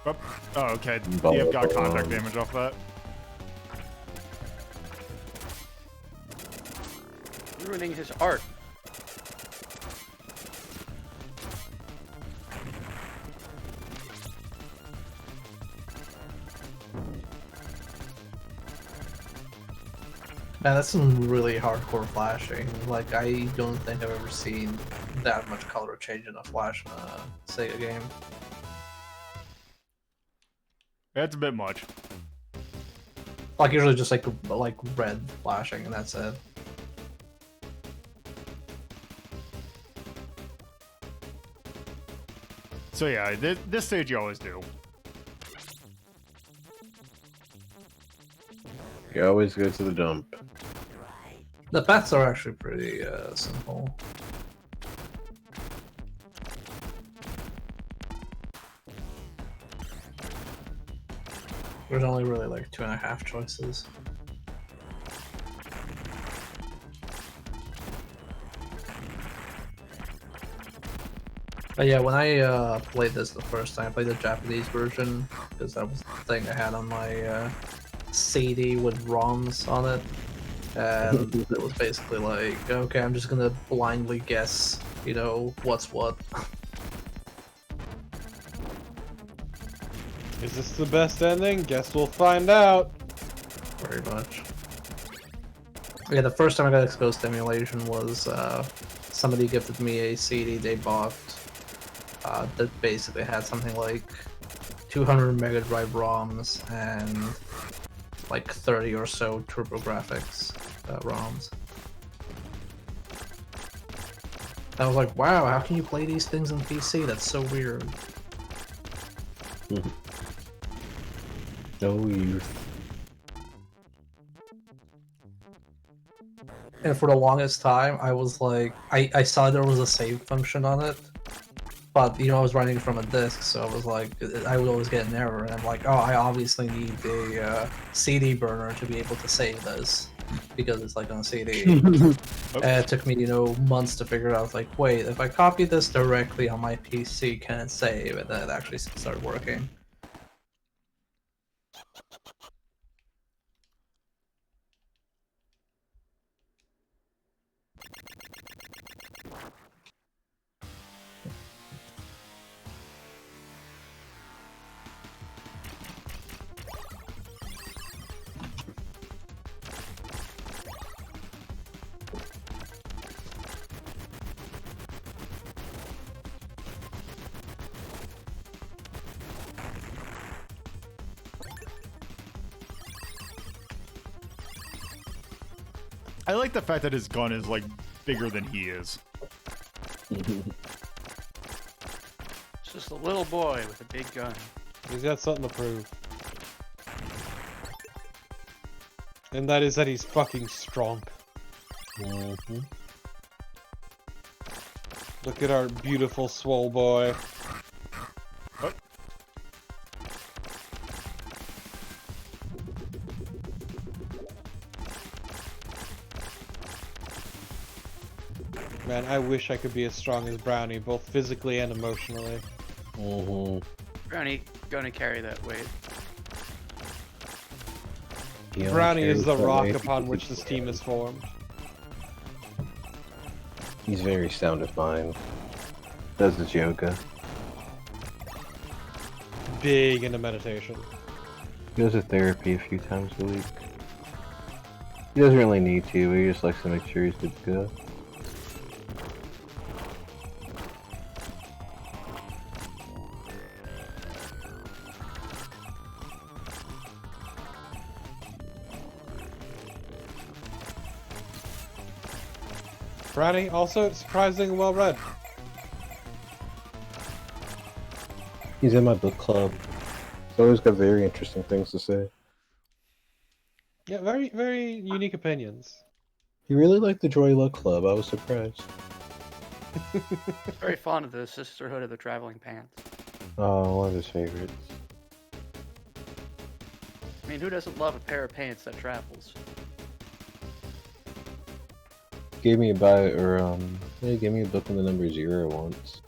Oh, okay. You have got contact damage off that. Ruining his art. Man, that's some really hardcore flashing. Like, I don't think I've ever seen that much color change in a Flash in a Sega game. That's a bit much. Like, usually just like red flashing, and that's it. So yeah, this stage you always do. You always go to the dump. The paths are actually pretty simple. There's only really like 2.5 choices. But yeah, when I played this the first time, I played the Japanese version because that was the thing I had on my CD with ROMs on it, and it was basically like, okay, I'm just gonna blindly guess, you know, what's what. Is this the best ending? Guess we'll find out. Very much. Yeah, the first time I got exposed to emulation was somebody gifted me a CD they bought that basically had something like 200 Mega Drive ROMs and like 30 or so TurboGrafx ROMs. I was like, wow, how can you play these things on PC? That's so weird. No youth. And for the longest time, I was like, I saw there was a save function on it, but you know, I was running from a disk, so I was like, I would always get an error, and I'm like, oh, I obviously need a CD burner to be able to save this, because it's like on a CD. It took me, you know, months to figure out, like, wait, if I copy this directly on my PC, can it save? And then it actually started working. I like the fact that his gun is like bigger than he is. It's just a little boy with a big gun. He's got something to prove. And that is that he's fucking strong. Look at our beautiful swole boy. Oh. Man, I wish I could be as strong as Brownie, both physically and emotionally. Brownie gonna carry that weight. Brownie is the rock upon which this team is formed. He's very sound of mind. Does his yoga. Big into meditation. He goes to therapy a few times a week. He doesn't really need to, but he just likes to make sure he's good to go. Brownie, also surprisingly well read. He's in my book club. He's always got very interesting things to say. Yeah, very, very unique opinions. He really liked the Joy Luck Club. I was surprised. Very fond of the Sisterhood of the Traveling Pants. Oh, one of his favorites. I mean, who doesn't love a pair of pants that travels? Gave me he gave me a book on the number 0 once.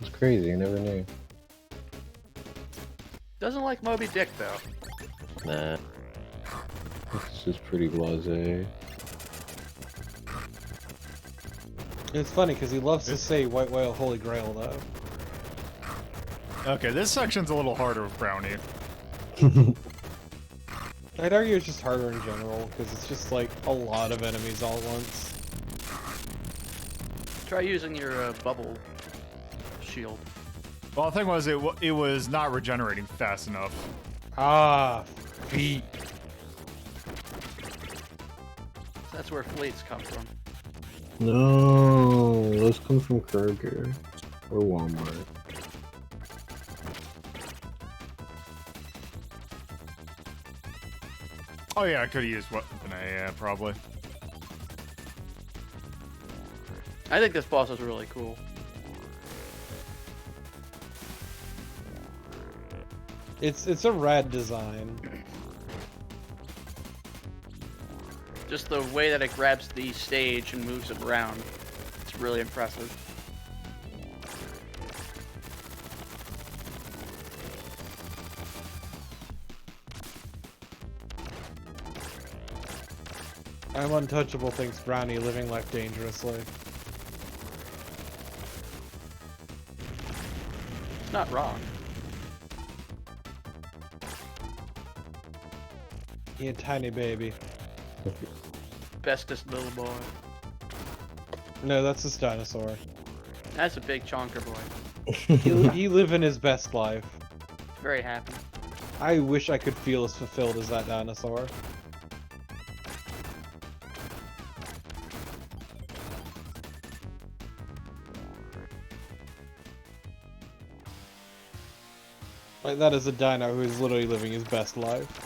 It's crazy, I never knew. Doesn't like Moby Dick though. Nah. It's just pretty blasé. It's funny because he loves to say White Whale Holy Grail though. Okay, this section's a little harder with Brownie. I'd argue it's just harder in general because it's just like a lot of enemies all at once. Try using your bubble shield. Well, the thing was, it was not regenerating fast enough. Ah, feet. That's where fleets come from. No, those come from Kroger or Walmart. Oh yeah, I could have used weapon A, yeah, probably. I think this boss is really cool. It's a rad design. Just the way that it grabs the stage and moves it around. It's really impressive. I'm untouchable thinks Brownie living life dangerously. It's not wrong. He a tiny baby. Bestest little boy. No, that's his dinosaur. That's a big chonker boy. He living his best life. Very happy. I wish I could feel as fulfilled as that dinosaur. Like, that is a dino who is literally living his best life.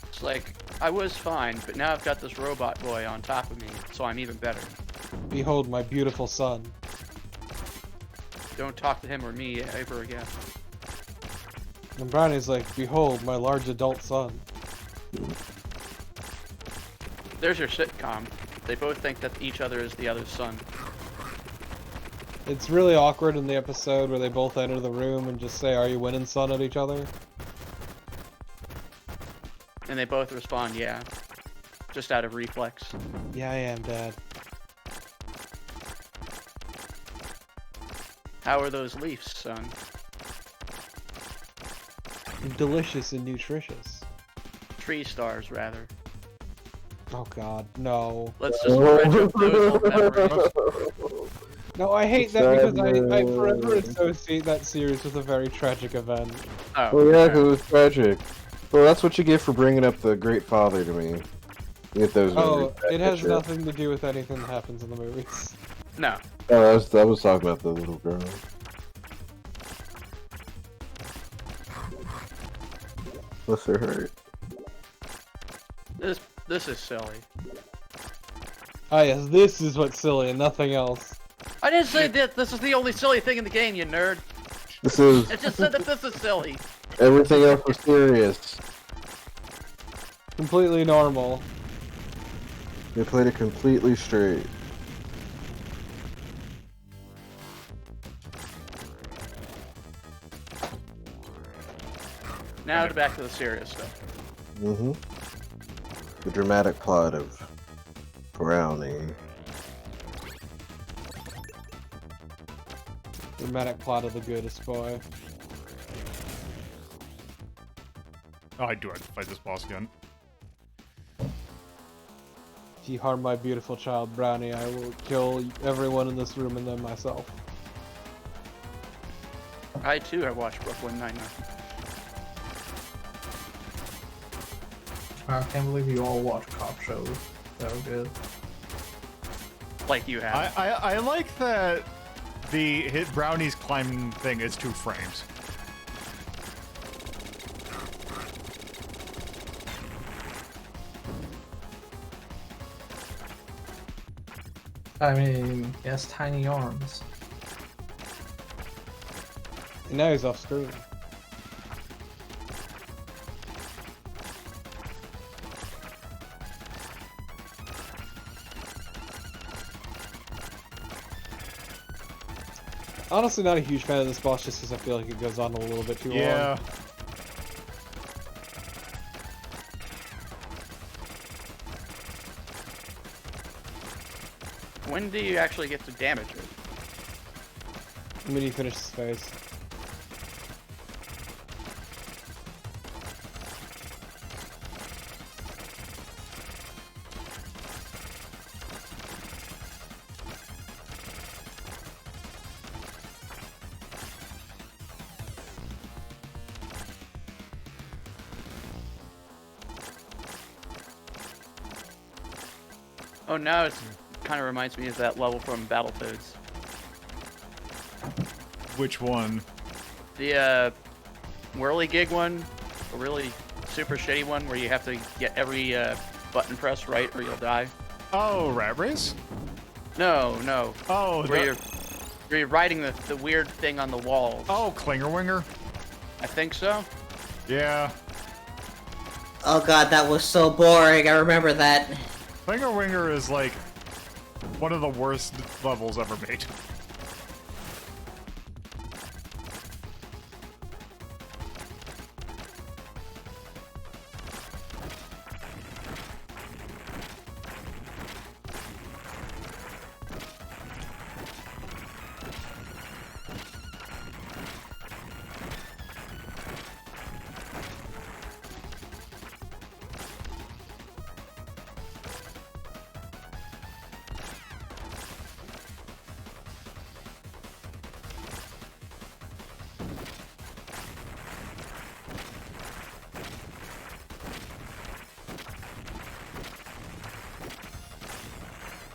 It's like, I was fine, but now I've got this robot boy on top of me, so I'm even better. Behold my beautiful son. Don't talk to him or me ever again. And Brownie's like, behold my large adult son. There's your sitcom. They both think that each other is the other's son. It's really awkward in the episode where they both enter the room and just say, "Are you winning, son?" at each other. And they both respond, yeah. Just out of reflex. Yeah, I am, Dad. How are those leaves, son? Delicious and nutritious. Tree stars, rather. Oh God, no. Let's just dredge up those old memories. No, I hate that because I forever associate that series with a very tragic event. Oh, Oh yeah, okay. 'cause it was tragic. Well, that's what you get for bringing up the Great Father to me. You get those. Oh, memories back, it has sure. nothing to do with anything that happens in the movies. No. Oh, I was talking about the little girl. Bless her heart. This is silly. Ah yes, this is what's silly and nothing else. I didn't say that this is the only silly thing in the game, you nerd. This is It just said that this is silly. everything else was serious. Completely normal. You played it completely straight. Now back to the serious stuff. Mm-hmm. The dramatic plot of Brownie. Dramatic plot of the goodest boy. Oh, I do have to fight this boss again. If you harm my beautiful child, Brownie, I will kill everyone in this room and then myself. I too have watched Brooklyn Nine-Nine. I can't believe you all watch cop shows. That was good. Like you have. I like that the hit Brownie's climbing thing is 2 frames. I mean, he has tiny arms. And now he's off screen. Honestly, not a huge fan of this boss just because I feel like it goes on a little bit too Yeah. long. When do you actually get to damage it? When you finish this phase. Oh, now it's kind of reminds me of that level from Battletoads. Which one? The whirligig one, a really super shitty one where you have to get every button press right or you'll die. Oh, Rat Race? No, no. Oh, Where you're riding the weird thing on the walls. Oh, Klinger Winger? I think so. Yeah. Oh god, that was so boring. I remember that. Finger Winger is like one of the worst levels ever made.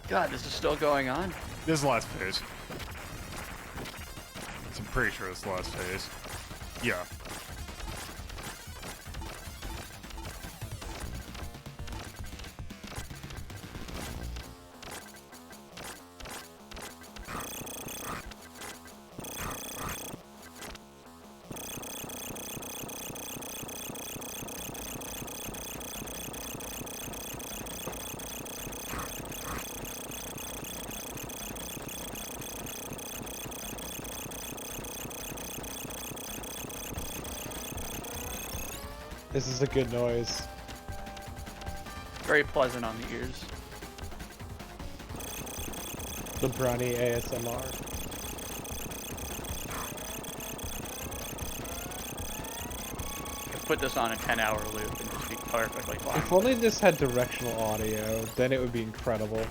God, this is still going on. This is the last phase. I'm pretty sure it's the last phase. Yeah. This is a good noise. Very pleasant on the ears. The brownie ASMR. Could put this on a 10-hour loop and just be perfectly fine. If only this had directional audio, then it would be incredible.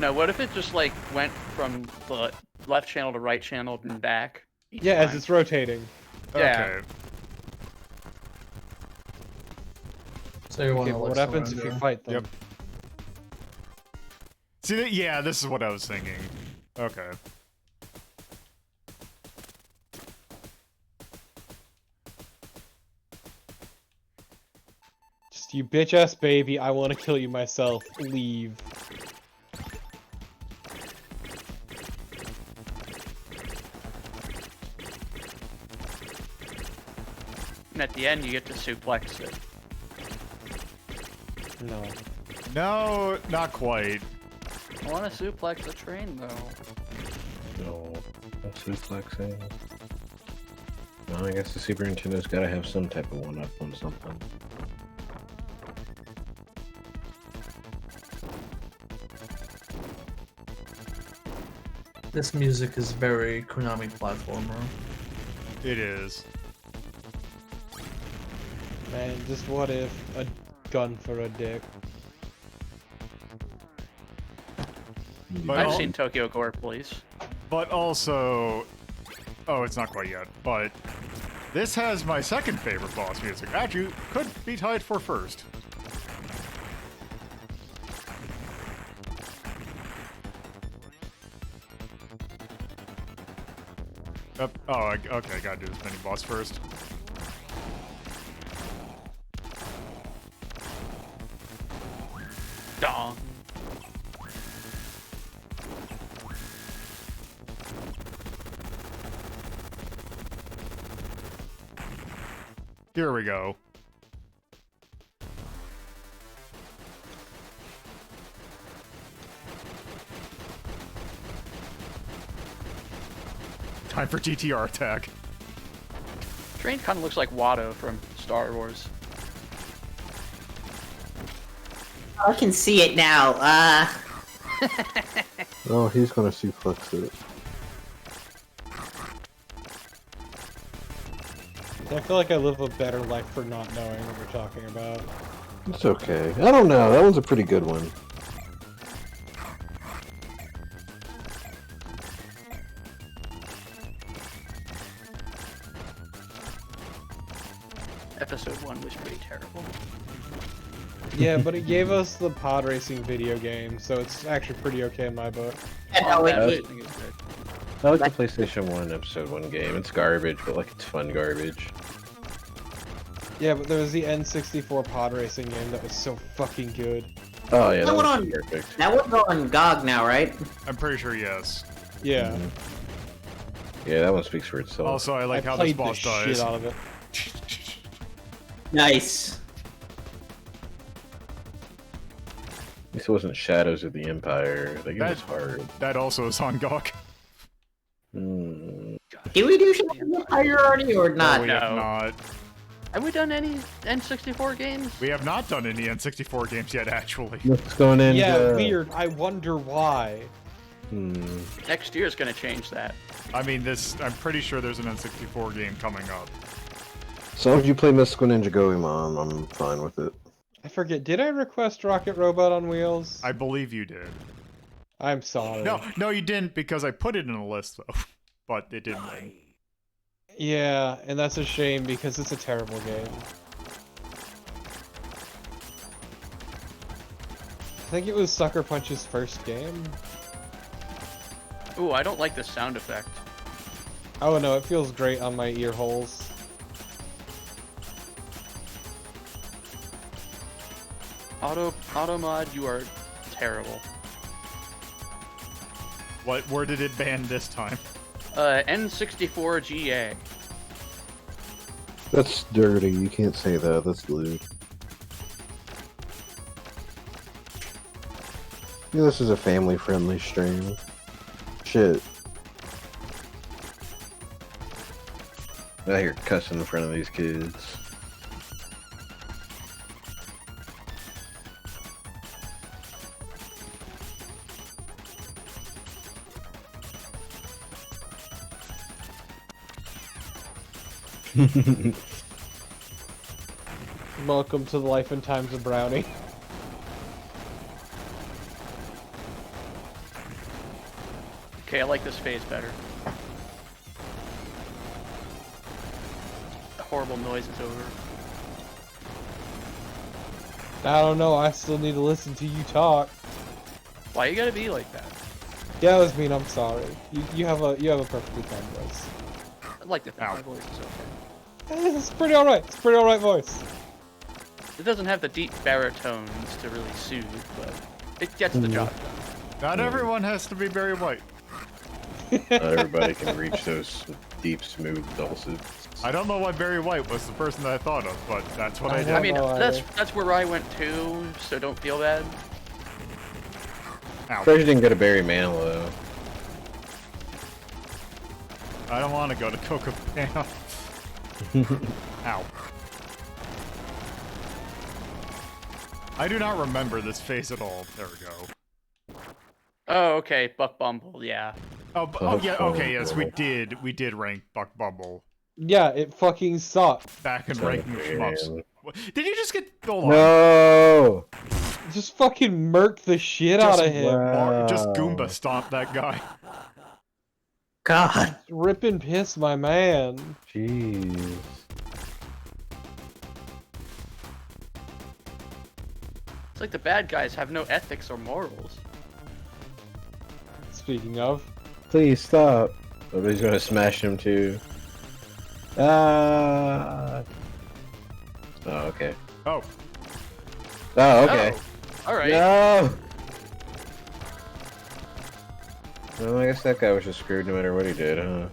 No, what if it just like went from the left channel to right channel and back? each Yeah, as time? it's rotating. Yeah. Okay. So you want Okay, to but what happens if you fight them? Yep. See, yeah, this is what I was thinking. Okay. Just you bitch ass baby, I want to kill you myself. Leave. And at the end, you get to suplex it. No. No, not quite. I want to suplex the train though. No, that's suplexing. No, I guess the Super Nintendo's gotta have some type of one-up on something. This music is very Konami platformer. It is. Man, just what if a gun for a dick? But I've al- seen Tokyo Gore Police. But also, oh, it's not quite yet. But this has my second favorite boss music. Actually, could be tied for first. Okay, gotta do this mini boss first. Dong. Here we go. Time for GTR attack. Train kind of looks like Watto from Star Wars. I can see it now. Oh, he's gonna suplex it. I feel like I live a better life for not knowing what you're talking about. It's okay. I don't know. That one's a pretty good one. Episode 1 was pretty terrible. Yeah, but it gave us the pod racing video game, so it's actually pretty okay in my book. no, Combat it- racing is good. I like the PlayStation 1 Episode 1 game. It's garbage, but like it's fun garbage. Yeah, but there was the N64 pod racing game that was so fucking good. Oh yeah, that That one was on- perfect. that would go on GOG now, right? I'm pretty sure yes. Yeah, Yeah, that one speaks for itself. Also, I like I how this played boss the dies. shit out of it. Nice. This wasn't Shadows of the Empire. Like, it was hard. That also is on GOG. Hmm. Did we do Shadow of the Empire already or not? No, we have not. Have we done any N64 games? We have not done any N64 games yet, actually. What's going in? Yeah, weird. I wonder why. Next year's gonna change that. I mean, I'm pretty sure there's an N64 game coming up. As long as you play Mystical Ninja Goemon, I'm fine with it. I forget, did I request Rocket Robot on Wheels? I believe you did. I'm sorry. No, you didn't, because I put it in a list, though. But it didn't win. Yeah, and that's a shame because it's a terrible game. I think it was Sucker Punch's first game. Ooh, I don't like the sound effect. Oh no, it feels great on my ear holes. Automod, you are terrible. Where did it ban this time? N64 GA. That's dirty. You can't say that. That's lewd. Yeah, this is a family-friendly stream. Shit. I hear cussing in front of these kids. Welcome to the life and times of Brownie. Okay, I like this phase better. The horrible noise is over. I don't know, I still need to listen to you talk. Why you gotta be like that? Yeah, that was mean, I'm sorry. You have a perfectly fine voice. I'd like to think my voice is okay. It's pretty alright. It's a pretty alright voice. It doesn't have the deep baritones to really soothe, but it gets the job done. Not everyone has to be Barry White. Not everybody can reach those deep, smooth dulcets. I don't know why Barry White was the person that I thought of, but that's what I did. I mean, know that's where I went too, so don't feel bad. Ow. Surprised you didn't go to Barry Manilow. I don't want to go to Cocobana. Ow. I do not remember this phase at all. There we go. Oh, okay, Buck Bumble, yeah. Oh yeah, okay, yes, we did rank Buck Bumble Yeah, it fucking sucked. back in ranking shmups. Did you just get hold on? No! Just fucking murk the shit out of him. Just Goomba stomp that guy. God. Rip and piss my man. Jeez. It's like the bad guys have no ethics or morals. Speaking of. Please stop. Nobody's gonna smash him too. Ah. Oh, okay. Oh. Oh, okay. Oh, alright. No! Well, I guess that guy was just screwed no matter what he did, huh?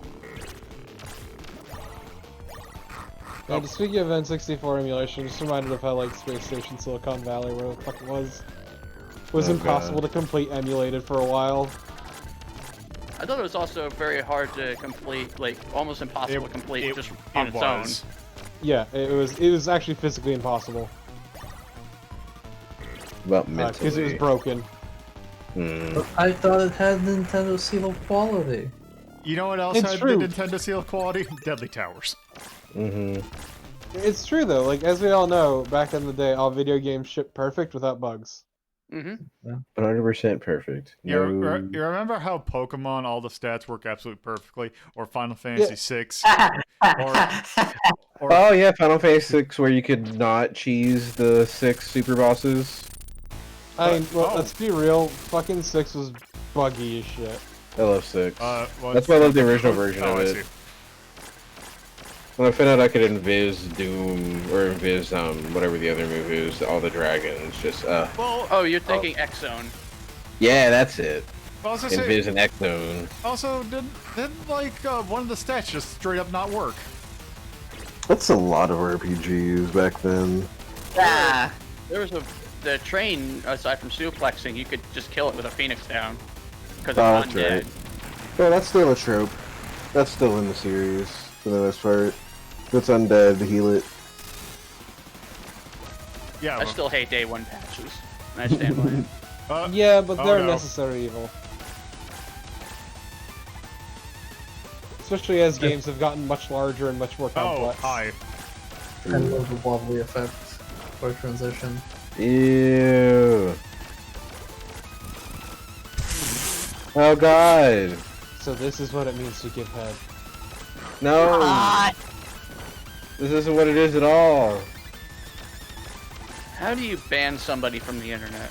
Yeah, speaking of N64 emulation, just reminded of how like Space Station Silicon Valley, where the fuck it was Oh, impossible God. to complete emulated for a while. I thought it was also very hard to complete, like almost impossible to complete just on its was. Yeah, it was actually physically impossible About because it was mentally. broken. I thought it had Nintendo seal of quality. You know what else It's had true. the Nintendo seal quality? Deadly Towers. It's true though, like as we all know, back in the day, all video games shipped perfect without bugs. Mm-hmm. 100% perfect. You remember how Pokemon, all the stats work absolutely perfectly? Or Final Fantasy VI? Or Oh yeah, Final Fantasy 6 where you could not cheese the 6 super bosses. I mean, well, oh. let's be real, fucking 6 was buggy as shit. I love 6. well, That's why I love the original version oh, of I it. see. When I found out I could invis Doom, or invis, whatever the other move is, all the dragons, just, Well, Oh, you're thinking X-Zone. yeah, that's it. I was gonna say, Invis and X-Zone. also, didn't like, one of the stats just straight up not work? That's a lot of RPGs back then. Ah, There was the train, aside from suplexing, you could just kill it with a phoenix down. Because Oh, it's that's undead. right. Yeah, that's still a trope. That's still in the series, for the most part. If it's undead, heal it. Yeah. I still hate day one patches. And I stand by it. Yeah, but Oh, they're no. necessary evil. Especially as games have gotten much larger and much more Oh, complex. hi. I love the wobbly effect for transition. Ew. Oh god. So this is what it means to give head. No. God. This isn't what it is at all. How do you ban somebody from the internet?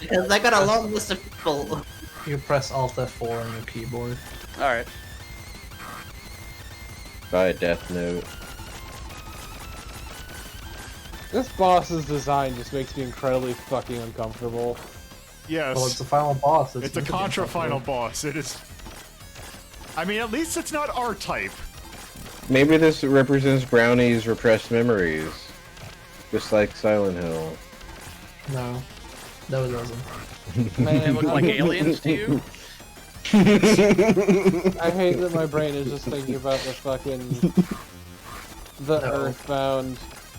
Because I got a long list of people. You press Alt F4 on your keyboard. Alright. By a death note. This boss's design just makes me incredibly fucking uncomfortable. Yes. Well, it's the final boss. It's a Contra final boss. It is. I mean, at least it's not R-type. Maybe this represents Brownie's repressed memories. Just like Silent Hill. No. No, it doesn't. They look like aliens to you? I hate that my brain is just thinking about the fucking... the No. Earthbound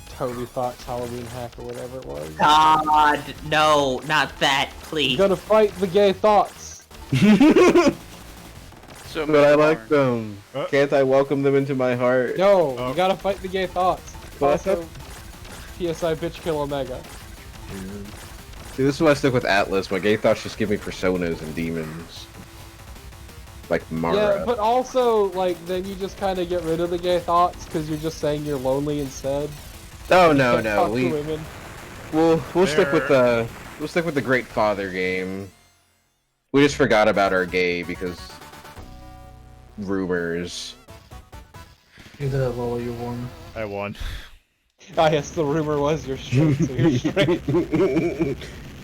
Toby Fox Halloween hack or whatever it was. God, no, not that, please. You gotta fight the gay thoughts! So But I like them. Uh. Can't I welcome them into my heart? No, Oh. you gotta fight the gay thoughts. But- Also, PSI bitch kill Omega. See, this is why I stick with Atlas. My gay thoughts just give me personas and demons. Like Mara. Yeah, but also, like, then you just kind of get rid of the gay thoughts because you're just saying you're lonely instead. Oh no, Can't no, talk to we women. we'll stick with There. the Great Father game. We just forgot about our gay because rumors. You did it, Lolo, you won. I won. Ah, yes, the rumor was you're straight, so you're straight.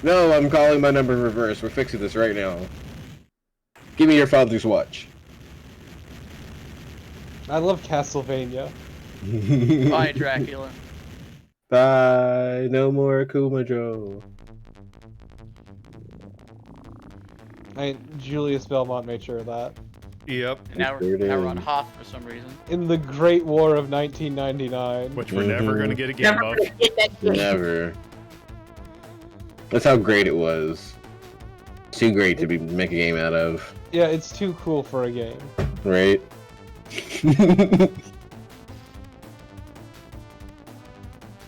No, I'm calling my number in reverse. We're fixing this right now. Give me your father's watch. I love Castlevania. Bye, Dracula. Bye. No more Kumajo. Julius Belmont made sure of that. Yep. And now we're on Hoth for some reason. In the Great War of 1999. Which we're never gonna get a game Never of. gonna get that game. Never. That's how great it was. Too great to make a game out of, Yeah, it's too cool for a game. right?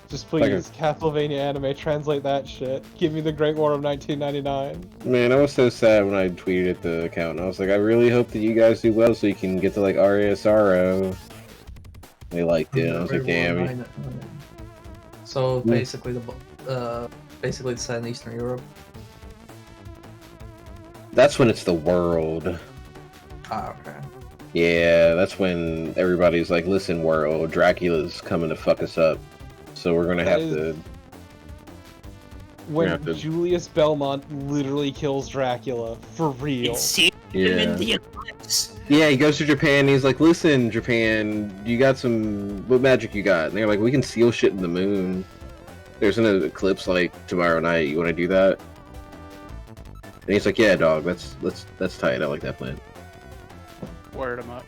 Just Like please, Castlevania anime, translate that shit. Give me the Great War of 1999. Man, I was so sad when I tweeted at the account. I was like, I really hope that you guys do well so you can get to like Aria Sorrow. They liked it. I was like, damn. So basically, basically it's set in Eastern Europe. That's when it's the world. Ah, okay. Yeah, that's when everybody's like, listen, world, Dracula's coming to fuck us up. So we're gonna That have to. When Yeah, the- Julius Belmont literally kills Dracula. For real. It's seen Yeah. in the eclipse. Yeah, he goes to Japan and he's like, listen, Japan, you got some. What magic you got? And they're like, we can seal shit in the moon. There's an eclipse like tomorrow night. You want to do that? And he's like, yeah, dog, that's tight. I like that plan. Wired him up.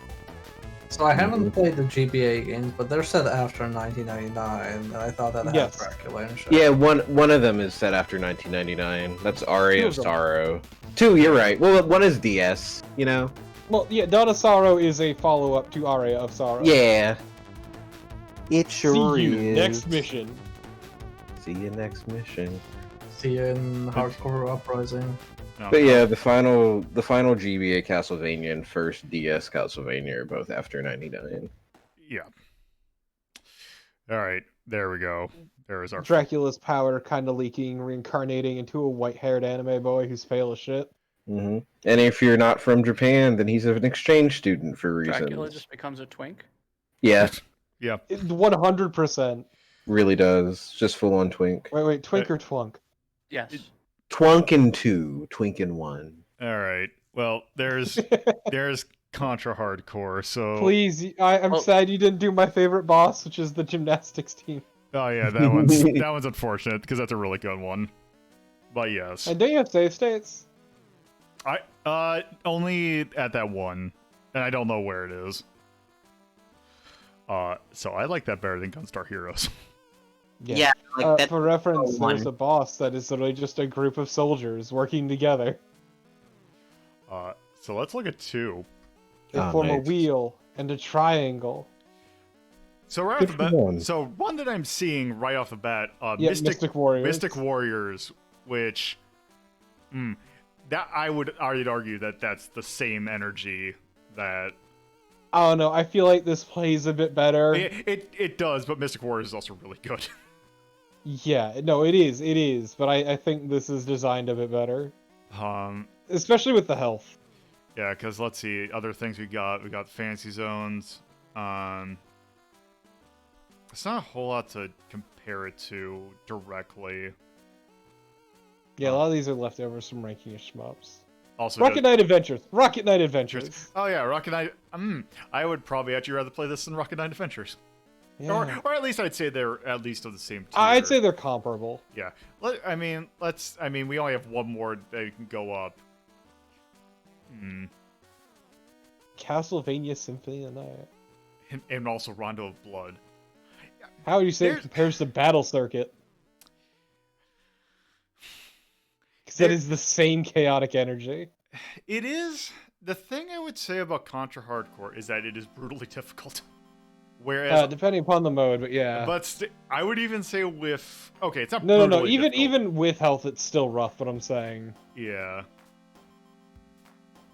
So I haven't played the GBA games, but they're set after 1999, and I thought that had Yes. Dracula and shit. Yeah, one of them is set after 1999. That's Aria Two of of them. Sorrow. Two, you're right. Well, one is DS, you know? Well, yeah, Dawn of Sorrow is a follow-up to Aria of Sorrow. Yeah. It sure See you is. next mission. See you next mission. See you in Hardcore Uprising. No, But yeah, the final GBA Castlevania and first DS Castlevania are both after 99. Yeah. All right. There we go. There is our. Dracula's power kind of leaking, reincarnating into a white-haired anime boy who's pale as shit. And if you're not from Japan, then he's an exchange student for reasons. Dracula just becomes a twink. Yeah, Yeah. 100%. really does. Just full on twink. Wait, twink or twunk? Yes. Twunk and 2, twink and 1. All right. Well, there's Contra Hardcore. So Please, I'm Well- sad you didn't do my favorite boss, which is the gymnastics team. Oh yeah, that one's unfortunate because that's a really good one. But yes, And don't you have save states? I only at that one, and I don't know where it is. So I like that better than Gunstar Heroes. Yeah, like that. For reference, one. there's a boss that is literally just a group of soldiers working together. So let's look at 2. They Ah, form a nice. wheel and a triangle. So right Good off the for bat, one. so one that I'm seeing right off the bat, Yeah, Mystic Warriors. Mystic Warriors, which, that I'd argue that that's the same energy that I don't know. I feel like this plays a bit better. it does, but Mystic Warriors is also really good. Yeah, no, it is. But I think this is designed a bit better, especially with the health. Yeah, because let's see, other things we got fantasy zones. It's not a whole lot to compare it to directly. Yeah, a lot of these are leftovers from ranking of shmups. Also, Rocket Knight Adventures. Rocket Knight Adventures. Oh yeah, Rocket Knight. I would probably actually rather play this than Rocket Knight Adventures. Yeah. Or at least I'd say they're at least of the same tier. I'd say they're comparable. Yeah. We only have one more that can go up. Castlevania Symphony of the Night. And also Rondo of Blood. How would you say it compares to Battle Circuit? Because that is the same chaotic energy. It is. The thing I would say about Contra Hardcore is that it is brutally difficult. Whereas, Depending upon the mode, but yeah. but I would even say with it's not No. brutally difficult. Even with health, it's still rough. But I'm saying, Yeah.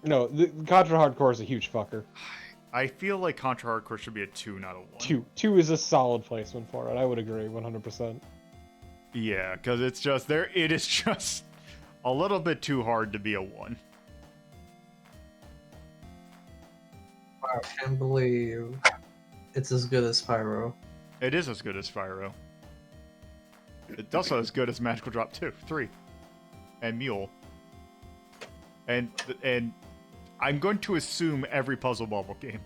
no, the Contra Hardcore is a huge fucker. I feel like Contra Hardcore should be a 2, not a 1. 2 is a solid placement for it. I would agree 100%. Yeah, because it's just there. It is just a little bit too hard to be a 1. Wow, I can't believe it's as good as Spyro. It is as good as Spyro. It's also as good as Magical Drop 2, 3, and Mule. And I'm going to assume every Puzzle Bobble game.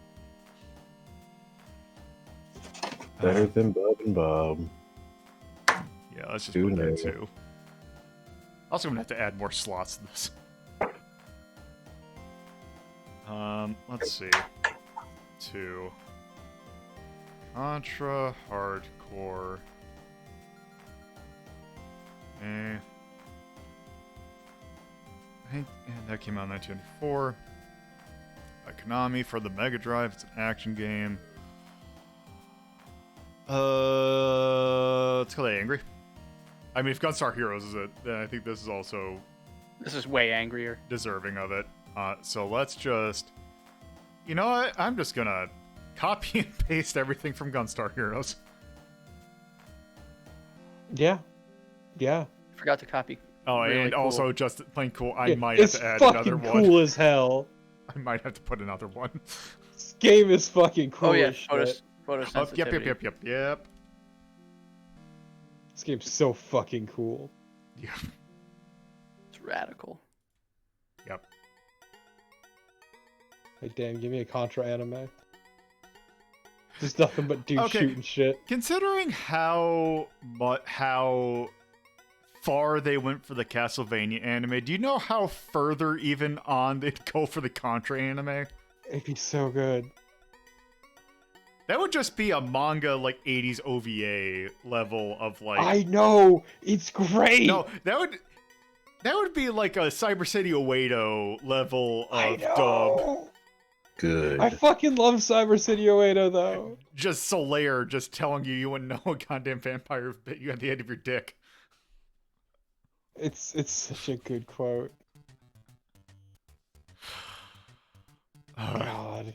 Better than Bob and Bob. Yeah, let's just Who put that knows? too. Also, I'm gonna have to add more slots to this. Let's see. 2. Contra Hardcore. I think that came out in 1994. Konami for the Mega Drive. It's an action game. Let's call it Angry. I mean, if Gunstar Heroes is it, then I think this is also This is way angrier. deserving of it. So let's just... You know what? I'm just gonna copy and paste everything from Gunstar Heroes. Yeah. Forgot to copy. Oh, Really and cool. also just plain cool, I Yeah, might have it's to add fucking another one. cool as hell. I might have to put another one. This game is fucking cool Oh yeah, as shit. photosensitivity. Yep. This game's so fucking cool. Yeah. It's radical. Yep. Like, damn, give me a Contra anime. There's nothing but dudes Okay. shooting shit. Considering how far they went for the Castlevania anime, do you know how further even on they'd go for the Contra anime? It'd be so good. That would just be a manga like 80s OVA level of like I know! It's great! No, that would be like a Cyber City Oedo level I of dub. know! Good. I fucking love Cyber City Oedo, though. Just Solaire just telling you wouldn't know a goddamn vampire bit you at the end of your dick. It's such a good quote. God.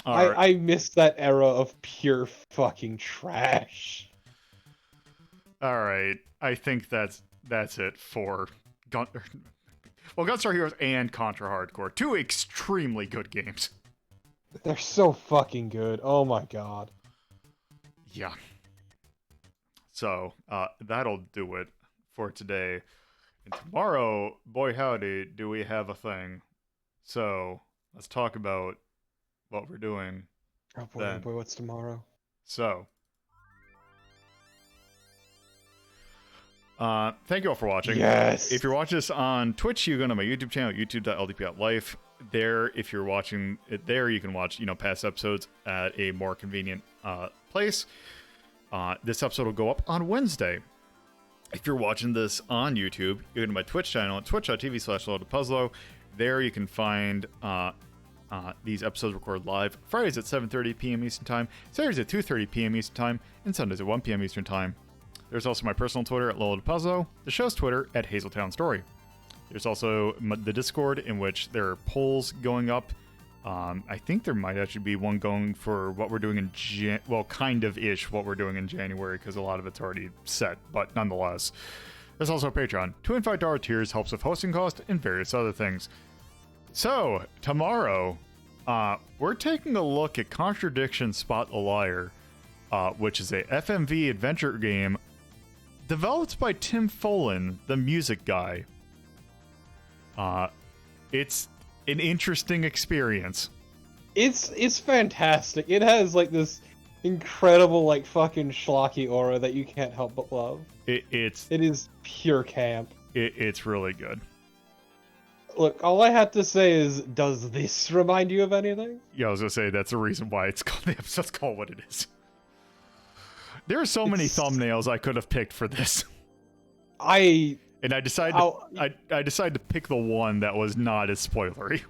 All right. I miss that era of pure fucking trash. All right. I think that's it for Gunstar Heroes and Contra Hardcore. 2 extremely good games. They're so fucking good. Oh my god. Yeah. So, that'll do it for today. And tomorrow, boy howdy, do we have a thing. So, let's talk about what we're doing. Oh boy, Then. oh boy, what's tomorrow? So, thank you all for watching. Yes. If you're watching this on Twitch, you go to my YouTube channel, youtube.ldp.life. There, if you're watching it there, you can watch, past episodes at a more convenient place. This episode will go up on Wednesday. If you're watching this on YouTube, you go to my Twitch channel at twitch.tv/LoadedPuzzlo. There you can find these episodes recorded live Fridays at 7:30 p.m. Eastern Time, Saturdays at 2:30 p.m. Eastern Time, and Sundays at 1 p.m. Eastern Time. There's also my personal Twitter at LoadedPuzzlo, the show's Twitter at Hazeltown Story. There's also the Discord, in which there are polls going up. I think there might actually be one going for what we're doing in kind of ish what we're doing in January, because a lot of it's already set, but nonetheless. There's also a Patreon. $2 and $5 tiers helps with hosting costs and various other things. So, tomorrow, we're taking a look at Contradiction Spot a Liar, which is a FMV adventure game developed by Tim Follin, the music guy. It's an interesting experience. It's fantastic. It has like this incredible like fucking schlocky aura that you can't help but love. It is pure camp. It's really good. Look, all I have to say is, does this remind you of anything? Yeah, I was gonna say that's the reason why the episode's called what it is. There are so many thumbnails I could have picked for this. I decided to pick the one that was not as spoilery.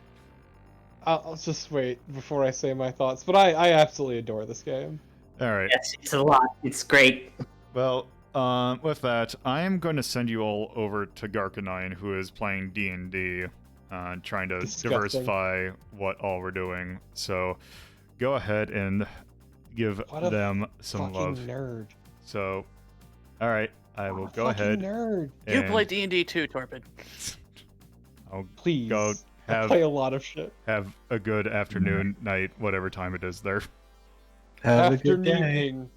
I'll just wait before I say my thoughts, but I absolutely adore this game. All right. Yes, it's a lot. It's great. Well, with that, I am going to send you all over to Garcanine, who is playing D&D, trying to diversify what all we're doing. So, go ahead and give them some love. Nerd. So, all right, I will go ahead. Nerd. You play D&D too, Torpid. I'll Please. go I play a lot of shit. Have a good afternoon, night, whatever time it is there. Have a good day. Afternoon.